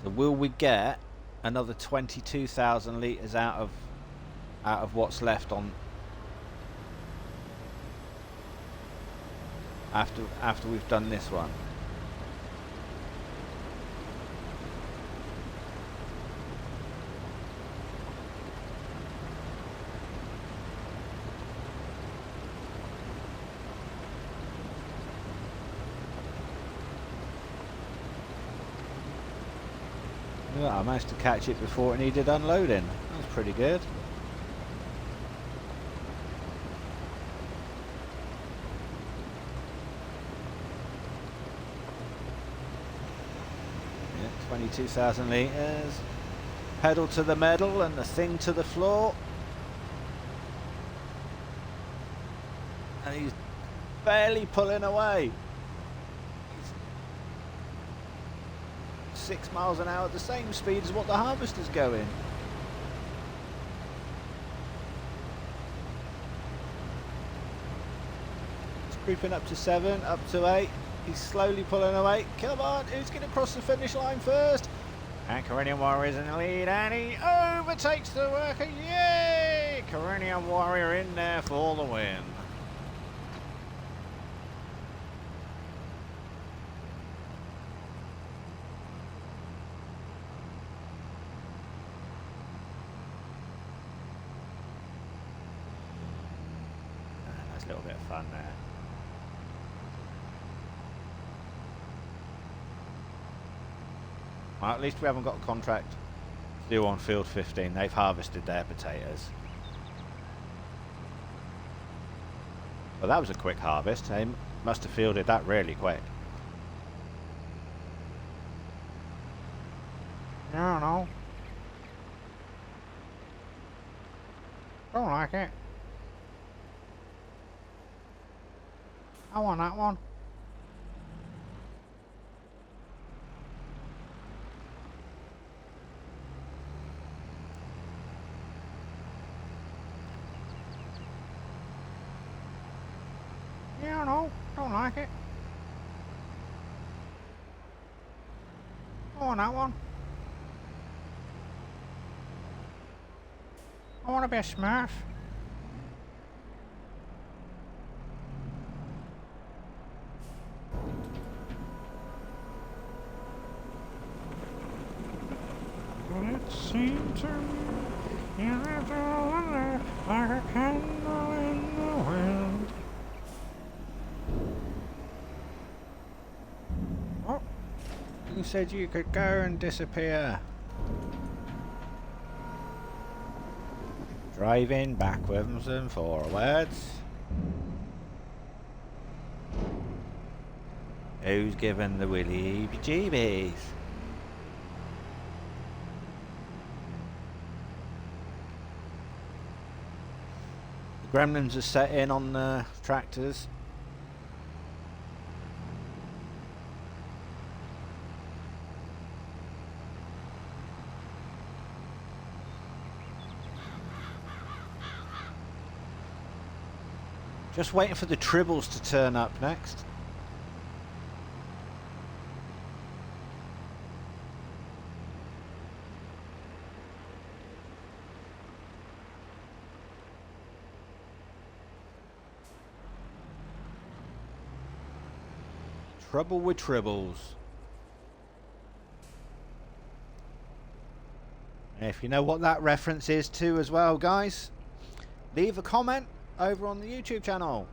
So will we get another 22,000 litres out of what's left on after we've done this one? Yeah, I managed to catch it before it needed unloading. That was pretty good. Yeah, 22,000 litres. Pedal to the metal and the thing to the floor. And he's barely pulling away. 6 miles an hour at the same speed as what the harvester's going. It's creeping up to 7, up to 8. He's slowly pulling away. Come on, who's going to cross the finish line first? And Carinium Warrior is in the lead, and he overtakes the worker. Yay! Carinian Warrior in there for the win. That's a little bit of fun there. Well, at least we haven't got a contract due on field 15. They've harvested their potatoes. Well, that was a quick harvest. They must have fielded that really quick. No. Don't like it. I want that one. Yeah, no, don't like it. I want that one. I want to be a Smurf. Well, it seemed to me you lived all under like a candle in the wind. Oh, you said you could go and disappear. Driving backwards and forwards. Who's given the willy jeebies? The gremlins are set in on the tractors. Just waiting for the tribbles to turn up next. Trouble with tribbles. If you know what that reference is to as well, guys, leave a comment over on the YouTube channel.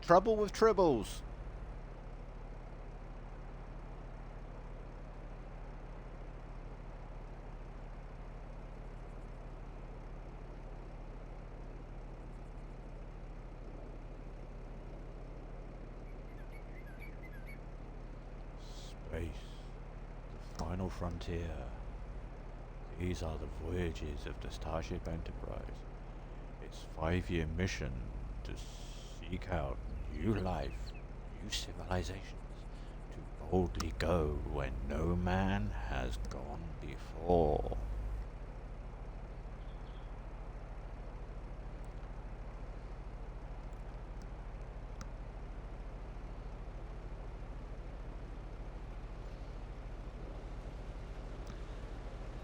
Trouble with tribbles. Space, the final frontier. These are the voyages of the Starship Enterprise. Its 5-year mission to seek out new life, new civilizations, to boldly go where no man has gone before.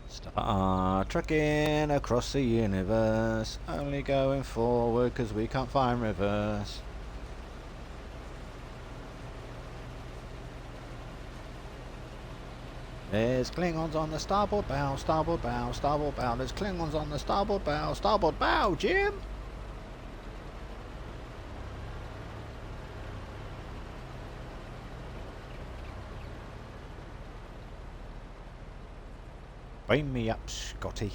Start trucking across the universe, only going forward because we can't find reverse. There's Klingons on the starboard bow, starboard bow, starboard bow. There's Klingons on the starboard bow, Jim! Beam me up, Scotty.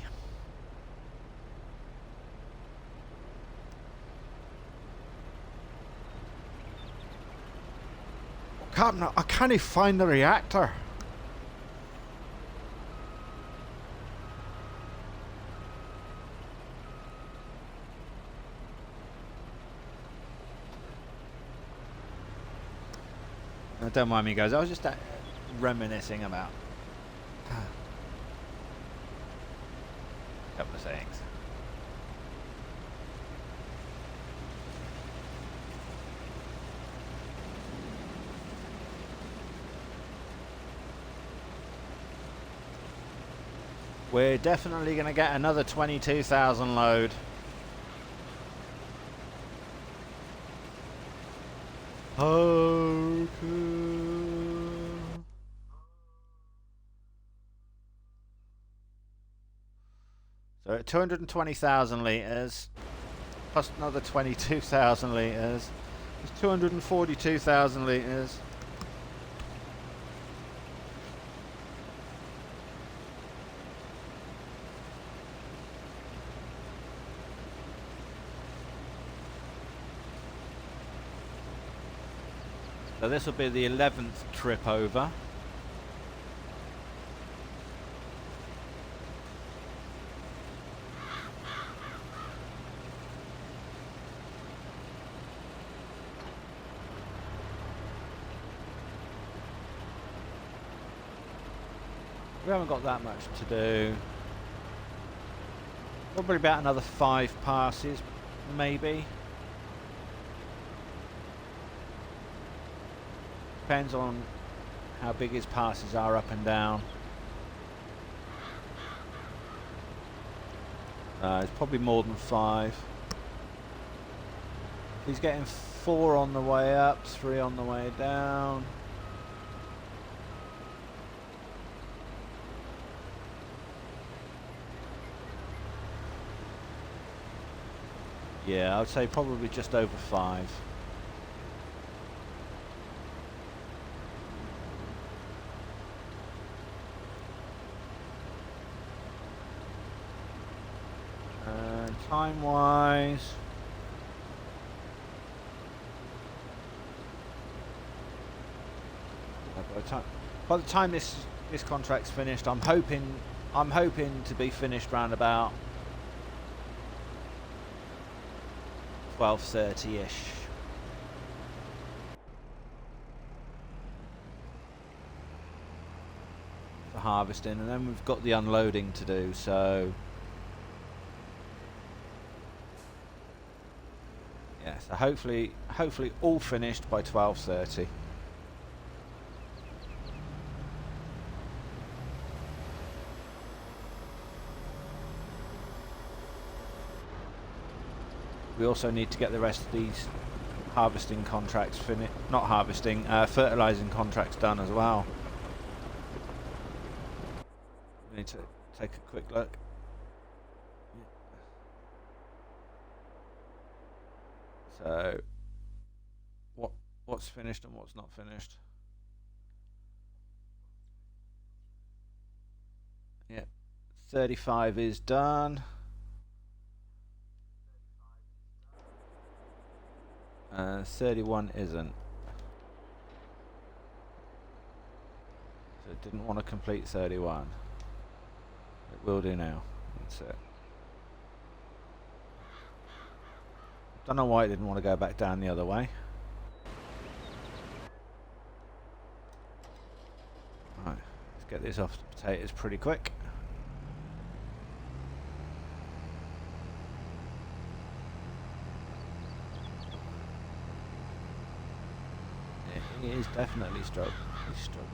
Captain, I can't find the reactor. Don't mind me, guys. I was just reminiscing about a couple of things. We're definitely going to get another 22,000 load. Oh, so at 220,000 litres, plus another 22,000 litres, it's 242,000 litres. So this will be the 11th trip over. We haven't got that much to do. Probably about another 5 passes, maybe. Depends on how big his passes are up and down. It's probably more than 5. He's getting 4 on the way up, 3 on the way down. Yeah, I would say probably just over 5. Time-wise, by the time this contract's finished, I'm hoping to be finished round about 12:30ish. For harvesting, and then we've got the unloading to do, so yeah, so hopefully all finished by 12:30. We also need to get the rest of these harvesting contracts finished, not harvesting, fertilizing contracts done as well. We need to take a quick look. So, what's finished and what's not finished? Yeah, 35 is done. 31 isn't. So it didn't want to complete 31. It will do now. That's it. Don't know why it didn't want to go back down the other way. Right, let's get this off the potatoes pretty quick. Yeah, he is definitely struggling. He's struggling.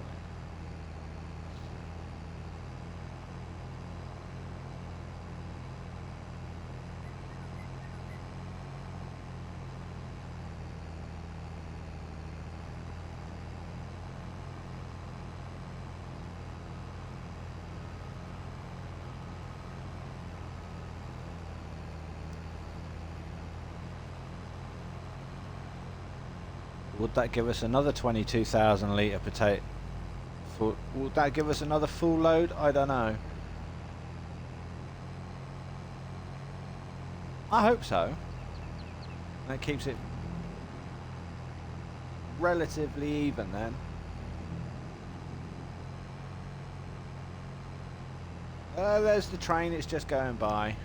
Would that give us another 22,000 litre potato? Would that give us another full load? I don't know. I hope so. That keeps it relatively even then. There's the train, it's just going by.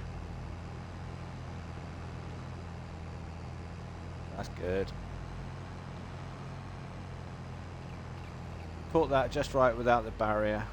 That's good. Caught that just right without the barrier.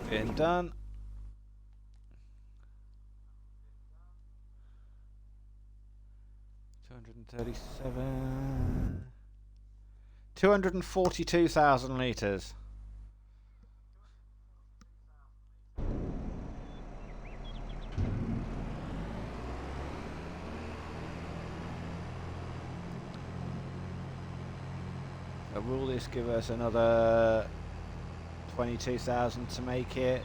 Being done. $237. 242,000 litres. So will this give us another 22,000 to make it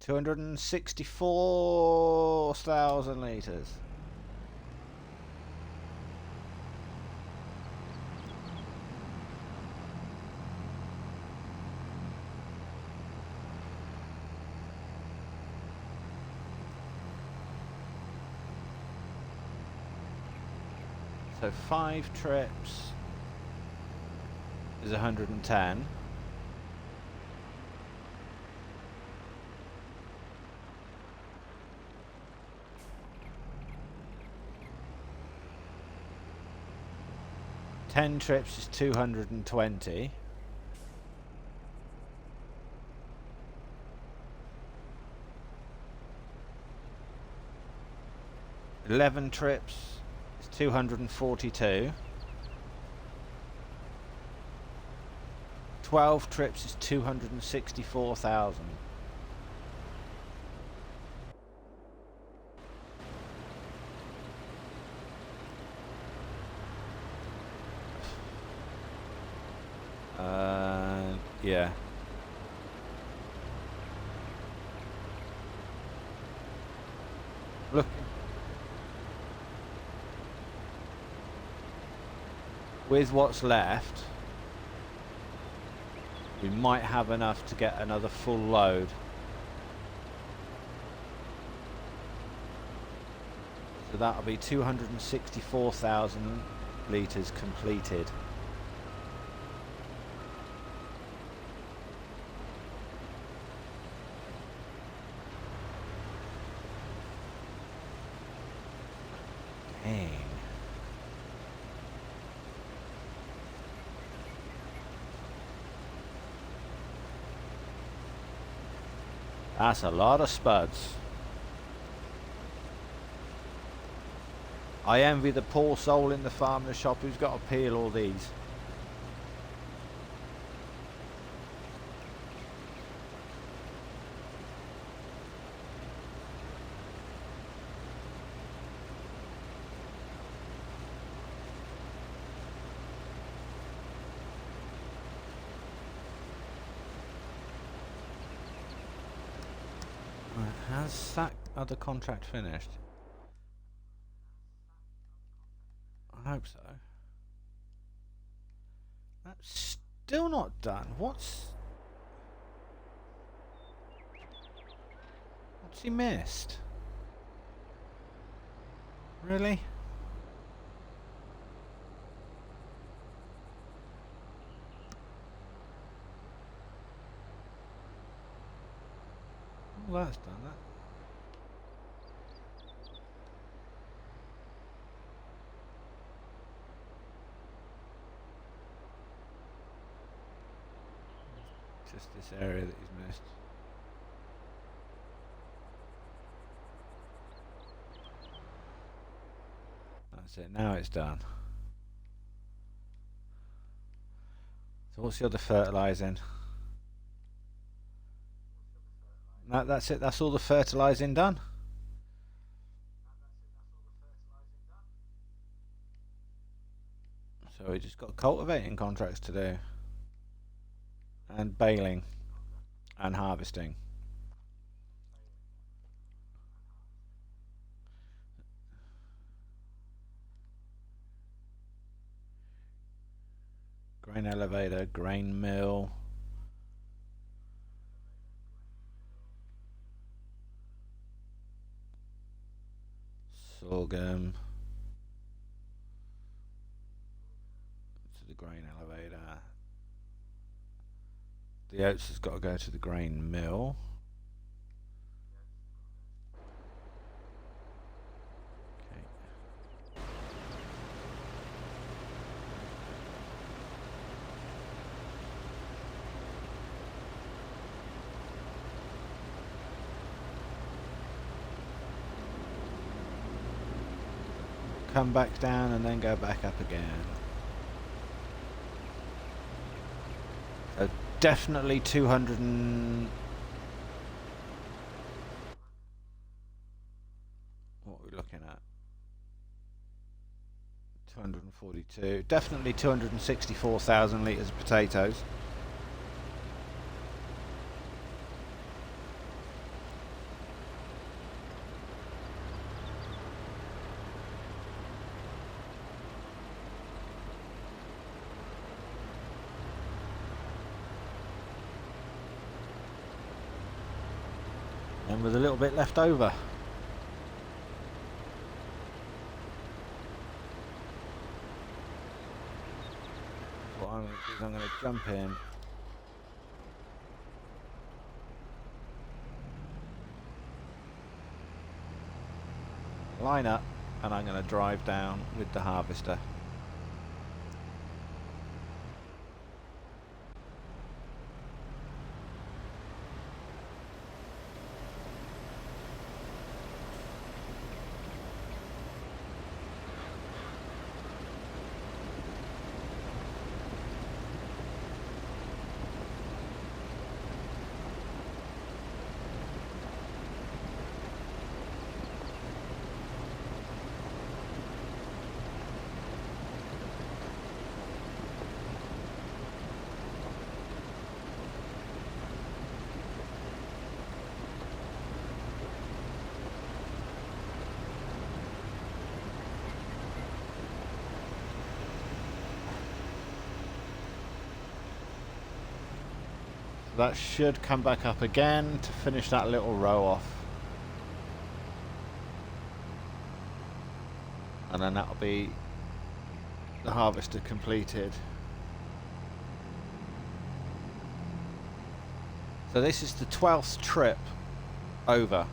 264,000 litres? So 5 trips is 110. Ten trips is 220. Eleven trips is 242. 12 trips is 264,000. Yeah. Look. With what's left, we might have enough to get another full load. So that'll be 264,000 litres completed. Dang. That's a lot of spuds. I envy the poor soul in the farmer's shop who's got to peel all these. Right, has that other contract finished? I hope so. That's still not done. What's he missed? Really? Well, that's done that. Just this area that he's missed. That's it, now it's done. So what's the other fertilising? No, that's it, that's all the fertilising done. So we just got cultivating contracts to do. And baling. And harvesting. Grain elevator, grain mill. Sorghum. To the grain elevator. The oats has got to go to the grain mill. come back down and then go back up again. So definitely 200 and... what are we looking at? 242. Definitely 264,000 litres of potatoes. And with a little bit left over. What I'm going to do is I'm going to jump in. Line up, and I'm going to drive down with the harvester. That should come back up again to finish that little row off. And then that'll be the harvester completed. So this is the 12th trip over.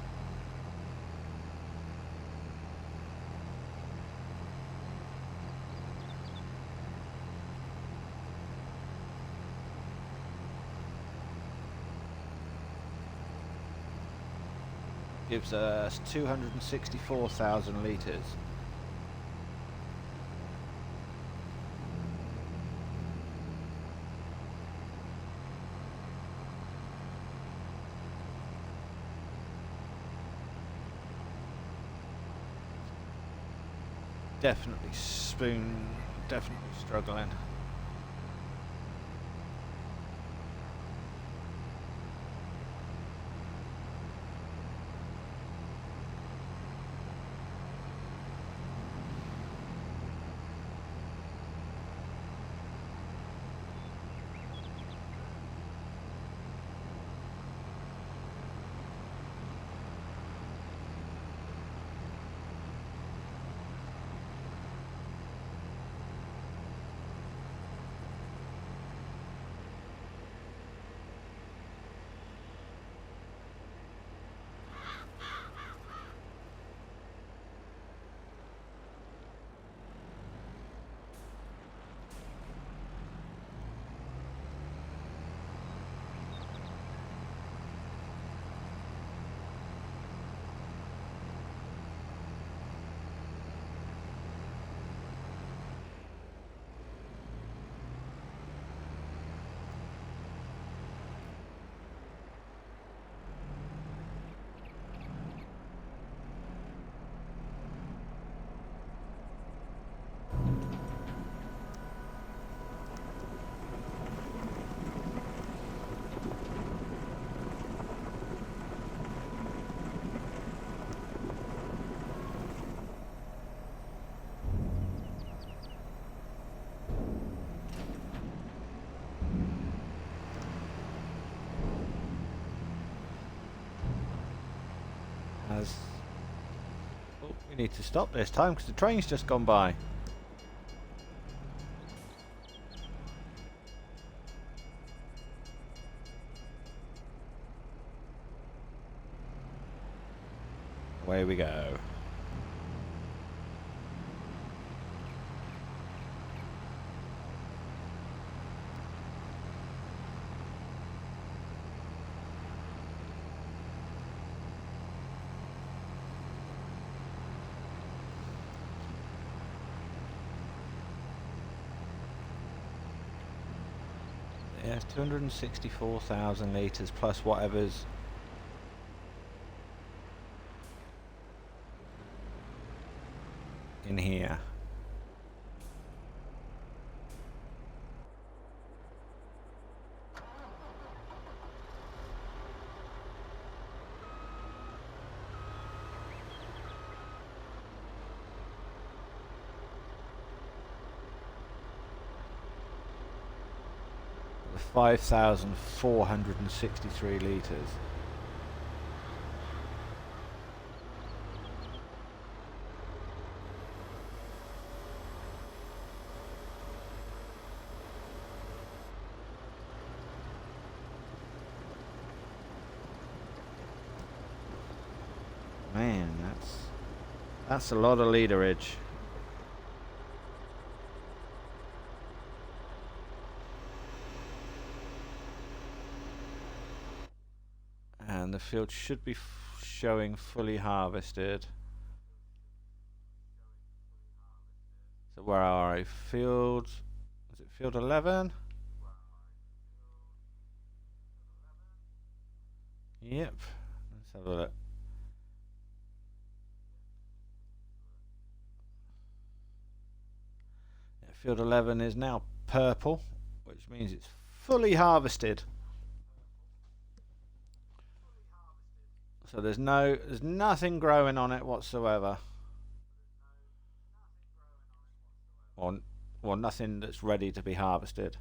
Gives us 264,000 litres. Definitely struggling. Oh, we need to stop this time because the train's just gone by. Away we go. it's 264,000 litres plus whatever's in here. The 5,463 litres. Man, that's a lot of literage. And the field should be showing fully harvested. So where are I? Field, is it field 11? Yep. Let's have a look. Yeah, field 11 is now purple, which means it's fully harvested. So there's nothing growing on it whatsoever. Or nothing that's ready to be harvested.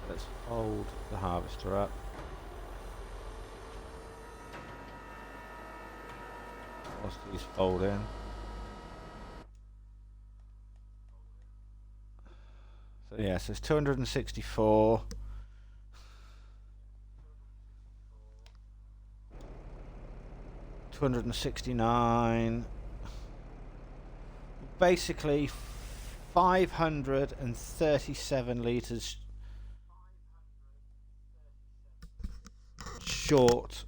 Let's fold the harvester up. Whilst he's folding. So yeah, so it's 264. $269. Basically 537 litres short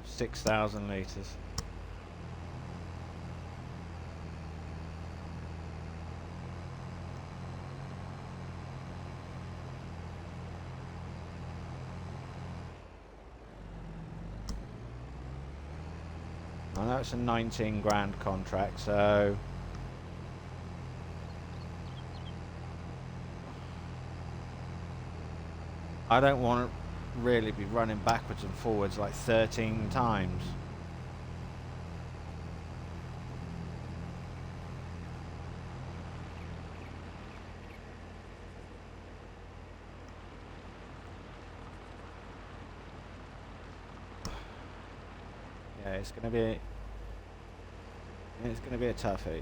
6,000 litres. I know it's a 19 grand contract, so I don't want to really be running backwards and forwards like 13 times. Yeah, it's gonna be a toughie.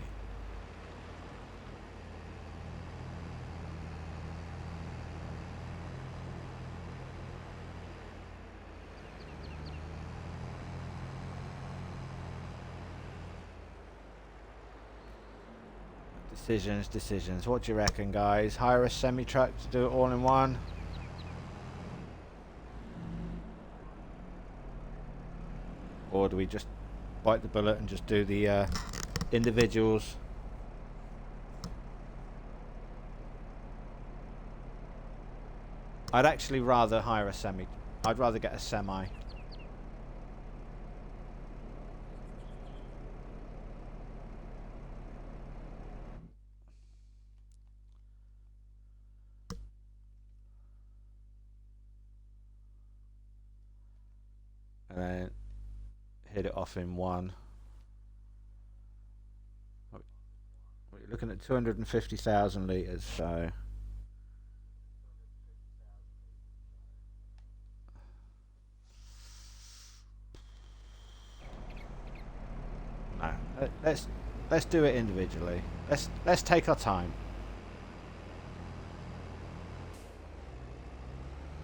Decisions. What do you reckon, guys? Hire a semi-truck to do it all in one? Or do we just bite the bullet and just do the individuals? I'd actually rather hire a semi. I'd rather get a semi. And then hit it off in one. You're looking at 250,000 litres, so no. Let's do it individually. Let's take our time.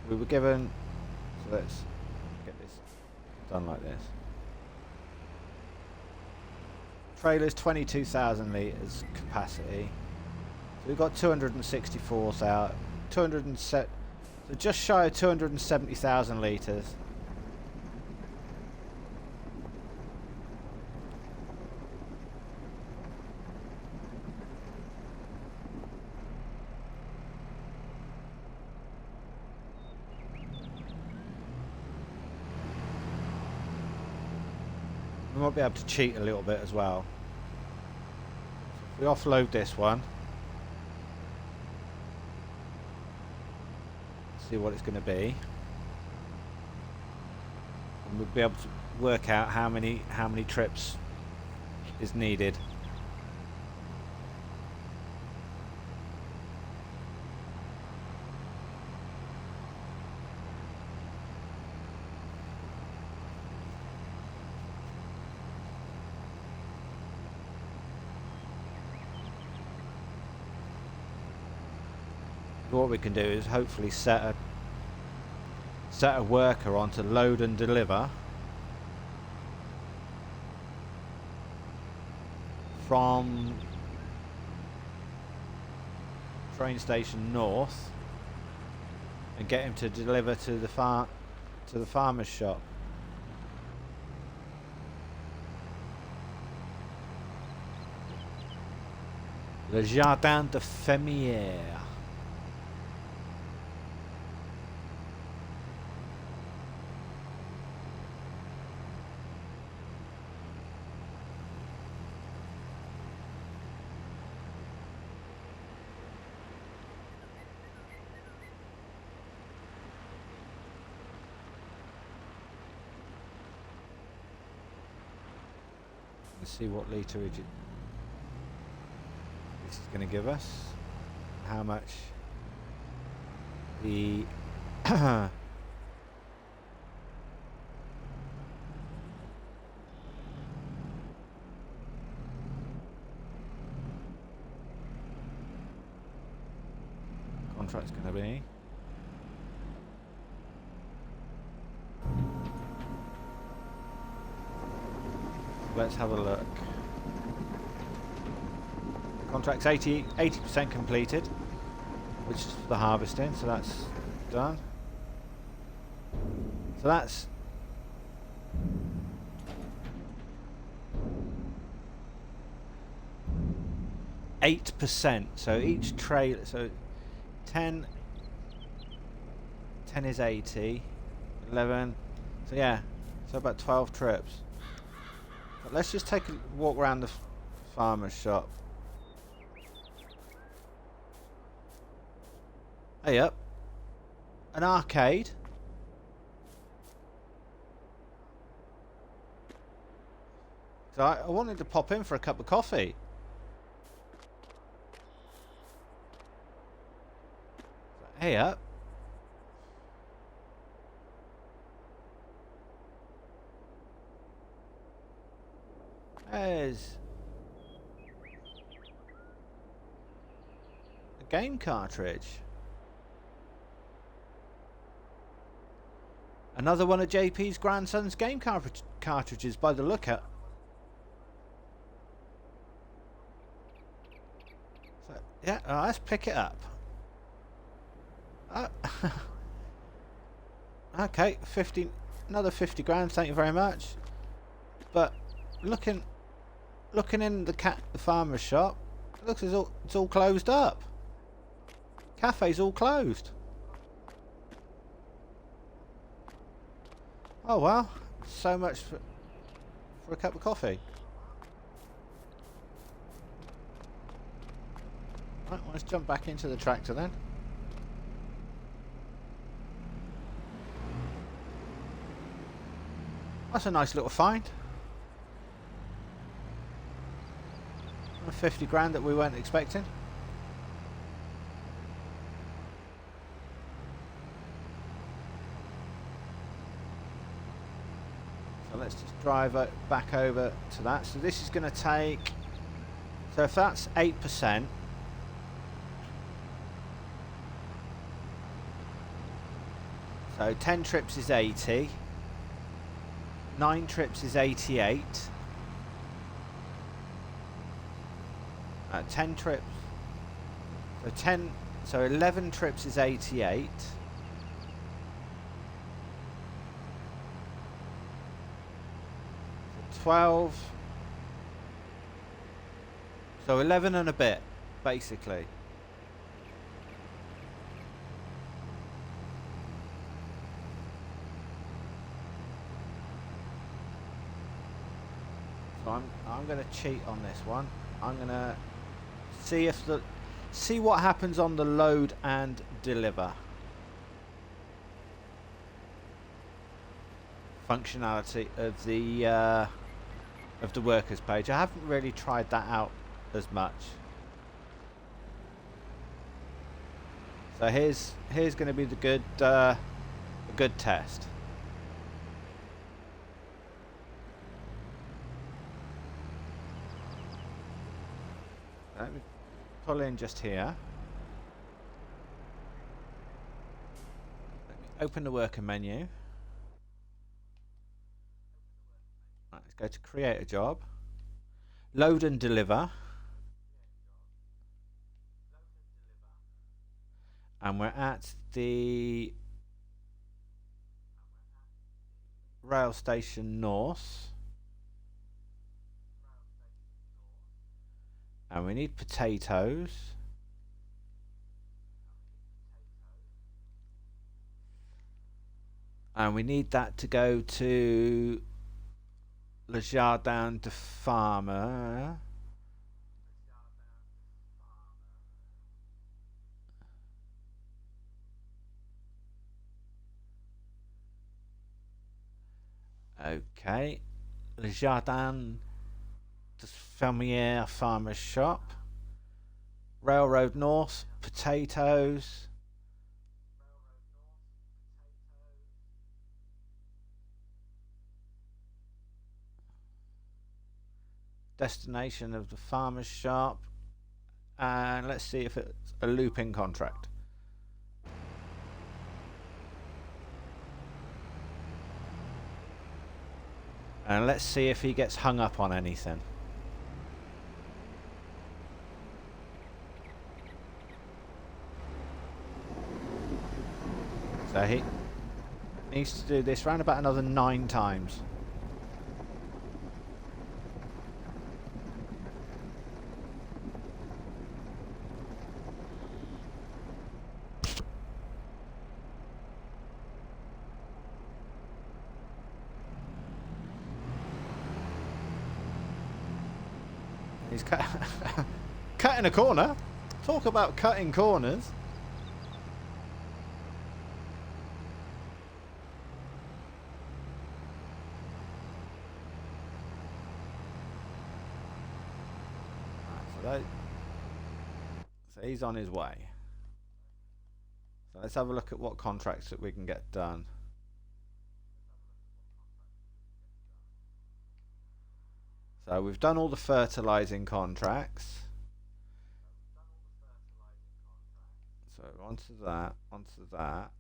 We were given, so let's get this done like this. Trailer's 22,000 litres capacity. So we've got 264,000, 207, so just shy of 270,000 litres. We might be able to cheat a little bit as well. If we offload this one, see what it's going to be, and we'll be able to work out how many trips is needed. What we can do is hopefully set a worker on to load and deliver from train station north and get him to deliver to the farmer's shop. Le Jardin de Fermière. Let's see what literage this is going to give us. How much the contract's going to be. Let's have a look. Contract's 80% completed, which is the harvesting, so that's done. So that's %. So each trailer, so 10 is 80, 11, so yeah, so about 12 trips. But let's just take a walk around the farmer's shop. Hey up, an arcade. So I wanted to pop in for a cup of coffee. Hey up. There's a game cartridge. Another one of JP's grandson's game cartridges by the look at. So, yeah, let's pick it up. Okay, another 50 grand, thank you very much. But looking in the farmer's shop, it looks as though it's all closed up. Cafe's all closed. Oh well, so much for a cup of coffee. Right, let's jump back into the tractor then. That's a nice little find. 50 grand that we weren't expecting. So let's just drive back over to that. So this is going to take, so if that's 8%, so 10 trips is 80, 9 trips is 88, 10 trips So 10, so 11 trips is 88. So 12. So 11 and a bit, basically. So I'm going to cheat on this one. I'm going to see what happens on the load and deliver functionality of the workers page. I haven't really tried that out as much. So here's going to be the good test. Let me pull in just here. Let me open the worker menu. Right, let's go to create a job. Load and deliver. And we're at the rail station north. And we need potatoes. And we need that to go to Le Jardin de Farmer. Okay. Le Jardin de Fermier Farmer's Shop. Railroad North, potatoes. Destination of the farmer's shop. And let's see if it's a looping contract. And let's see if he gets hung up on anything. So he needs to do this round about another 9 times. He's cutting a corner. Talk about cutting corners. So he's on his way. So let's have a look at what contracts that we can get done. So we've done all the fertilizing contracts. So onto that, onto that.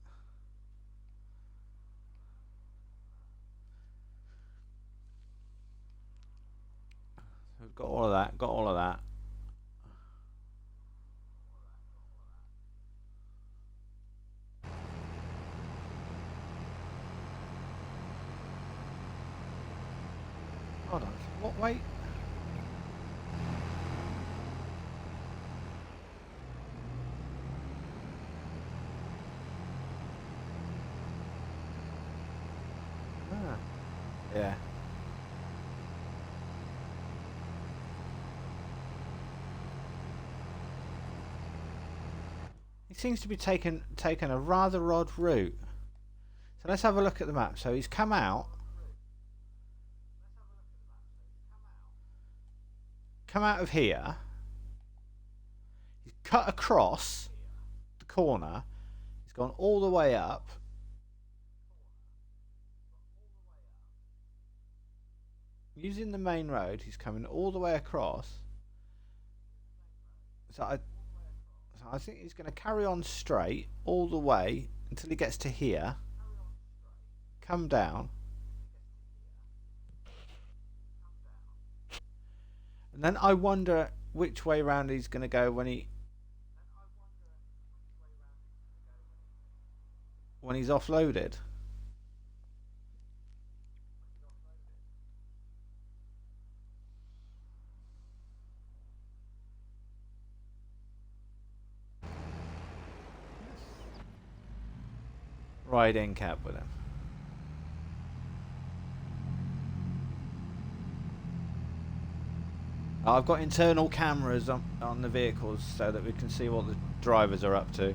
We've got all of that, got all of that. Hold on, what, wait? Ah, yeah. He seems to be taking a rather odd route. So let's have a look at the map. So he's come out. Come out of here. He's cut across the corner. He's gone all the way up. Using the main road, he's coming all the way across. So I think he's going to carry on straight all the way until he gets to here. Come down. And then I wonder which way round he's going to go when he when he's offloaded. Ride in cab with him. I've got internal cameras on the vehicles so that we can see what the drivers are up to.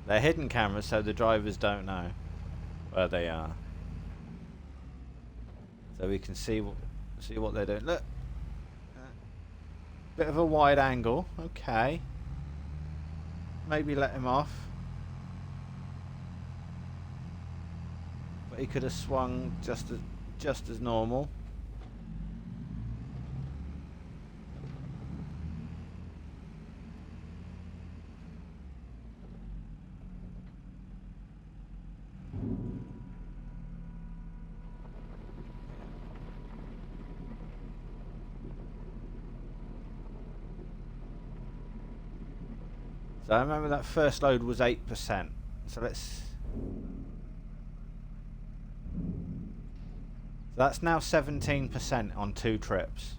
They're hidden cameras so the drivers don't know where they are. So we can see what they're doing. Look, bit of a wide angle. Okay. Maybe let him off. But he could have swung just as normal. So I remember that first load was 8%. So let's... So that's now 17% on 2 trips.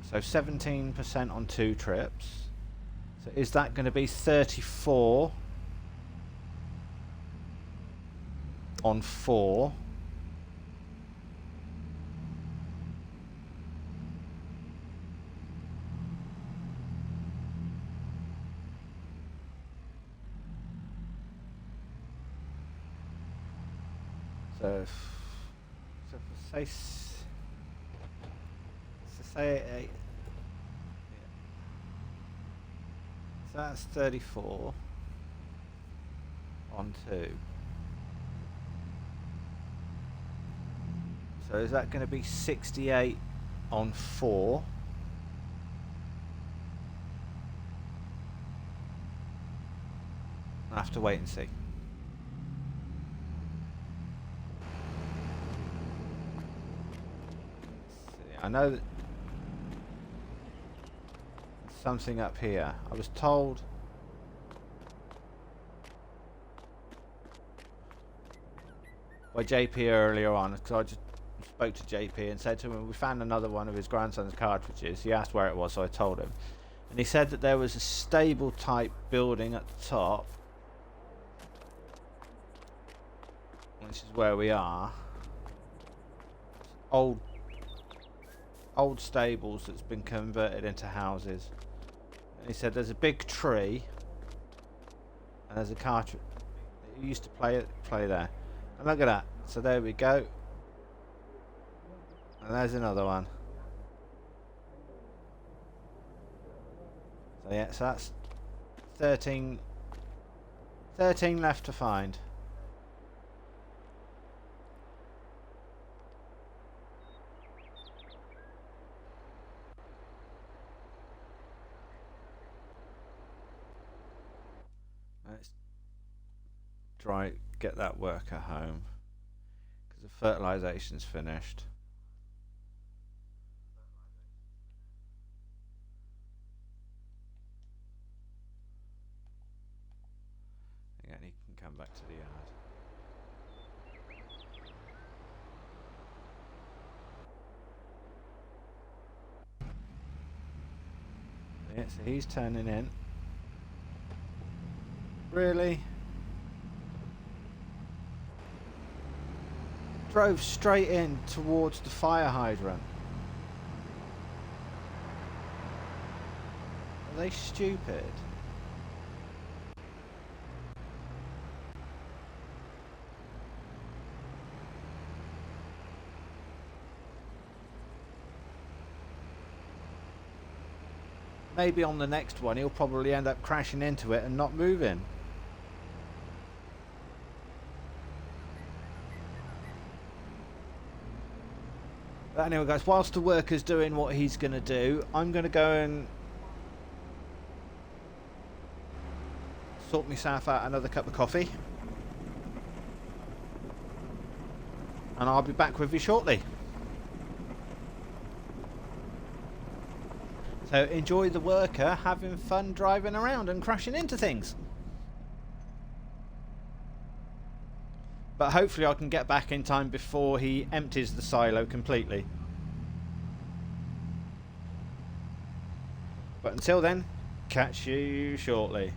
So 17% on 2 trips. So is that going to be 34 on 4? So say 8. So that's 34 on 2. So is that going to be 68 on 4? I'll have to wait and see. I know that there's something up here. I was told by JP earlier on, because I just spoke to JP and said to him we found another one of his grandson's cartridges. He asked where it was, so I told him. And he said that there was a stable type building at the top, which is where we are. Old stables that's been converted into houses. And he said there's a big tree and there's a cartridge. He used to play there. And look at that. So there we go. And there's another one. So yeah, so that's 13 left to find. Let's try get that worker home because the fertilization's finished. Yeah, he can come back to the yard. Yeah, so he's turning in. Really? Drove straight in towards the fire hydrant. Are they stupid? Maybe on the next one he'll probably end up crashing into it and not moving. But anyway guys, whilst the worker's doing what he's going to do, I'm going to go and sort myself out another cup of coffee. and I'll be back with you shortly. So enjoy the worker having fun driving around and crashing into things. But hopefully I can get back in time before he empties the silo completely. But until then, catch you shortly.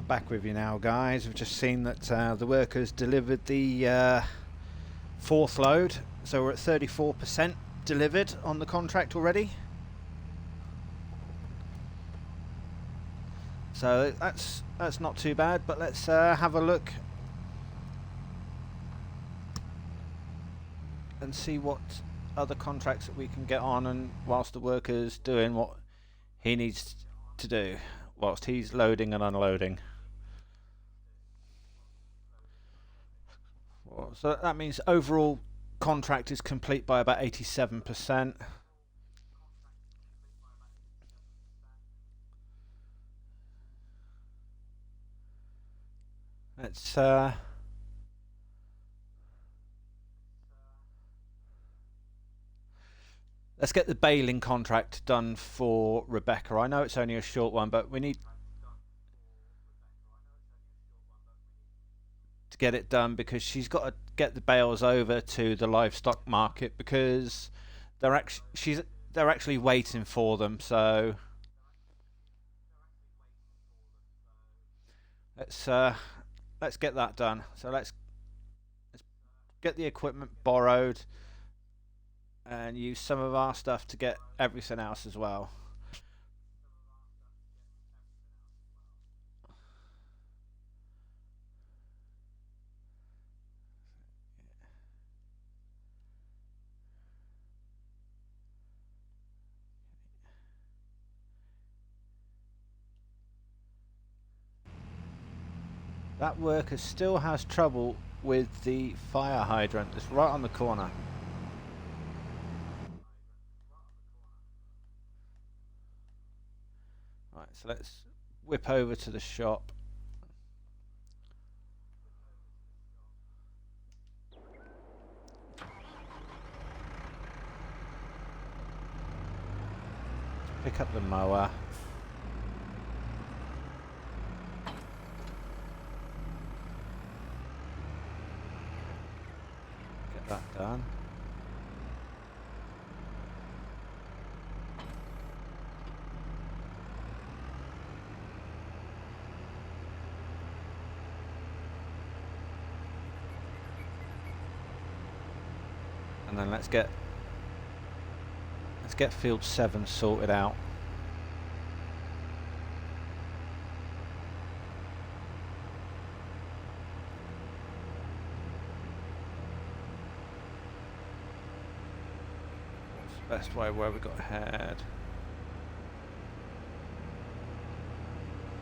back with you now, guys. We've just seen that the workers delivered the fourth load, so we're at 34% delivered on the contract already. So that's not too bad, but let's have a look and see what other contracts that we can get on, and whilst the worker's doing what he needs to do, whilst he's loading and unloading. So that means overall contract is complete by about 87%. Let's get the baling contract done for Rebecca. I know it's only a short one, but we need to get it done because she's got to get the bales over to the livestock market because they're actually waiting for them. So let's get that done. So let's get the equipment borrowed and use some of our stuff to get everything else as well. That worker still has trouble with the fire hydrant that's right on the corner. Right, so let's whip over to the shop. Pick up the mower. Get that done. And then let's get field 7 sorted out. What's the best way where we got ahead?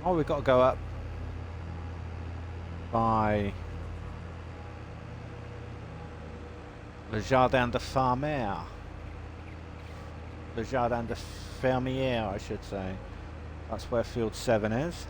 Oh, we've got to go up by Le Jardin de Fermier. Le Jardin de Fermier, I should say. That's where field 7 is.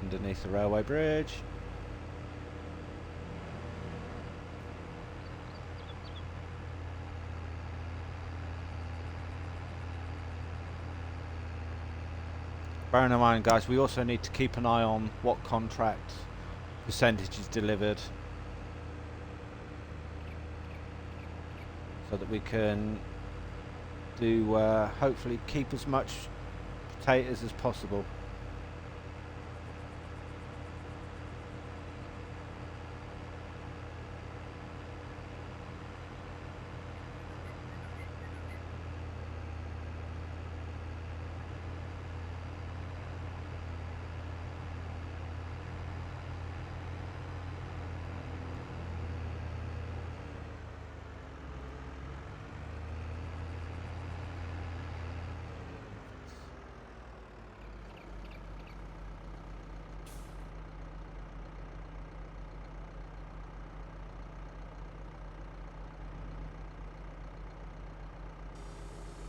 Underneath the railway bridge. Bearing in mind, guys, we also need to keep an eye on what contract percentage is delivered so that we can do hopefully keep as much potatoes as possible.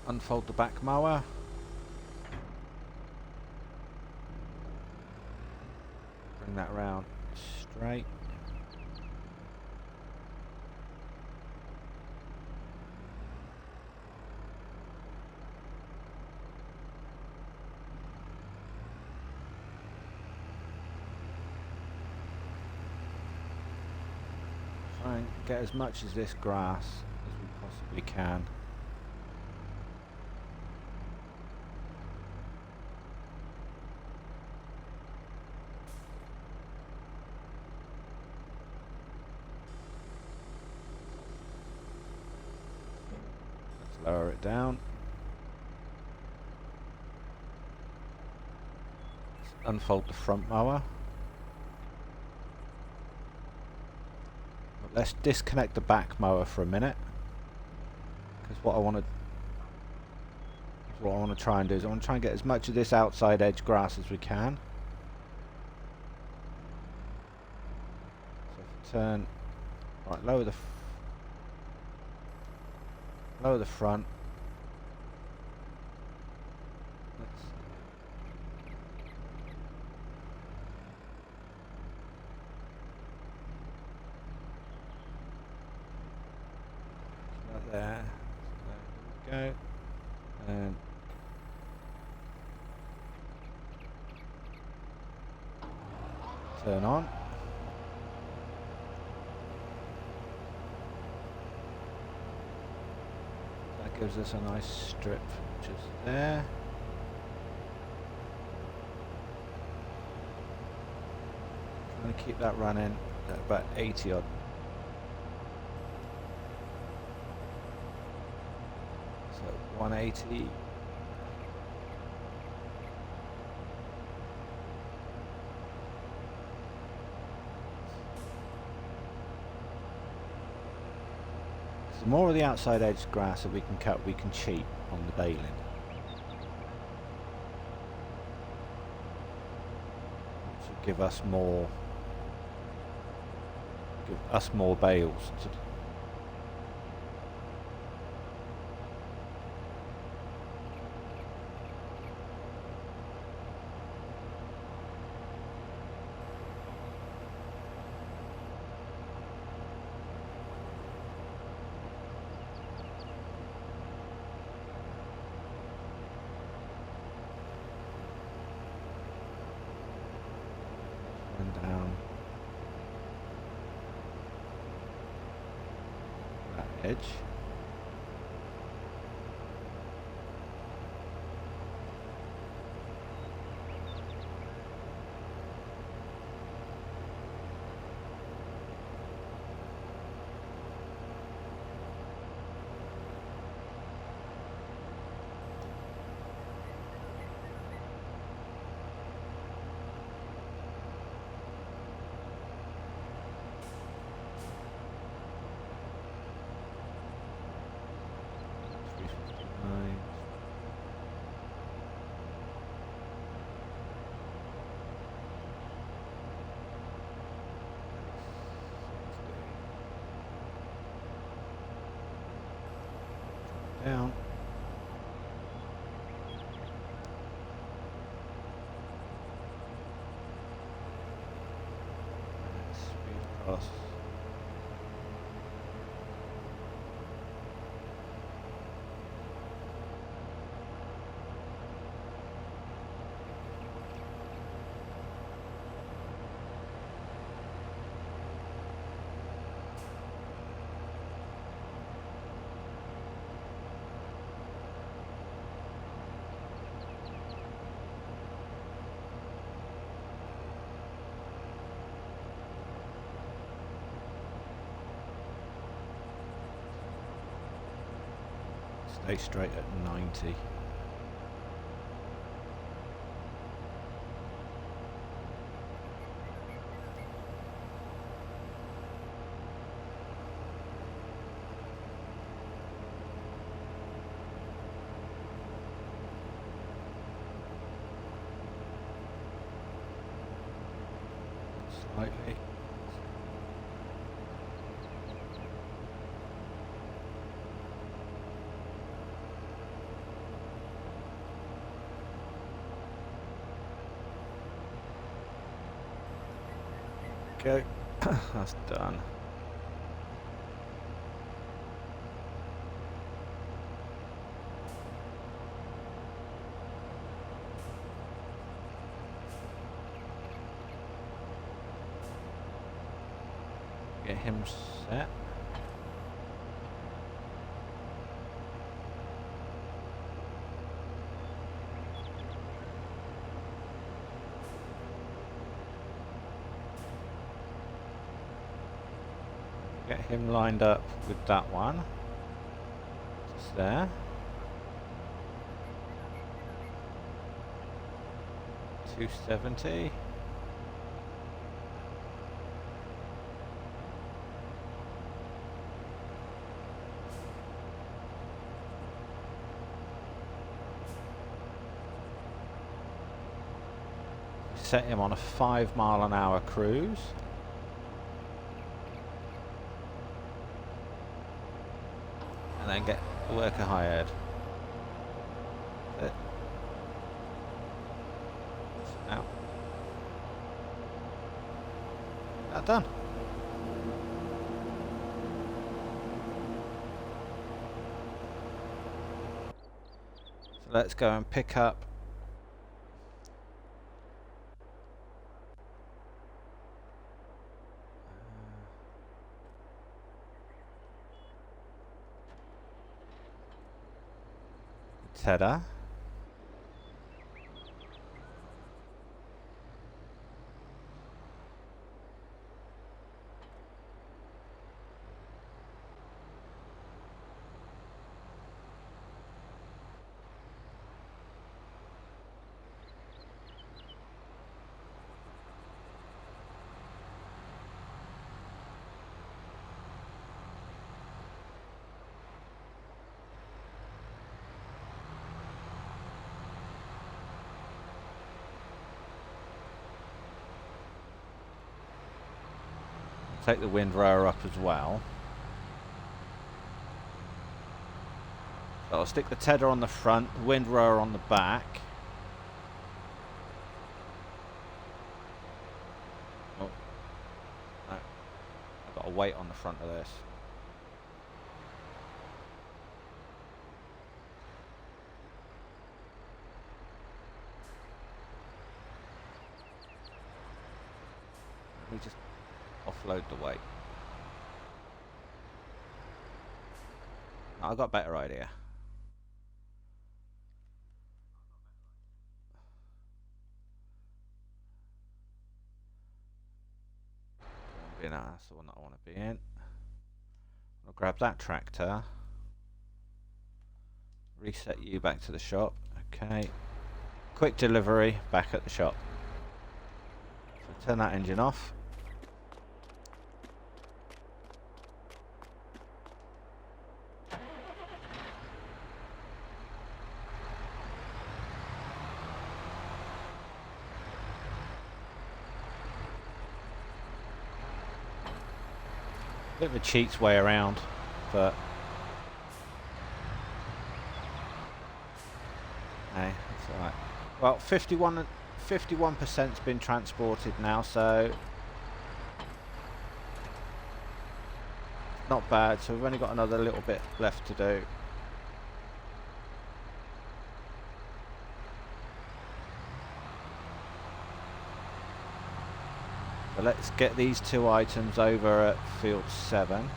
Unfold the back mower. Bring that round straight. Try and get as much of this grass as we possibly can. Let's lower it down. Let's unfold the front mower. Let's disconnect the back mower for a minute, because what I want to try and do is I want to try and get as much of this outside edge grass as we can. So if I turn, right, lower the front. There we go, and turn on. That gives us a nice strip just there. Trying to keep that running at about 80 odd. So 180. The more of the outside edge grass that we can cut, we can cheat on the baling. Which will give us more bales to down that edge. Down. Speed across. Stay straight at 90. Slightly. Go. That's done. Get him set. Get him lined up with that one. Just there. 270. Set him on a 5-mile-an-hour cruise. And then get the worker hired. Now. That done. So let's go and pick up Tedder. Take the windrower up as well. So I'll stick the tedder on the front, the windrower on the back. Oh, no. I've got a weight on the front of this. Let me just offload the weight. No, I've got a better idea. That's the one that I want to be in. I'll grab that tractor. Reset you back to the shop. Okay. Quick delivery back at the shop. So turn that engine off. Bit of a cheat's way around, but hey, that's alright. Well, 51%'s been transported now, so not bad. So we've only got another little bit left to do. So let's get these 2 items over at field 7.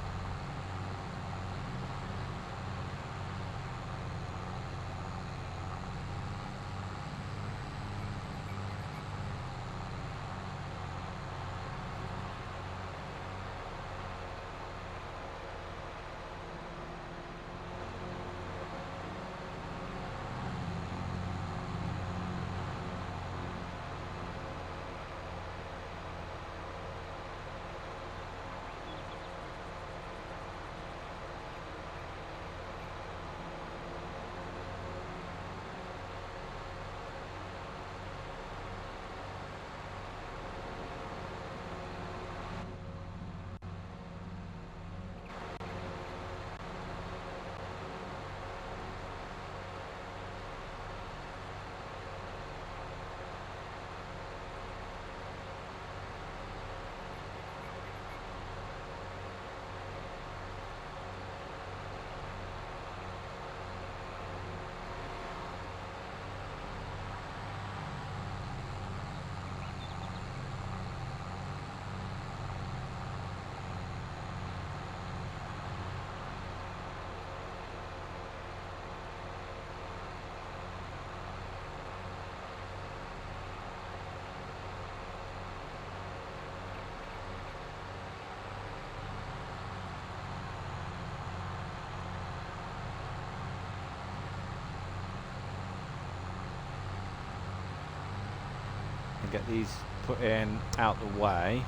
and get these put in out the way.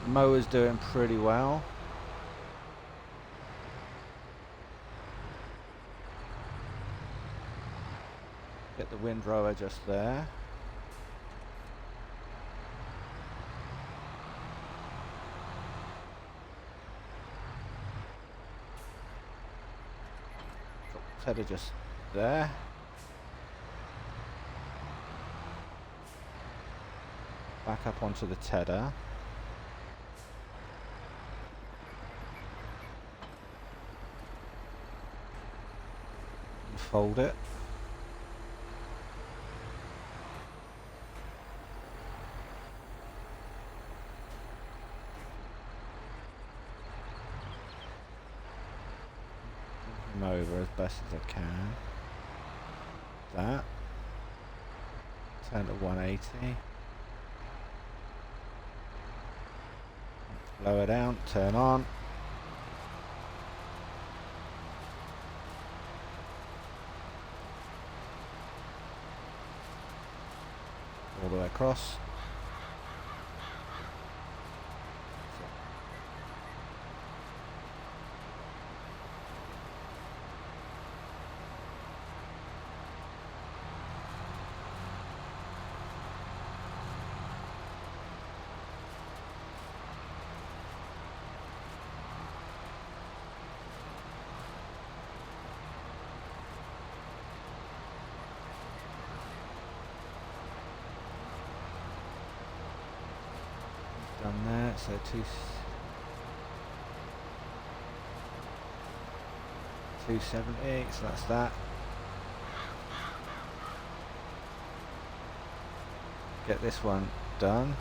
Mower's doing pretty well. Get the windrower just there. Header just there. Back up onto the tedder. And fold it. Over as best as I can. That. Turn to 180. Lower down, turn on. All the way across. Done there, so 270, so that's that. Get this one done.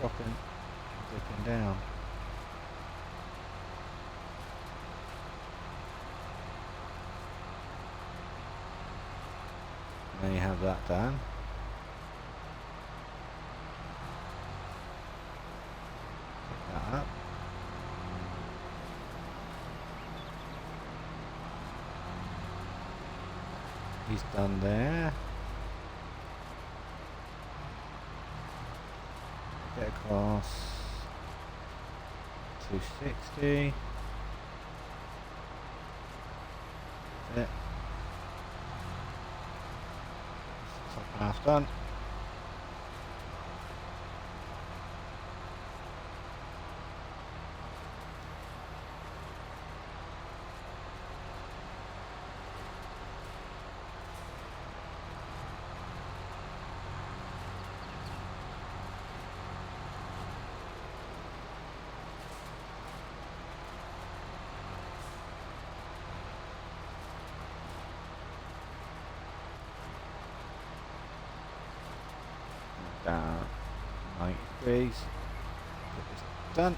Dropping, dipping down. Then you have that done. Pick that up. He's done there. Get across 260. That's it. Top half done. Down 90 degrees. Get this done.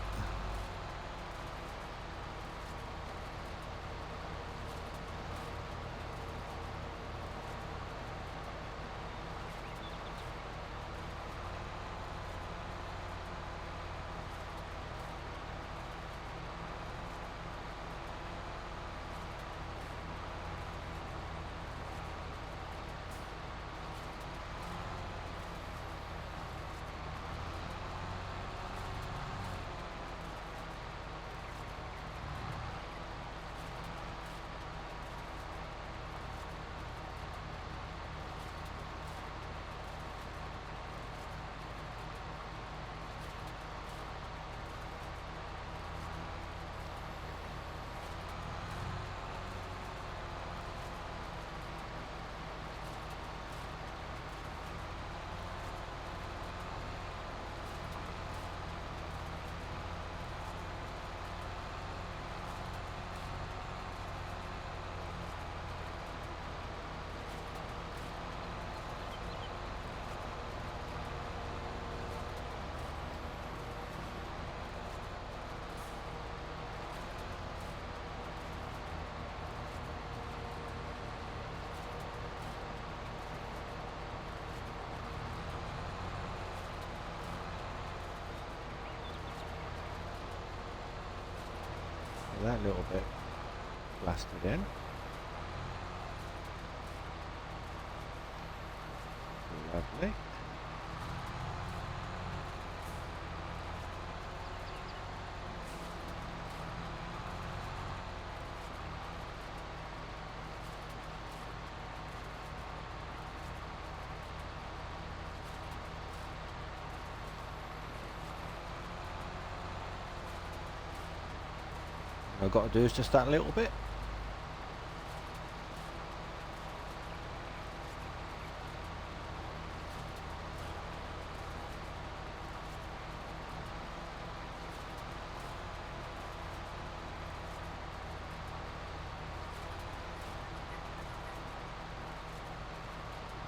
That little bit blasted in. Lovely. All I've got to do is just that little bit.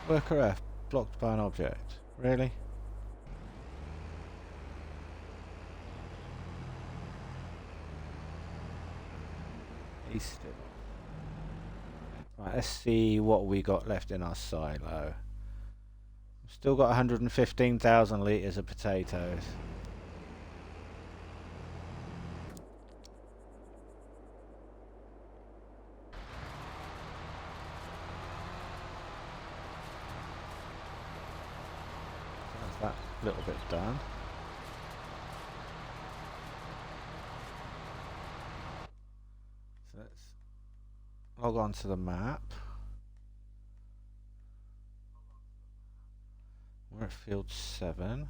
Worker F blocked by an object. Really? He's still. Right, let's see what we got left in our silo. Still got 115,000 litres of potatoes. That's that little bit done. So let's log on to the map. We're at field 7.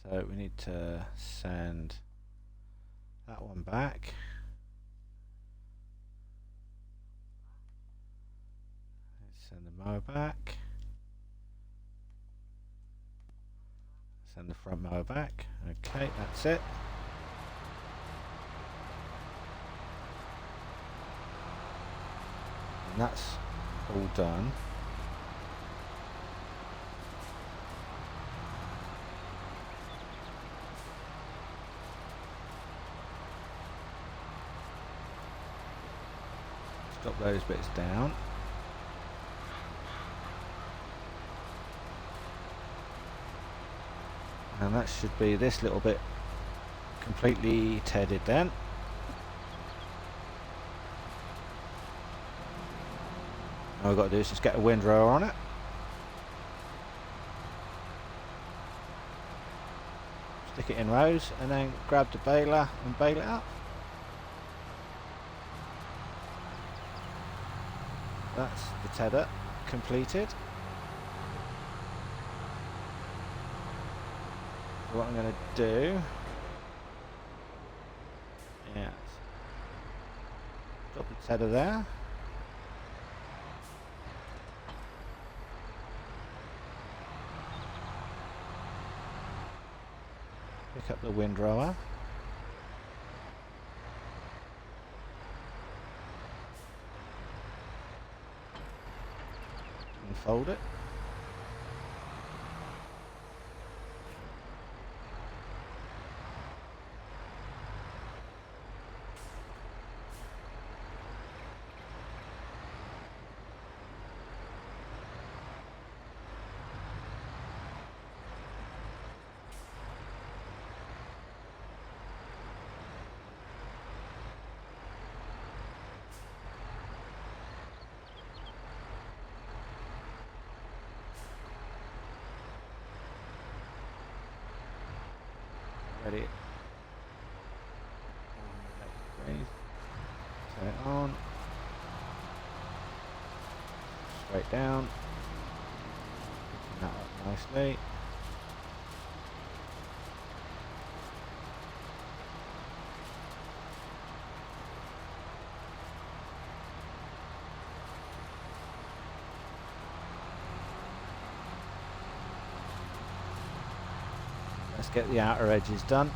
So we need to send that one back. Let's send the mower back. Send the front mower back. Okay, that's it. And that's all done. Drop those bits down. And that should be this little bit completely tedded then. All we've got to do is just get a windrower on it. Stick it in rows and then grab the baler and bale it up. That's the tedder completed. So what I'm going to do, yes, drop the tedder there. Pick up the windrower. And fold it. Ready. Turn it on. Straight down. Picking that up nicely. Let's get the outer edges done.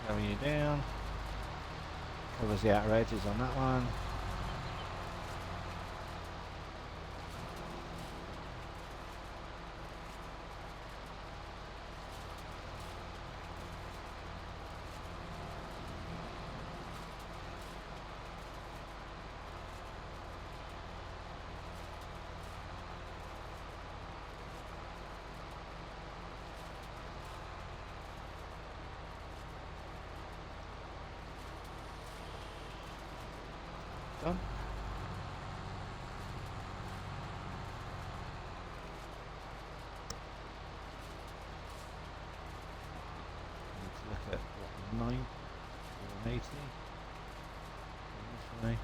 Carry you down. Covers the outer edges on that one. Done. Need to look at what, 9 or 80 this way.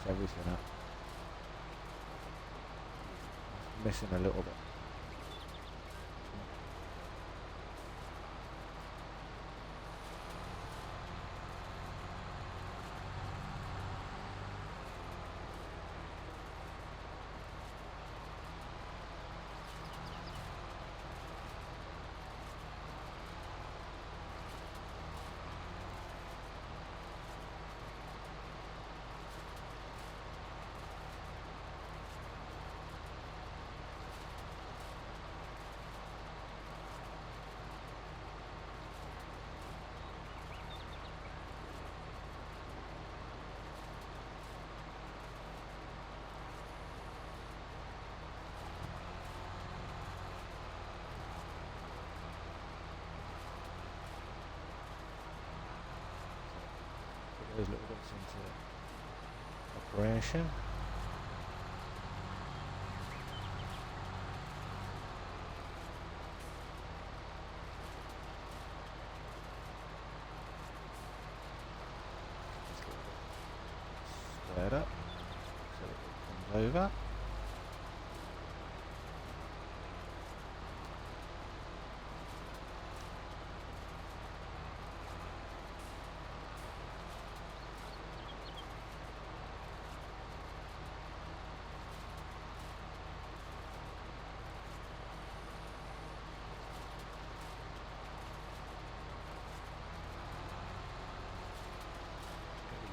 Everything up. Missing a little bit. Those little bits into operation. Squared up so it comes over.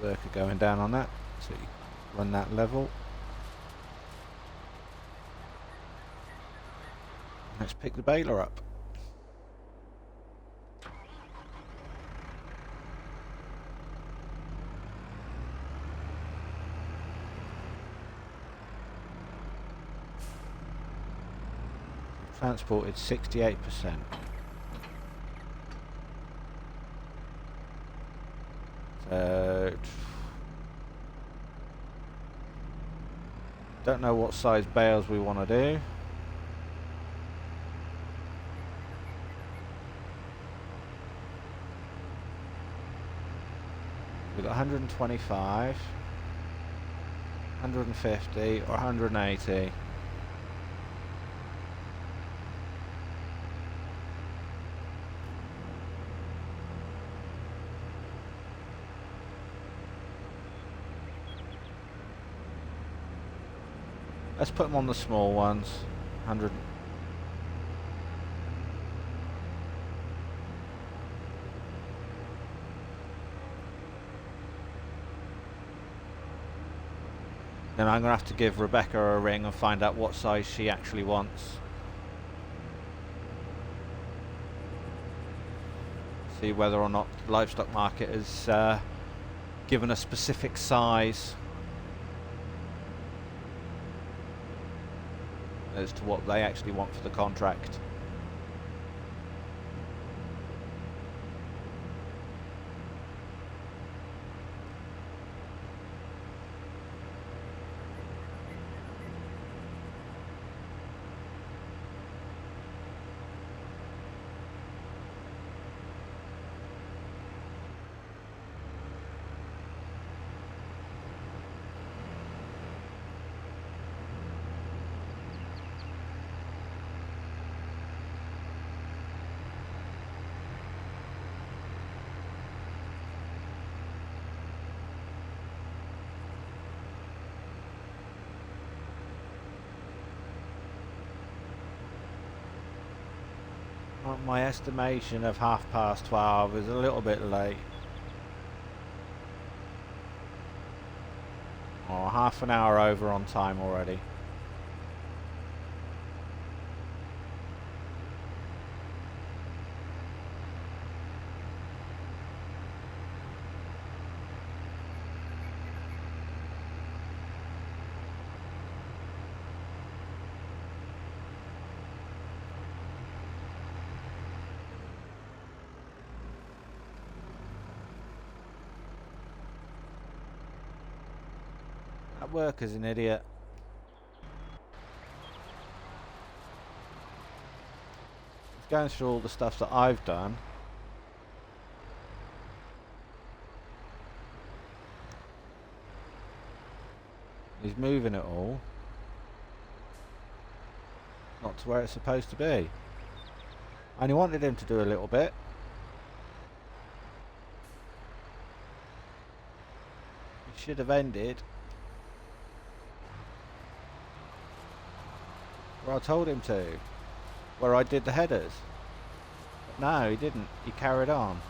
Worker going down on that, so you run that level. Let's pick the baler up. Transported 68%. Don't know what size bales we want to do. We've got 125, 150 or 180. Let's put them on the small ones. 100. Then I'm going to have to give Rebecca a ring and find out what size she actually wants. See whether or not the livestock market has given a specific size as to what they actually want for the contract. My estimation of 12:30 is a little bit late. Or half an hour over on time already. That worker's an idiot. He's going through all the stuff that I've done. He's moving it all. Not to where it's supposed to be. I only wanted him to do a little bit. He should have ended where I told him to. Where I did the headers. But no, he didn't. He carried on.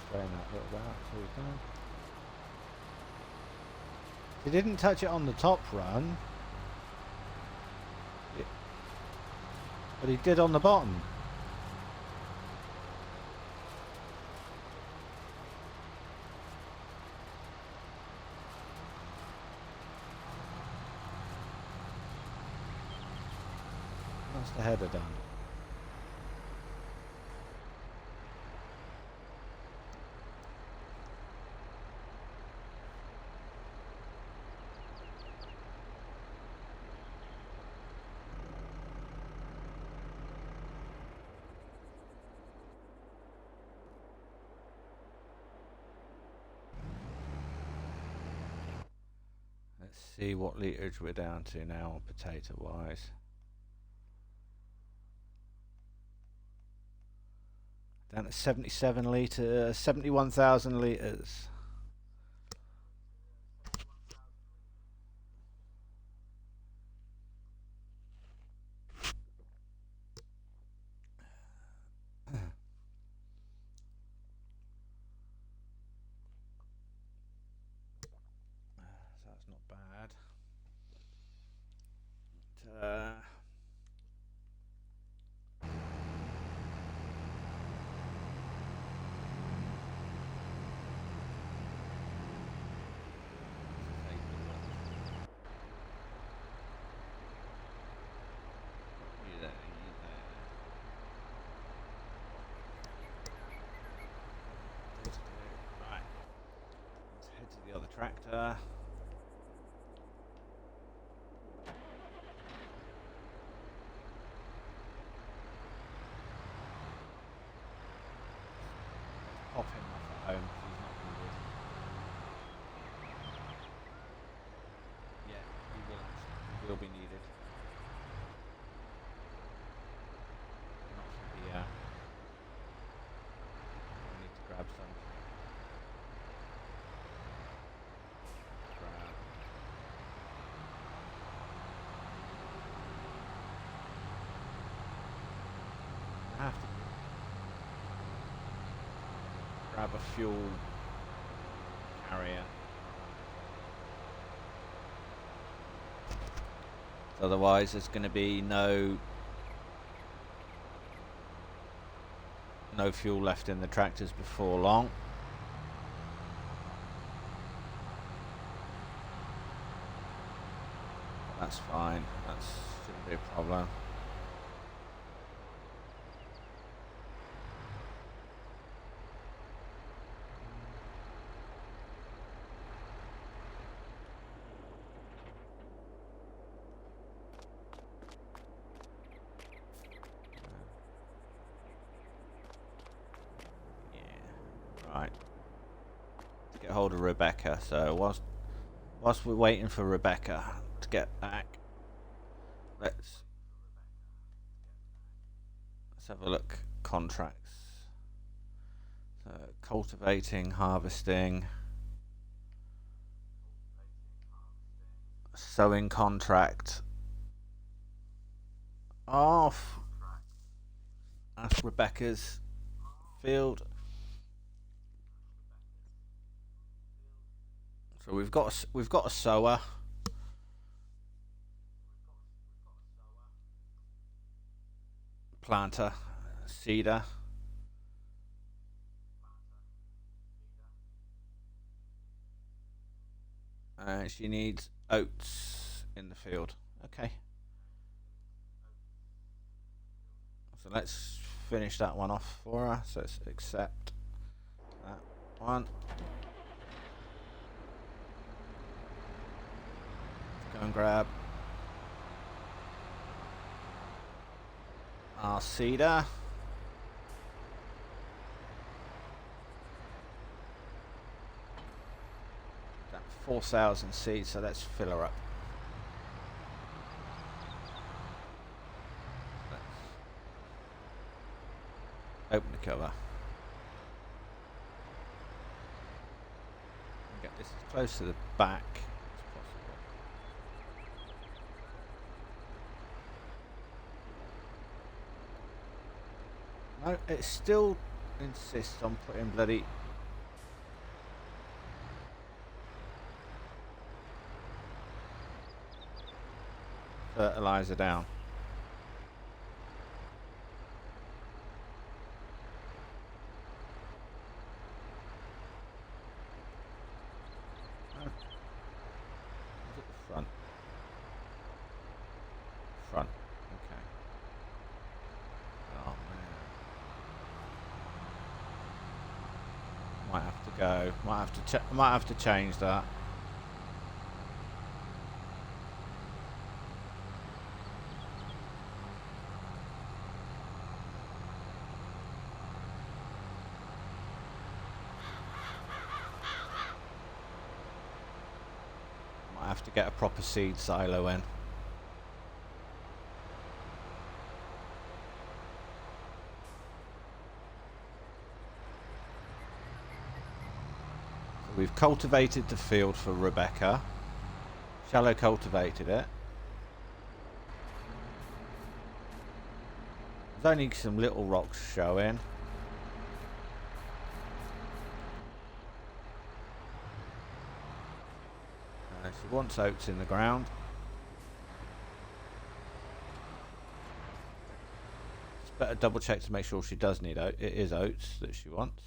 Straighten that little bit out so we can. He didn't touch it on the top run. But he did on the bottom. That's the header done. Let's see what litres we're down to now on potato wise. Down to 77 litres, 71,000 litres. So that's not bad. Right. Let's head to the other tractor. Pop him off at home because he's not needed. Yeah, he will actually. He will be needed. Not for the I need to grab some. Grab. I have to grab a fuel carrier. Otherwise there's going to be no fuel left in the tractors before long. That's fine. That shouldn't be a problem. Right. To get hold of Rebecca. So whilst we're waiting for Rebecca to get back, let's have a look. Contracts. So cultivating, harvesting, sowing contract. Off. That's Rebecca's field. So we've got a sower. Planter, seeder. She needs oats in the field. Okay. So let's finish that one off for her. So let's accept that one. Let's go and grab our seeder. 4,000 seeds, so let's fill her up. Let's open the cover. Get this as close to the back as possible. No, it still insists on putting bloody fertilizer down. Oh. Is it the front? Front. Okay. Oh man. Might have to go. Might have to change that. Have to get a proper seed silo in. So we've cultivated the field for Rebecca. Shallow cultivated it. There's only some little rocks showing. She wants oats in the ground. It's better double check to make sure she does need oats. It is oats that she wants.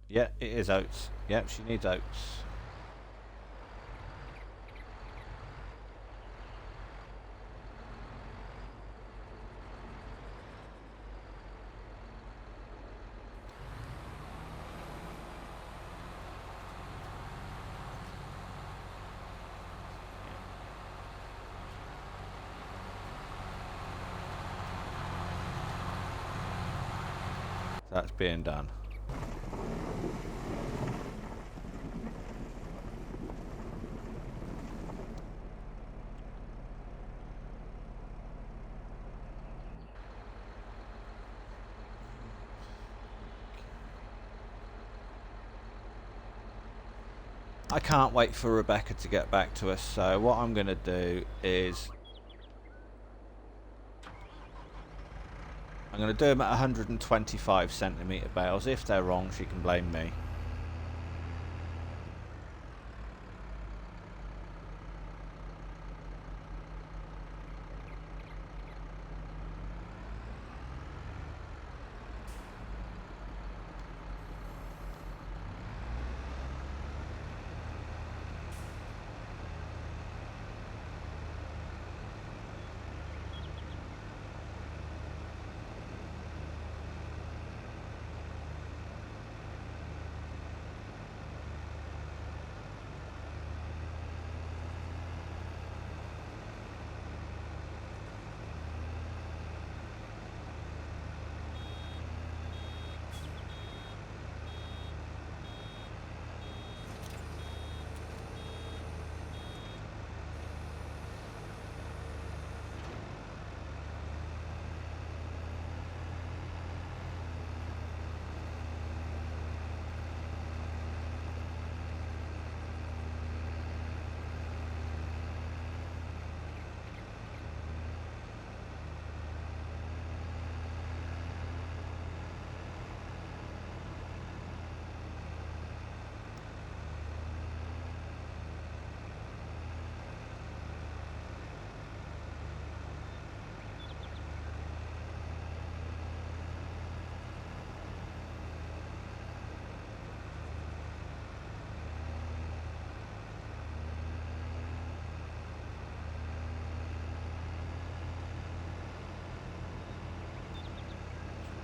Yeah, it is oats. Yep, she needs oats. That's being done. I can't wait for Rebecca to get back to us, so what I'm going to do is I'm going to do them at 125 centimetre bales. If they're wrong, she can blame me.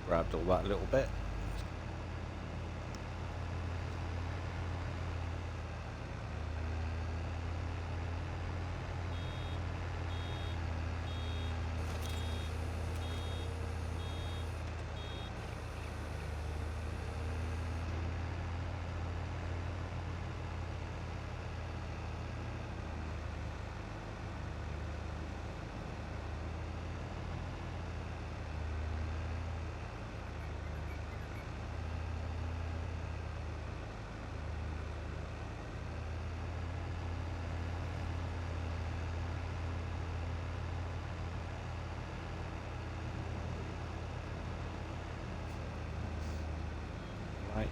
Grabbed all that little bit. Right.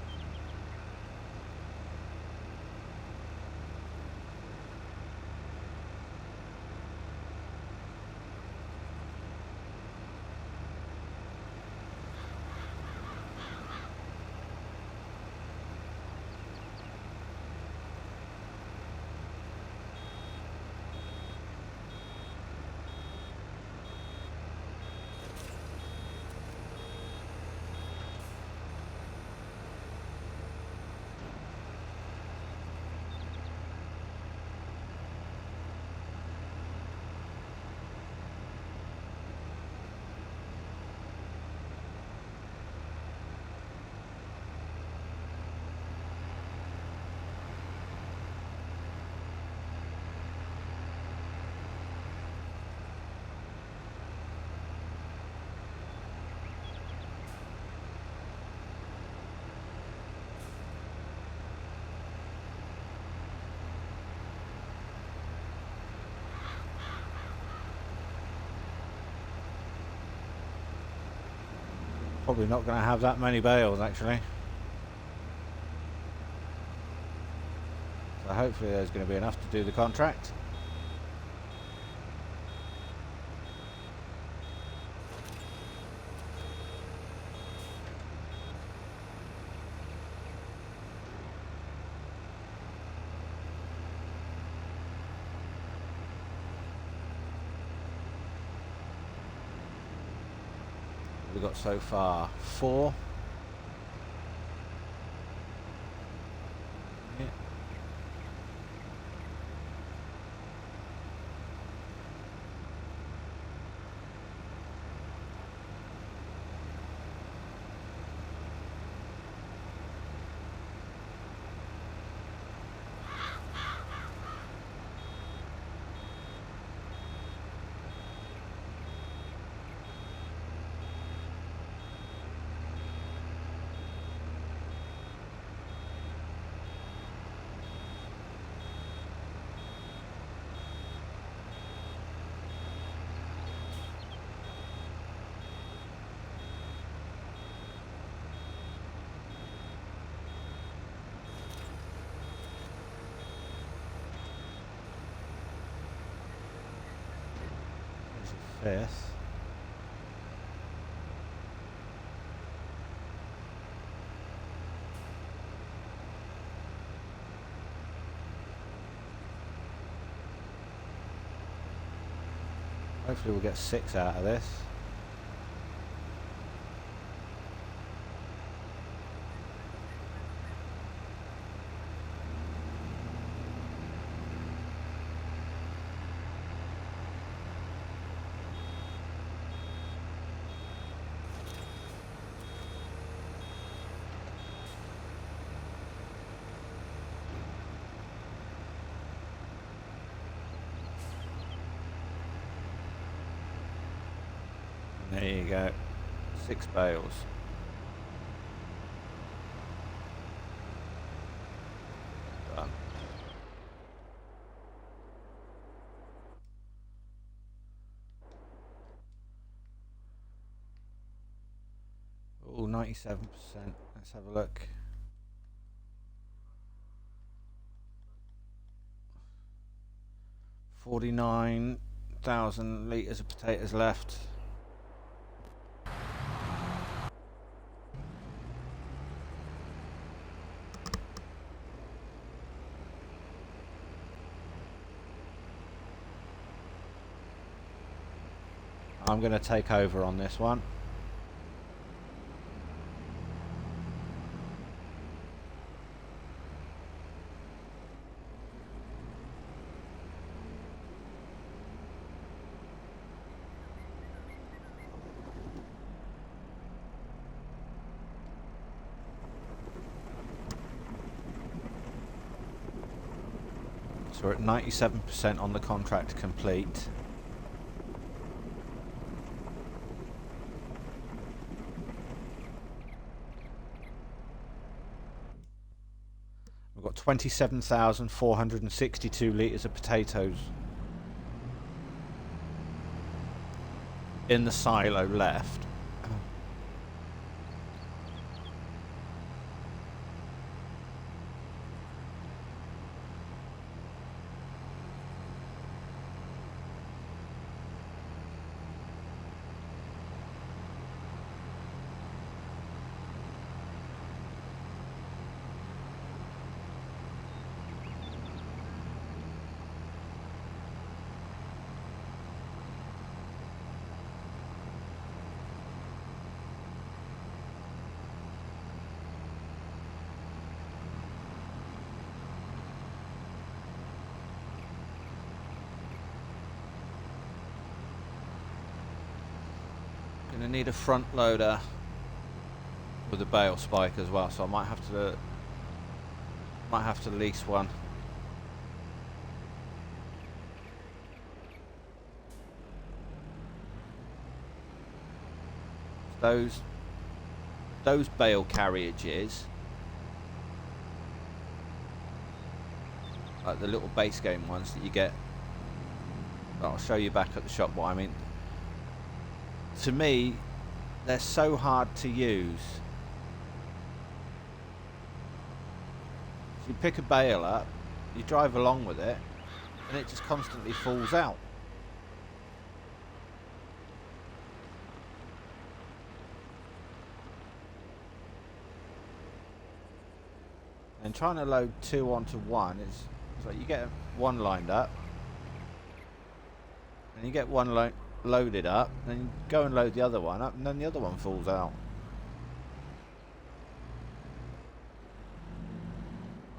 Probably not going to have that many bales actually. So hopefully there's going to be enough to do the contract. We've got so far 4. Yeah. There's a 5th. Hopefully we'll get 6 out of this. There you go, 6 bales. Done. Oh, 97%. Let's have a look. 49,000 litres of potatoes left. I'm going to take over on this one. So we're at 97% on the contract complete. We've got 27,462 litres of potatoes in the silo left. Gonna need a front loader with a bale spike as well, so I might have to lease one. Those bale carriages, like the little base game ones that you get, I'll show you back at the shop what I mean. To me, they're so hard to use. So you pick a bale up, you drive along with it, and it just constantly falls out. And trying to load two onto one is like you get one lined up, and you get one loaded up, then you go and load the other one up, and then the other one falls out.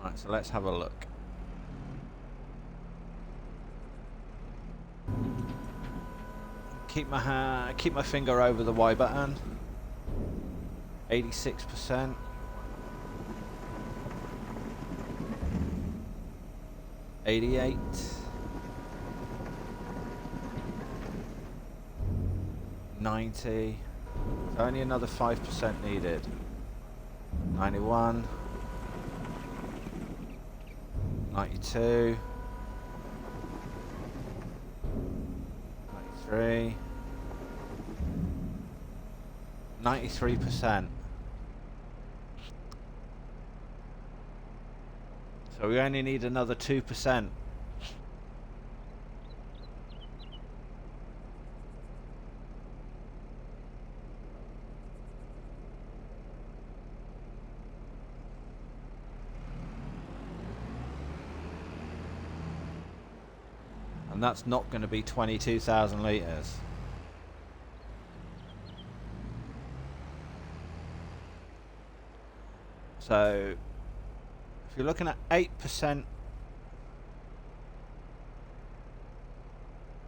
Right, so let's have a look. Keep my finger over the Y button. 86%. 88. 90. So only another 5% needed. 91. 92. 93. 93%. So we only need another 2%. And that's not going to be 22,000 litres. So if you're looking at 8%,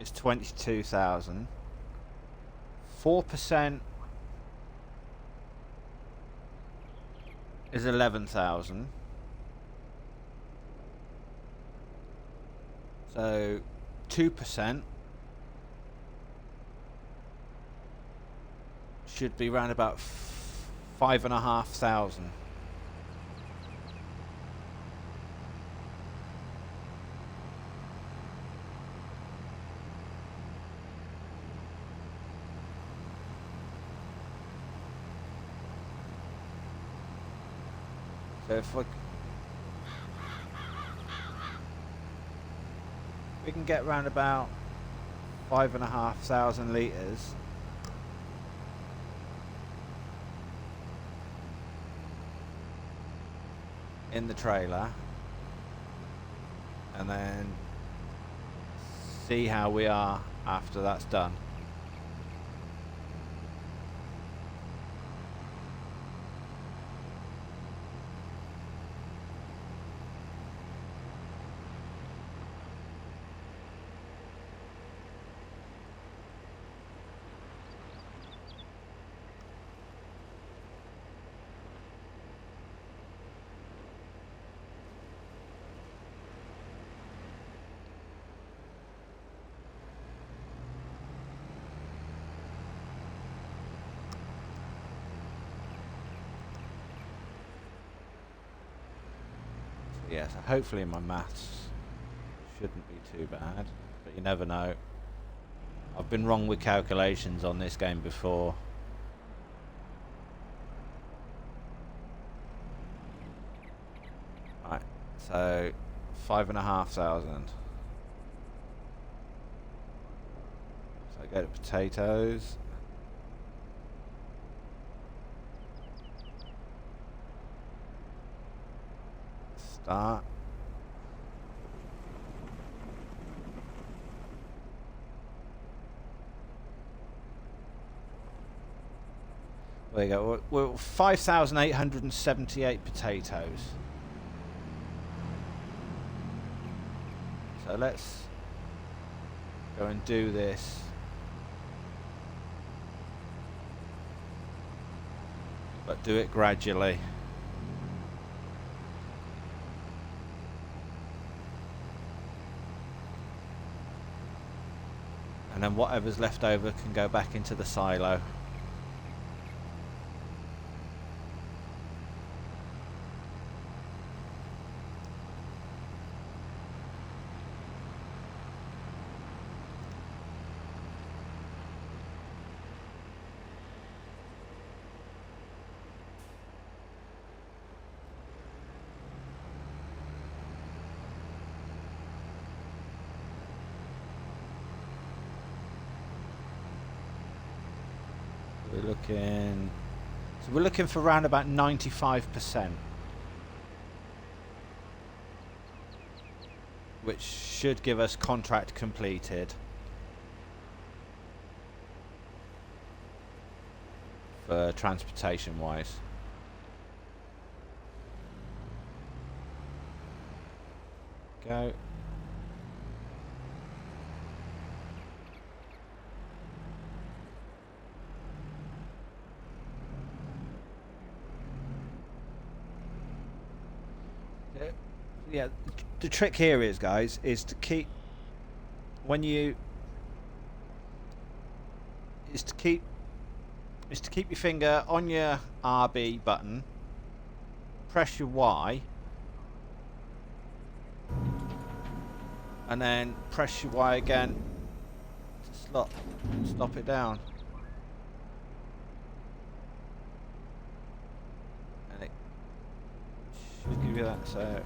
it's 22,000. 4% is 11,000. So 2% should be around about 5,500. So if we can get around about 5,500 litres, in the trailer, and then see how we are after that's done. Yeah, so hopefully my maths shouldn't be too bad, but you never know. I've been wrong with calculations on this game before. Right, so 5,500. So I go to potatoes. Start. There you go. We're 5,878 potatoes. So let's go and do this. But do it gradually. And then whatever's left over can go back into the silo. We're looking for around about 95%, which should give us contract completed for transportation wise. Go. Yeah, the trick here is, guys, is to keep your finger on your RB button, press your Y, and then press your Y again to stop it down. And it should give you that, so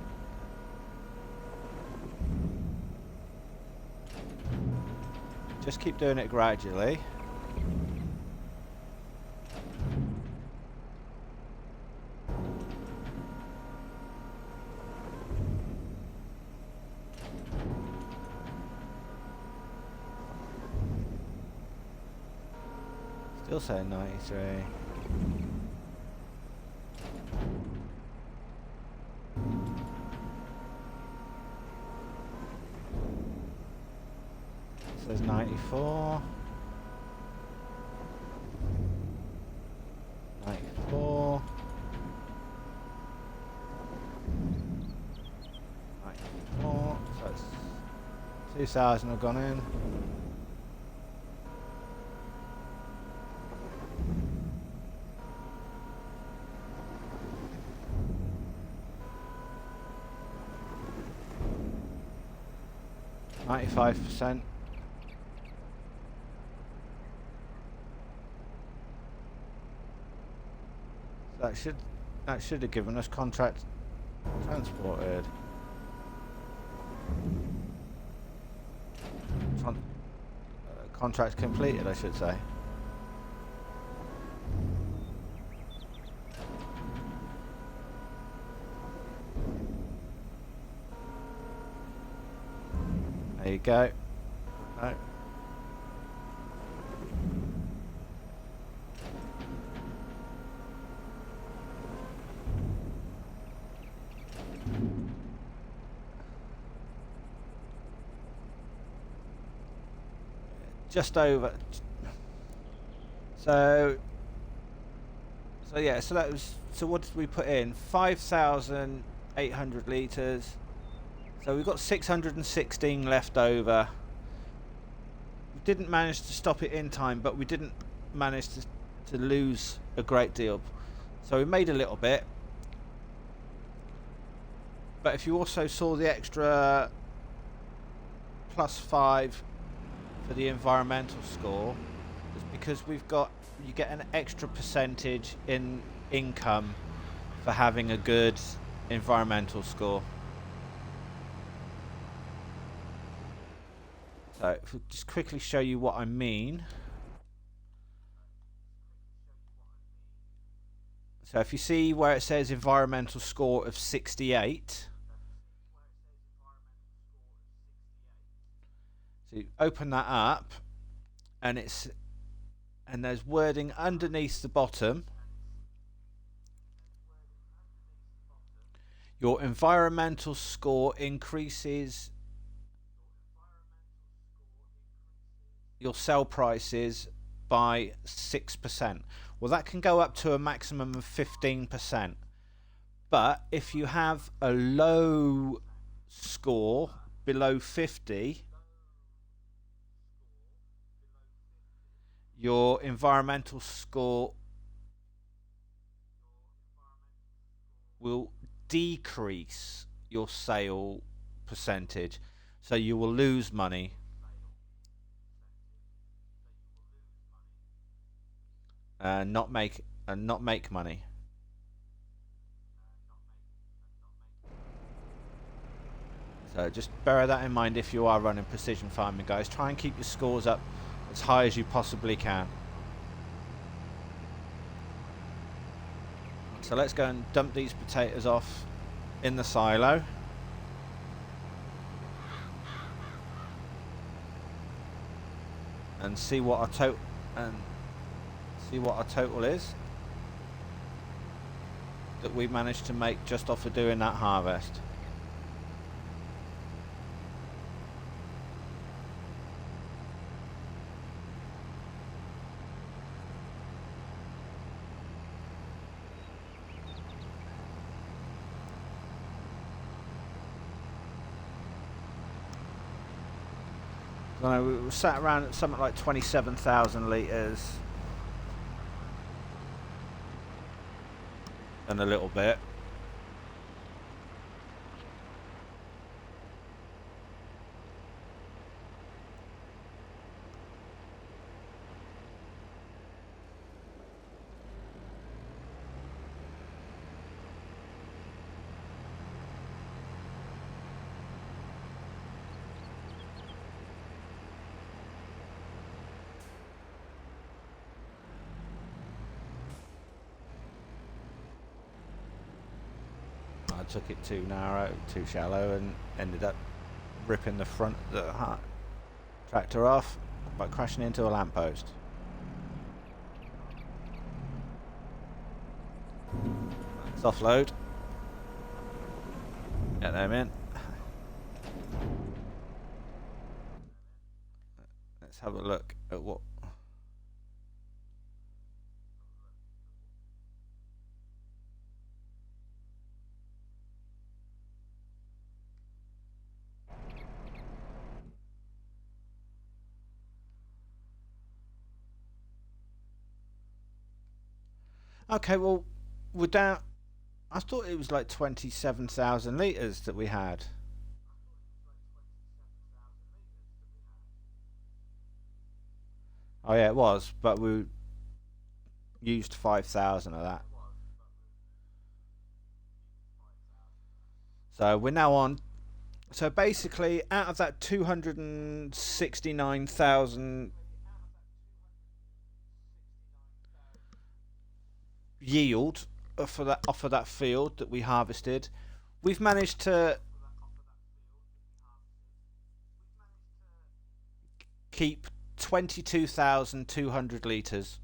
just keep doing it gradually. Still saying 93. Says 94. 94. 94. So it's 2,000 have gone in. %. That should have given us contract transported. Contract completed, I should say. There you go. Right. Just over. So yeah, so that was, so what did we put in? 5,800 litres. So we've got 616 left over. We didn't manage to stop it in time, but we didn't manage to lose a great deal. So we made a little bit. But if you also saw the extra +5 for the environmental score, it's because you get an extra percentage in income for having a good environmental score. So if we just quickly show you what I mean. So if you see where it says environmental score of 68, so you open that up, and there's wording underneath the bottom. Your environmental score increases your sell prices by 6%. Well, that can go up to a maximum of 15%. But if you have a low score below 50, your environmental score will decrease your sale percentage, so you will lose money. Not make money. So just bear that in mind if you are running precision farming, guys. Try and keep your scores up as high as you possibly can. So let's go and dump these potatoes off in the silo. And see what our total is that we managed to make just off of doing that harvest. I know we were sat around at something like 27,000 litres and a little bit. I took it too narrow, too shallow, and ended up ripping the front of the tractor off by crashing into a lamppost. Let's offload. Get them in. Let's have a look at what. Okay, well, we're down. I thought it was like 27,000 litres that we had. Oh yeah, it was, but we used 5,000 of that. So we're now on. So basically, out of that 269,000 yield off of that field that we harvested, we've managed to keep 22,200 litres.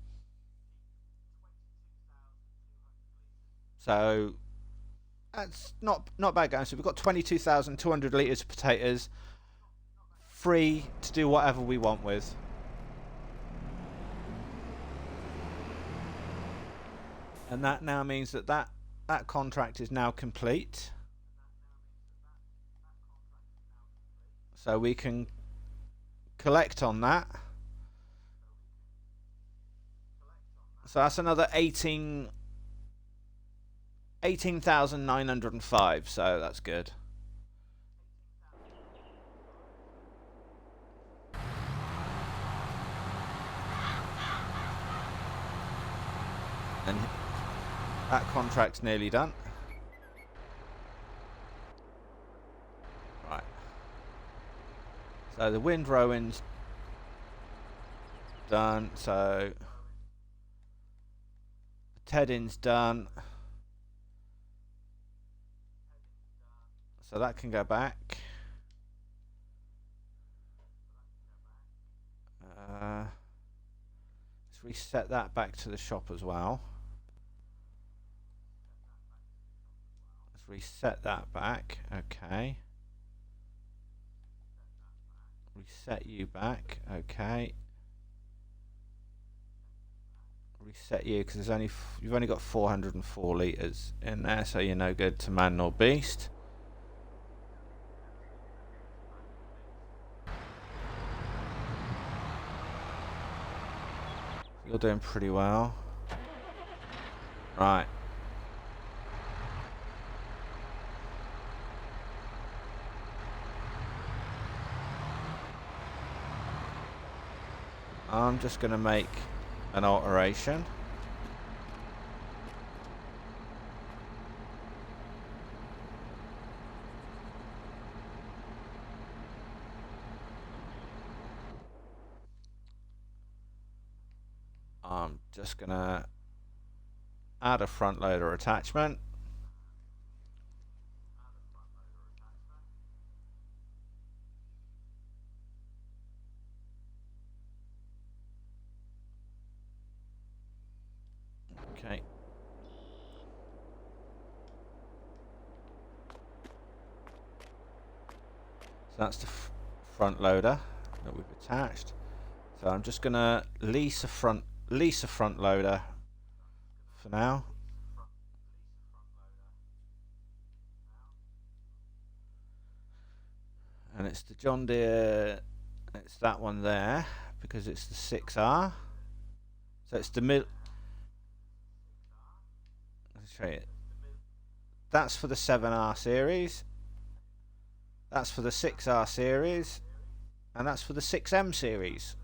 So that's not bad going. So we've got 22,200 litres of potatoes free to do whatever we want with. And that now means that contract is now complete. So we can collect on that. So that's another 18 18,905, so that's good. And that contract's nearly done. Right. So the windrowing's done, so the tedding's done. So that can go back. Let's reset that back to the shop as well. Let's reset that back. Okay. Reset you back. Okay. Reset you because you've only got 404 litres in there, so you're no good to man nor beast. You're doing pretty well. Right. I'm just going to make an alteration. I'm just going to add a front loader attachment. Okay. So that's the front loader that we've attached. So I'm just going to lease a front loader for now. And it's the John Deere, it's that one there because it's the 6R. So it's the mid. Let's show you. That's for the 7R series. That's for the 6R series. And that's for the 6M series.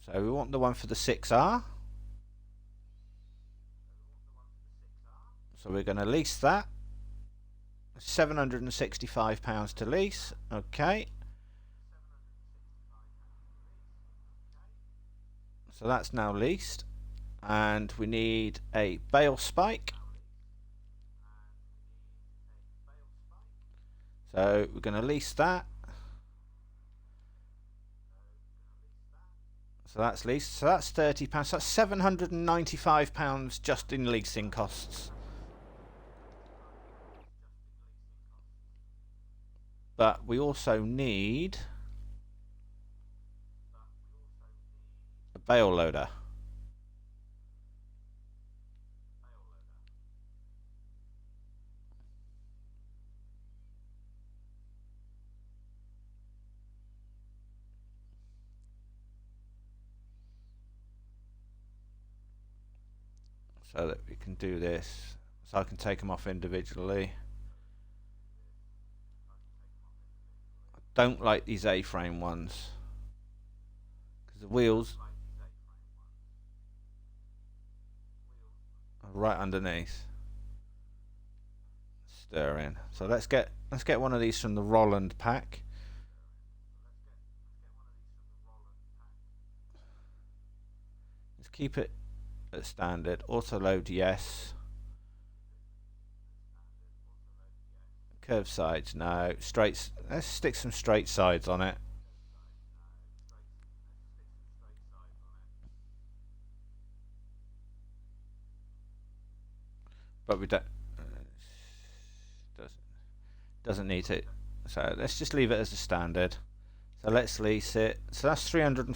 So we want the one for the 6R. So we're going to lease that. £765 to lease. Okay. So that's now leased. And we need a bale spike. So we're going to lease that. So that's leased. So that's £30. So that's £795 just in leasing costs. But we also need a bale loader. So that we can do this. So I can take them off individually. I don't like these A-frame ones because the wheels are right underneath. Stir in. So let's get one of these from the Roland pack. Let's keep it at standard. Auto load, yes. Curved sides, no. Straights. Let's stick some straight sides on it. But we don't. Doesn't need it. So let's just leave it as a standard. So let's lease it. So that's 300.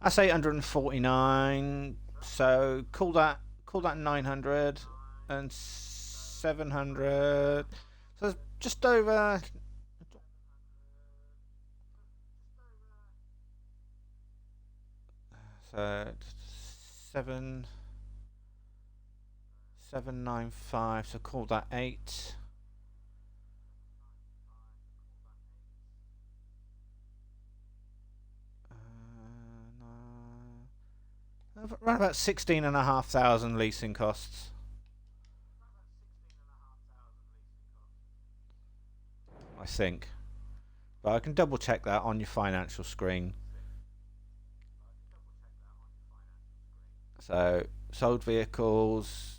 That's 849. So call that 900 and 700. So it's just over. So 795. So call that 8. Around about 16,500 leasing costs. I think. But I can double check that on your financial screen. So, sold vehicles.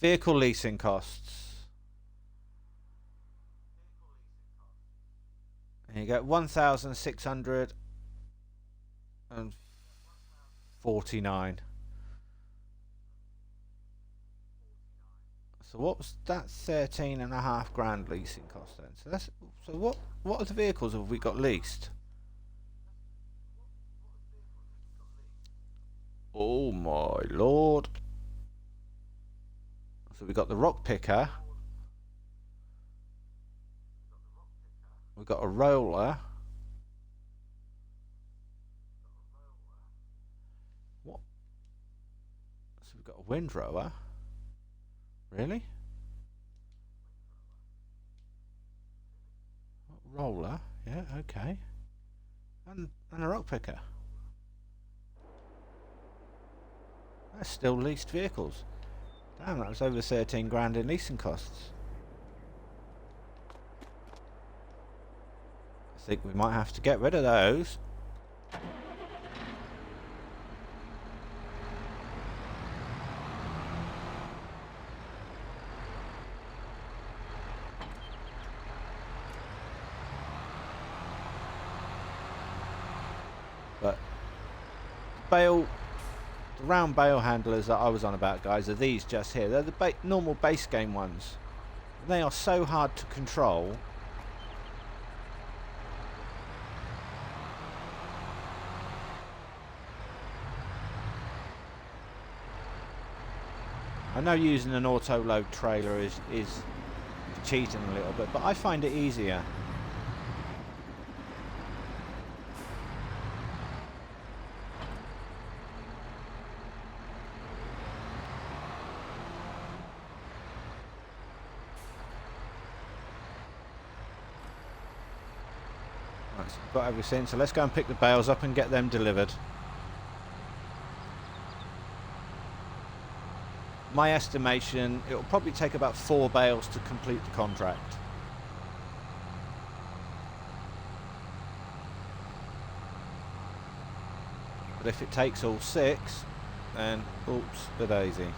Vehicle leasing costs. And you get 1,649. So what was that? 13.5 grand leasing cost then. So what other vehicles have we got leased? Oh my lord. So we got the rock picker. We've got a roller. What? So we've got a windrower. Really? Roller, yeah, okay. And a rock picker. That's still leased vehicles. Damn, that was over 13 grand in leasing costs. I think we might have to get rid of those. But the round bale handlers that I was on about, guys, are these just here. They're the normal base game ones. They are so hard to control. I know using an auto load trailer is cheating a little bit, but I find it easier. Right, so we've got everything, so let's go and pick the bales up and get them delivered. My estimation, it will probably take about 4 bales to complete the contract. But if it takes all 6, then oops, the daisy.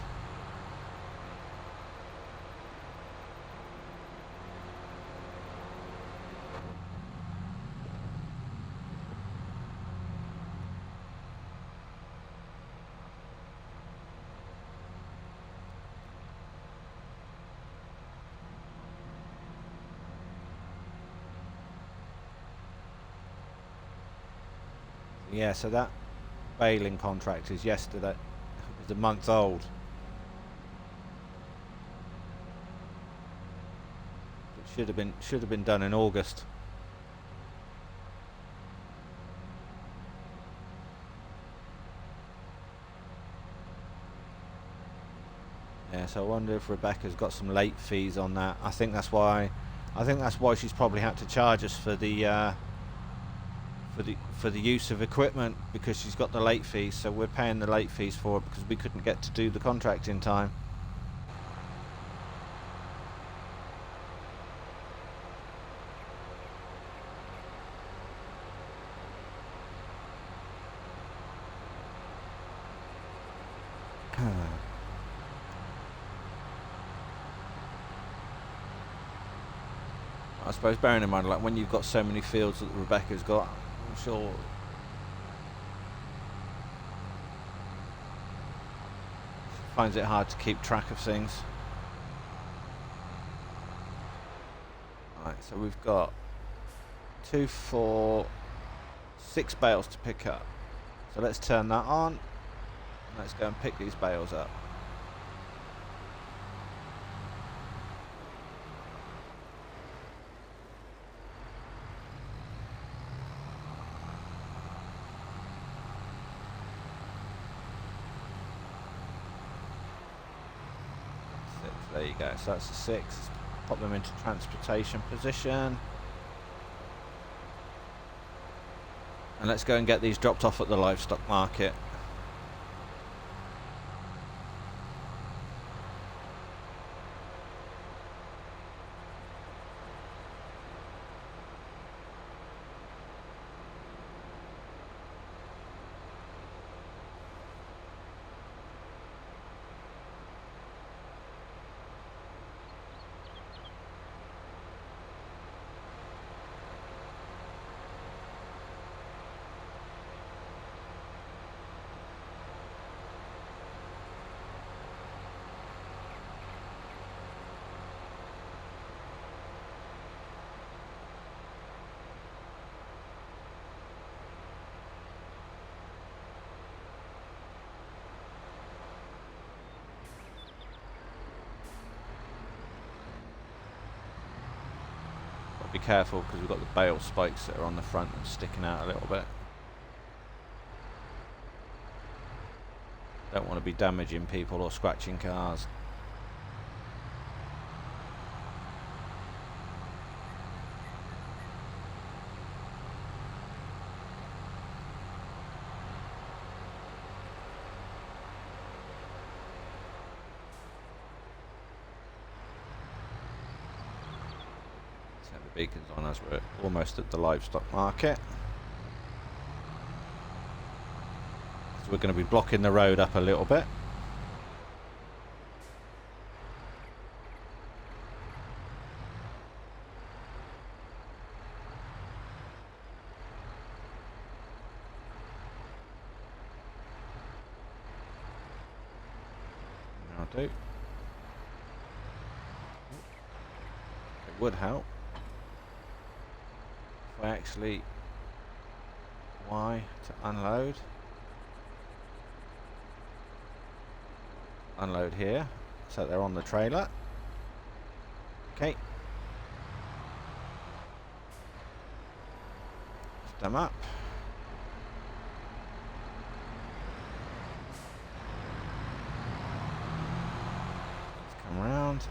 Yeah, so that baling contract is yesterday. It was a month old. It should have been done in August. Yeah, so I wonder if Rebecca's got some late fees on that. I think that's why she's probably had to charge us for the use of equipment, because she's got the late fees, so we're paying the late fees for it because we couldn't get to do the contract in time. I suppose bearing in mind, like, when you've got so many fields that Rebecca's got, I'm sure she finds it hard to keep track of things. Right, so we've got 2, 4, 6 bales to pick up. So let's turn that on. Let's go and pick these bales up. there you go. So that's a 6. Pop them into transportation position. And let's go and get these dropped off at the livestock market. Be careful because we've got the bale spikes that are on the front and sticking out a little bit. Don't want to be damaging people or scratching cars. Beacons on as we're almost at the livestock market. So we're going to be blocking the road up a little bit. That'll do. It would help. I actually Y to unload here, so they're on the trailer. Okay, lift them up. Let's come round.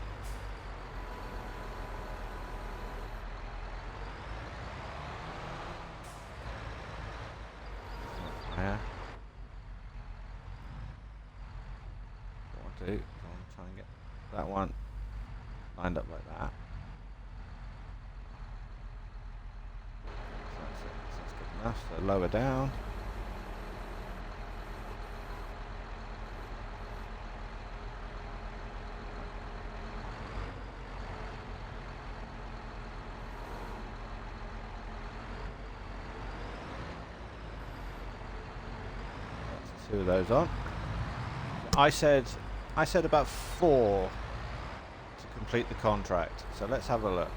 What I'll do is I'll try and get that one lined up like that. So that's it. So that's good enough. So lower down. That's 2 of those on. I said about 4 to complete the contract. So let's have a look.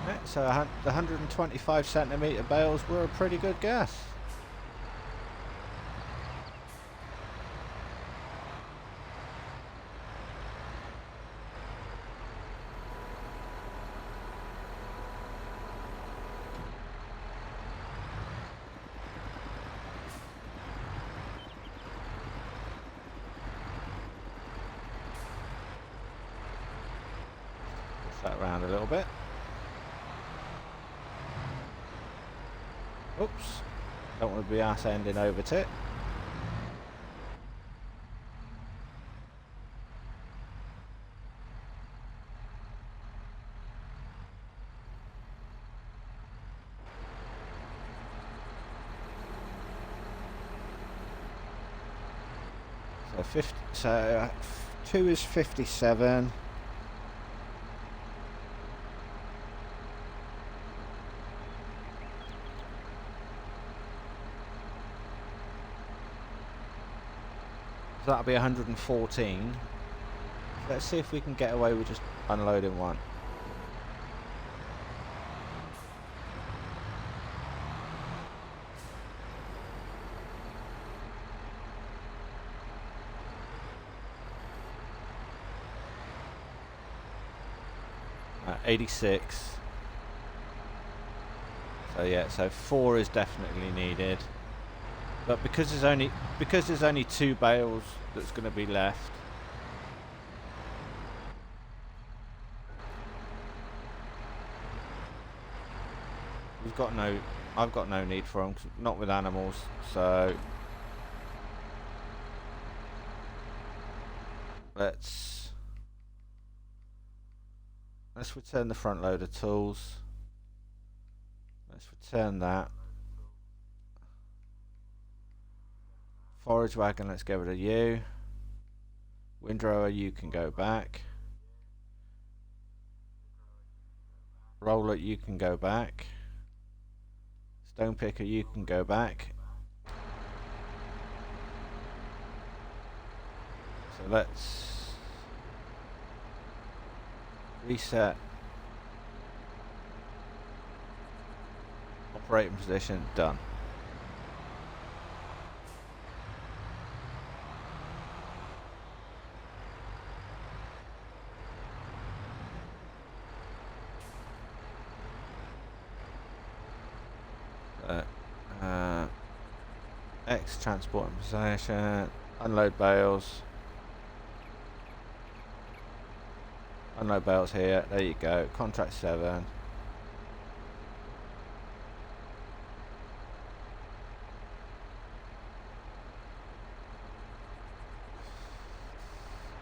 Okay, so the 125 centimetre bales were a pretty good guess. That around a little bit. Oops, don't want to be arse ending over tit. So 50. So 2 is 57. So that'll be 114. Let's see if we can get away with just unloading one. 86. So yeah, so 4 is definitely needed. But because there's only 2 bales that's going to be left. I've got no need for them, not with animals. So let's return the front loader tools. Let's return that. Forage wagon, let's get rid of you. Windrower, you can go back. Roller, you can go back. Stone picker, you can go back. So let's reset. Operating position, done. X transport and possession, unload bales. Unload bales here, there you go, contract 7.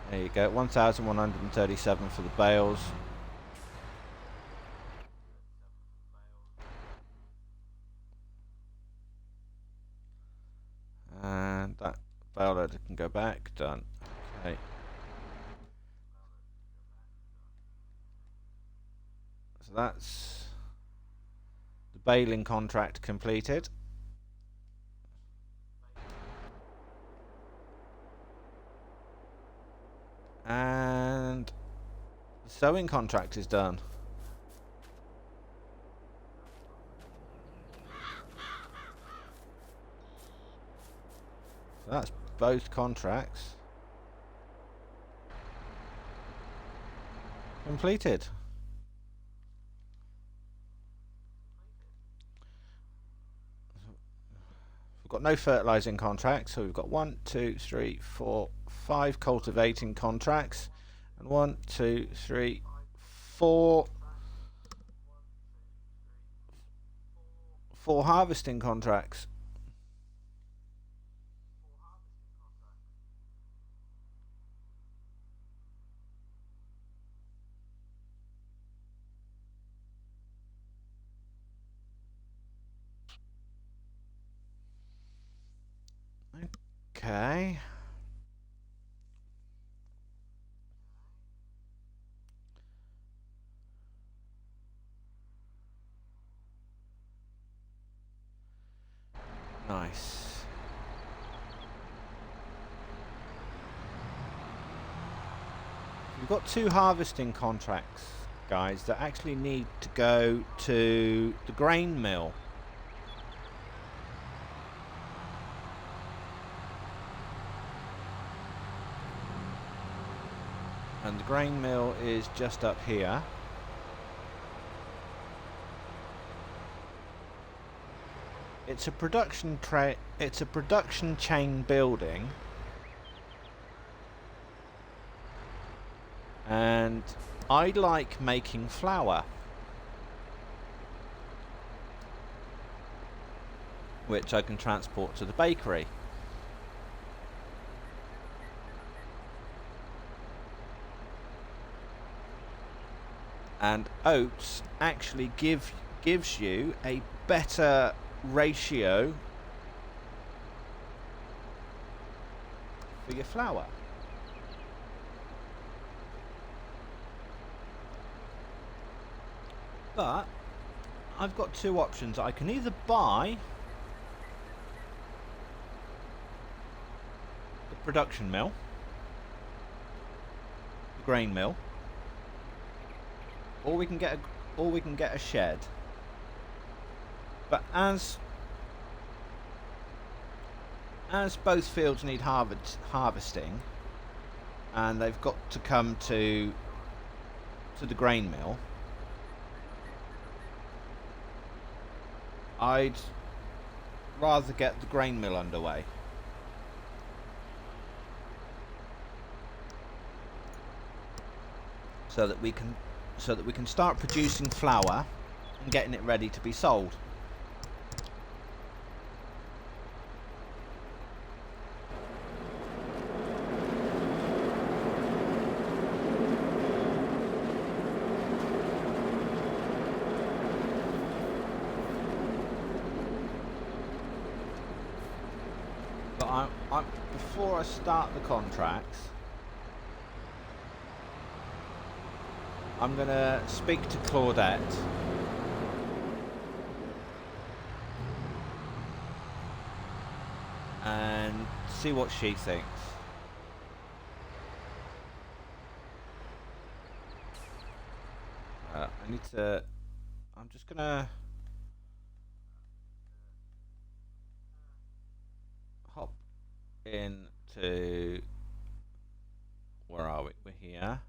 There you go, 1,137 for the bales. And that bale loader can go back, done. Okay. So that's the baling contract completed. And the sowing contract is done. So that's both contracts completed. We've got no fertilizing contracts, so we've got 1, 2, 3, 4, 5 cultivating contracts, and 1, 2, 3, 4 harvesting contracts. Okay. Nice. We've got 2 harvesting contracts, guys, that actually need to go to the grain mill. And the grain mill is just up here. It's a production chain building, and I like making flour, which I can transport to the bakery. And oats actually gives you a better ratio for your flour. But I've got 2 options. I can either buy the production mill, the grain mill, or we can get a shed. But as both fields need harvesting, and they've got to come to the grain mill, I'd rather get the grain mill underway. So that we can start producing flour and getting it ready to be sold. But before I start the contracts, I'm going to speak to Claudette and see what she thinks. I'm just going to hop into, where are we? We're here.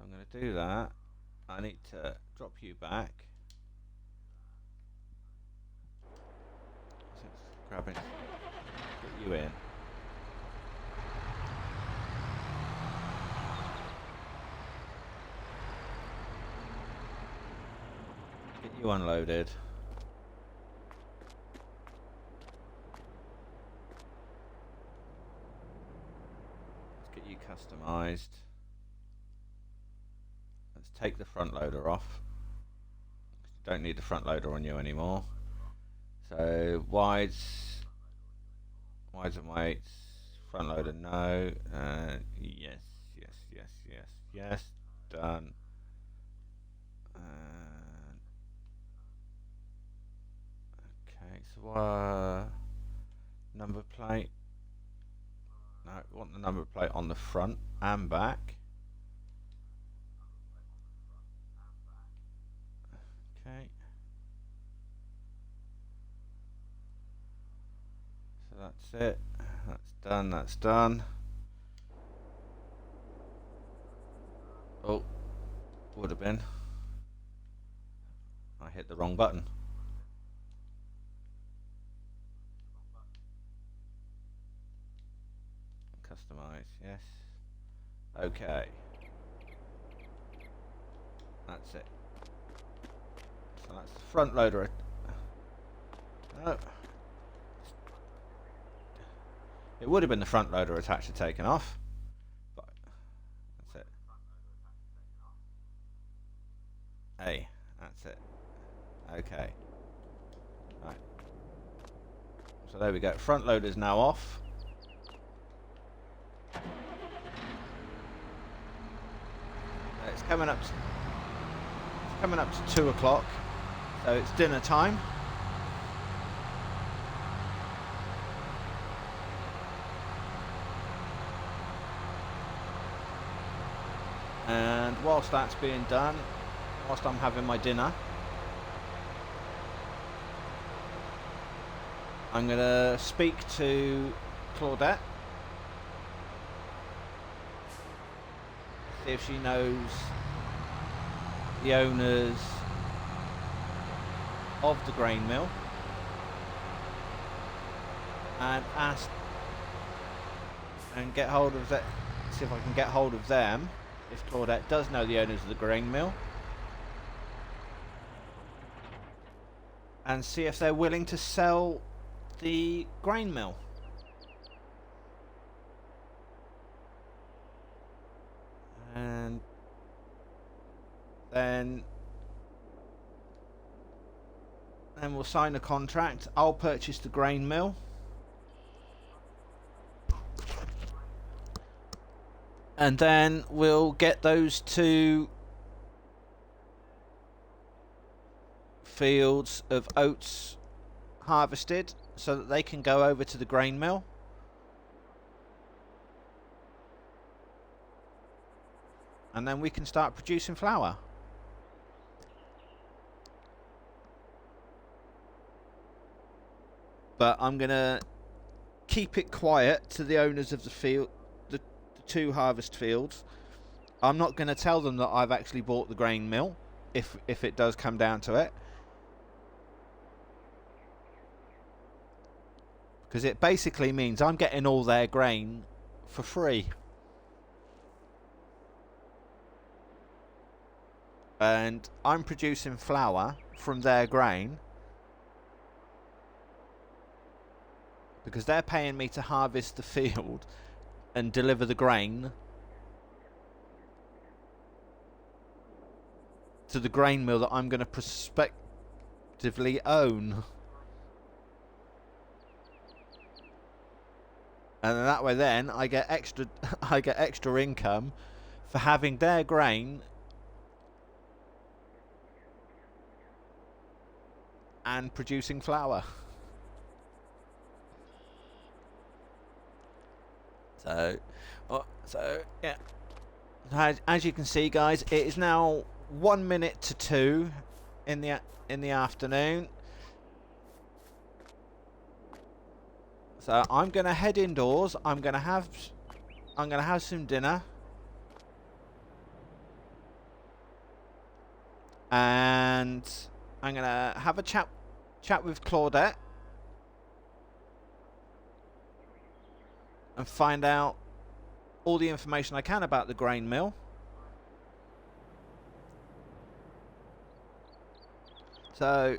I'm going to do that. I need to drop you back. Grabbing, get you in. Get you unloaded. Let's get you customized. Let's take the front loader off. Don't need the front loader on you anymore. So wides and weights, front loader no, yes, done. Okay, so number plate. No, we want the number plate on the front and back. Okay. So that's it. That's done. Oh, would have been. I hit the wrong button. Customize, yes. Okay. That's it. So that's the front loader. No. It would have been the front loader attached to taken off. But that's it. Hey, that's it. Okay. Right. So there we go. Front loader is now off. It's coming up to 2 o'clock, so it's dinner time. And whilst that's being done, whilst I'm having my dinner, I'm going to speak to Claudette, see if she knows the owners of the grain mill, and ask and get hold of that. See if I can get hold of them, if Claudette does know the owners of the grain mill, and see if they're willing to sell the grain mill. And then we'll sign a contract. I'll purchase the grain mill, and then we'll get those 2 fields of oats harvested so that they can go over to the grain mill. And then we can start producing flour. But I'm going to keep it quiet to the owners of the field, the 2 harvest fields. I'm not going to tell them that I've actually bought the grain mill, if it does come down to it. because it basically means I'm getting all their grain for free. And I'm producing flour from their grain because they're paying me to harvest the field and deliver the grain to the grain mill that I'm going to prospectively own. And that way then I get extra income for having their grain and producing flour. So yeah. As you can see, guys, it is now 1 minute to 2 in the afternoon. So I'm gonna head indoors. I'm gonna have some dinner, and I'm gonna have a chat with Claudette and find out all the information I can about the grain mill. So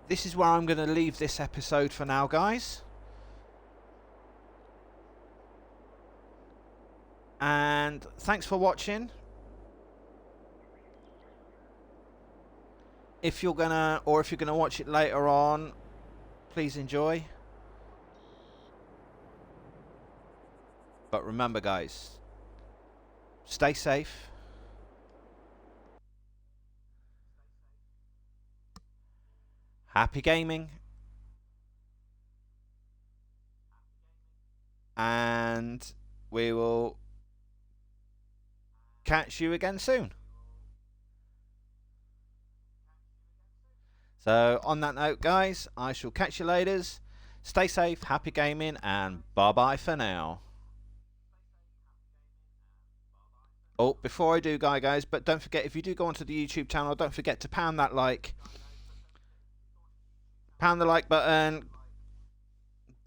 this is where I'm going to leave this episode for now, guys. And thanks for watching. If you're gonna watch it later on, please enjoy. But remember, guys, stay safe. Happy gaming. And we will catch you again soon. So on that note, guys, I shall catch you later. Stay safe, happy gaming, and bye-bye for now. Oh, before I do, guys, but don't forget, if you do go onto the YouTube channel, don't forget to pound that like. Pound the like button.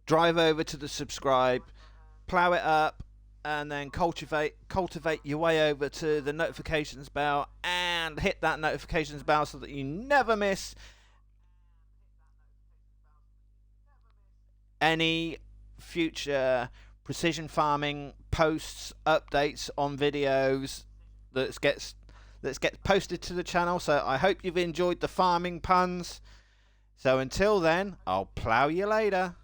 Drive over to the subscribe. Plow it up. And then cultivate your way over to the notifications bell. And hit that notifications bell so that you never miss any future precision farming posts, updates on videos that gets posted to the channel. So I hope you've enjoyed the farming puns. So until then, I'll plow you later.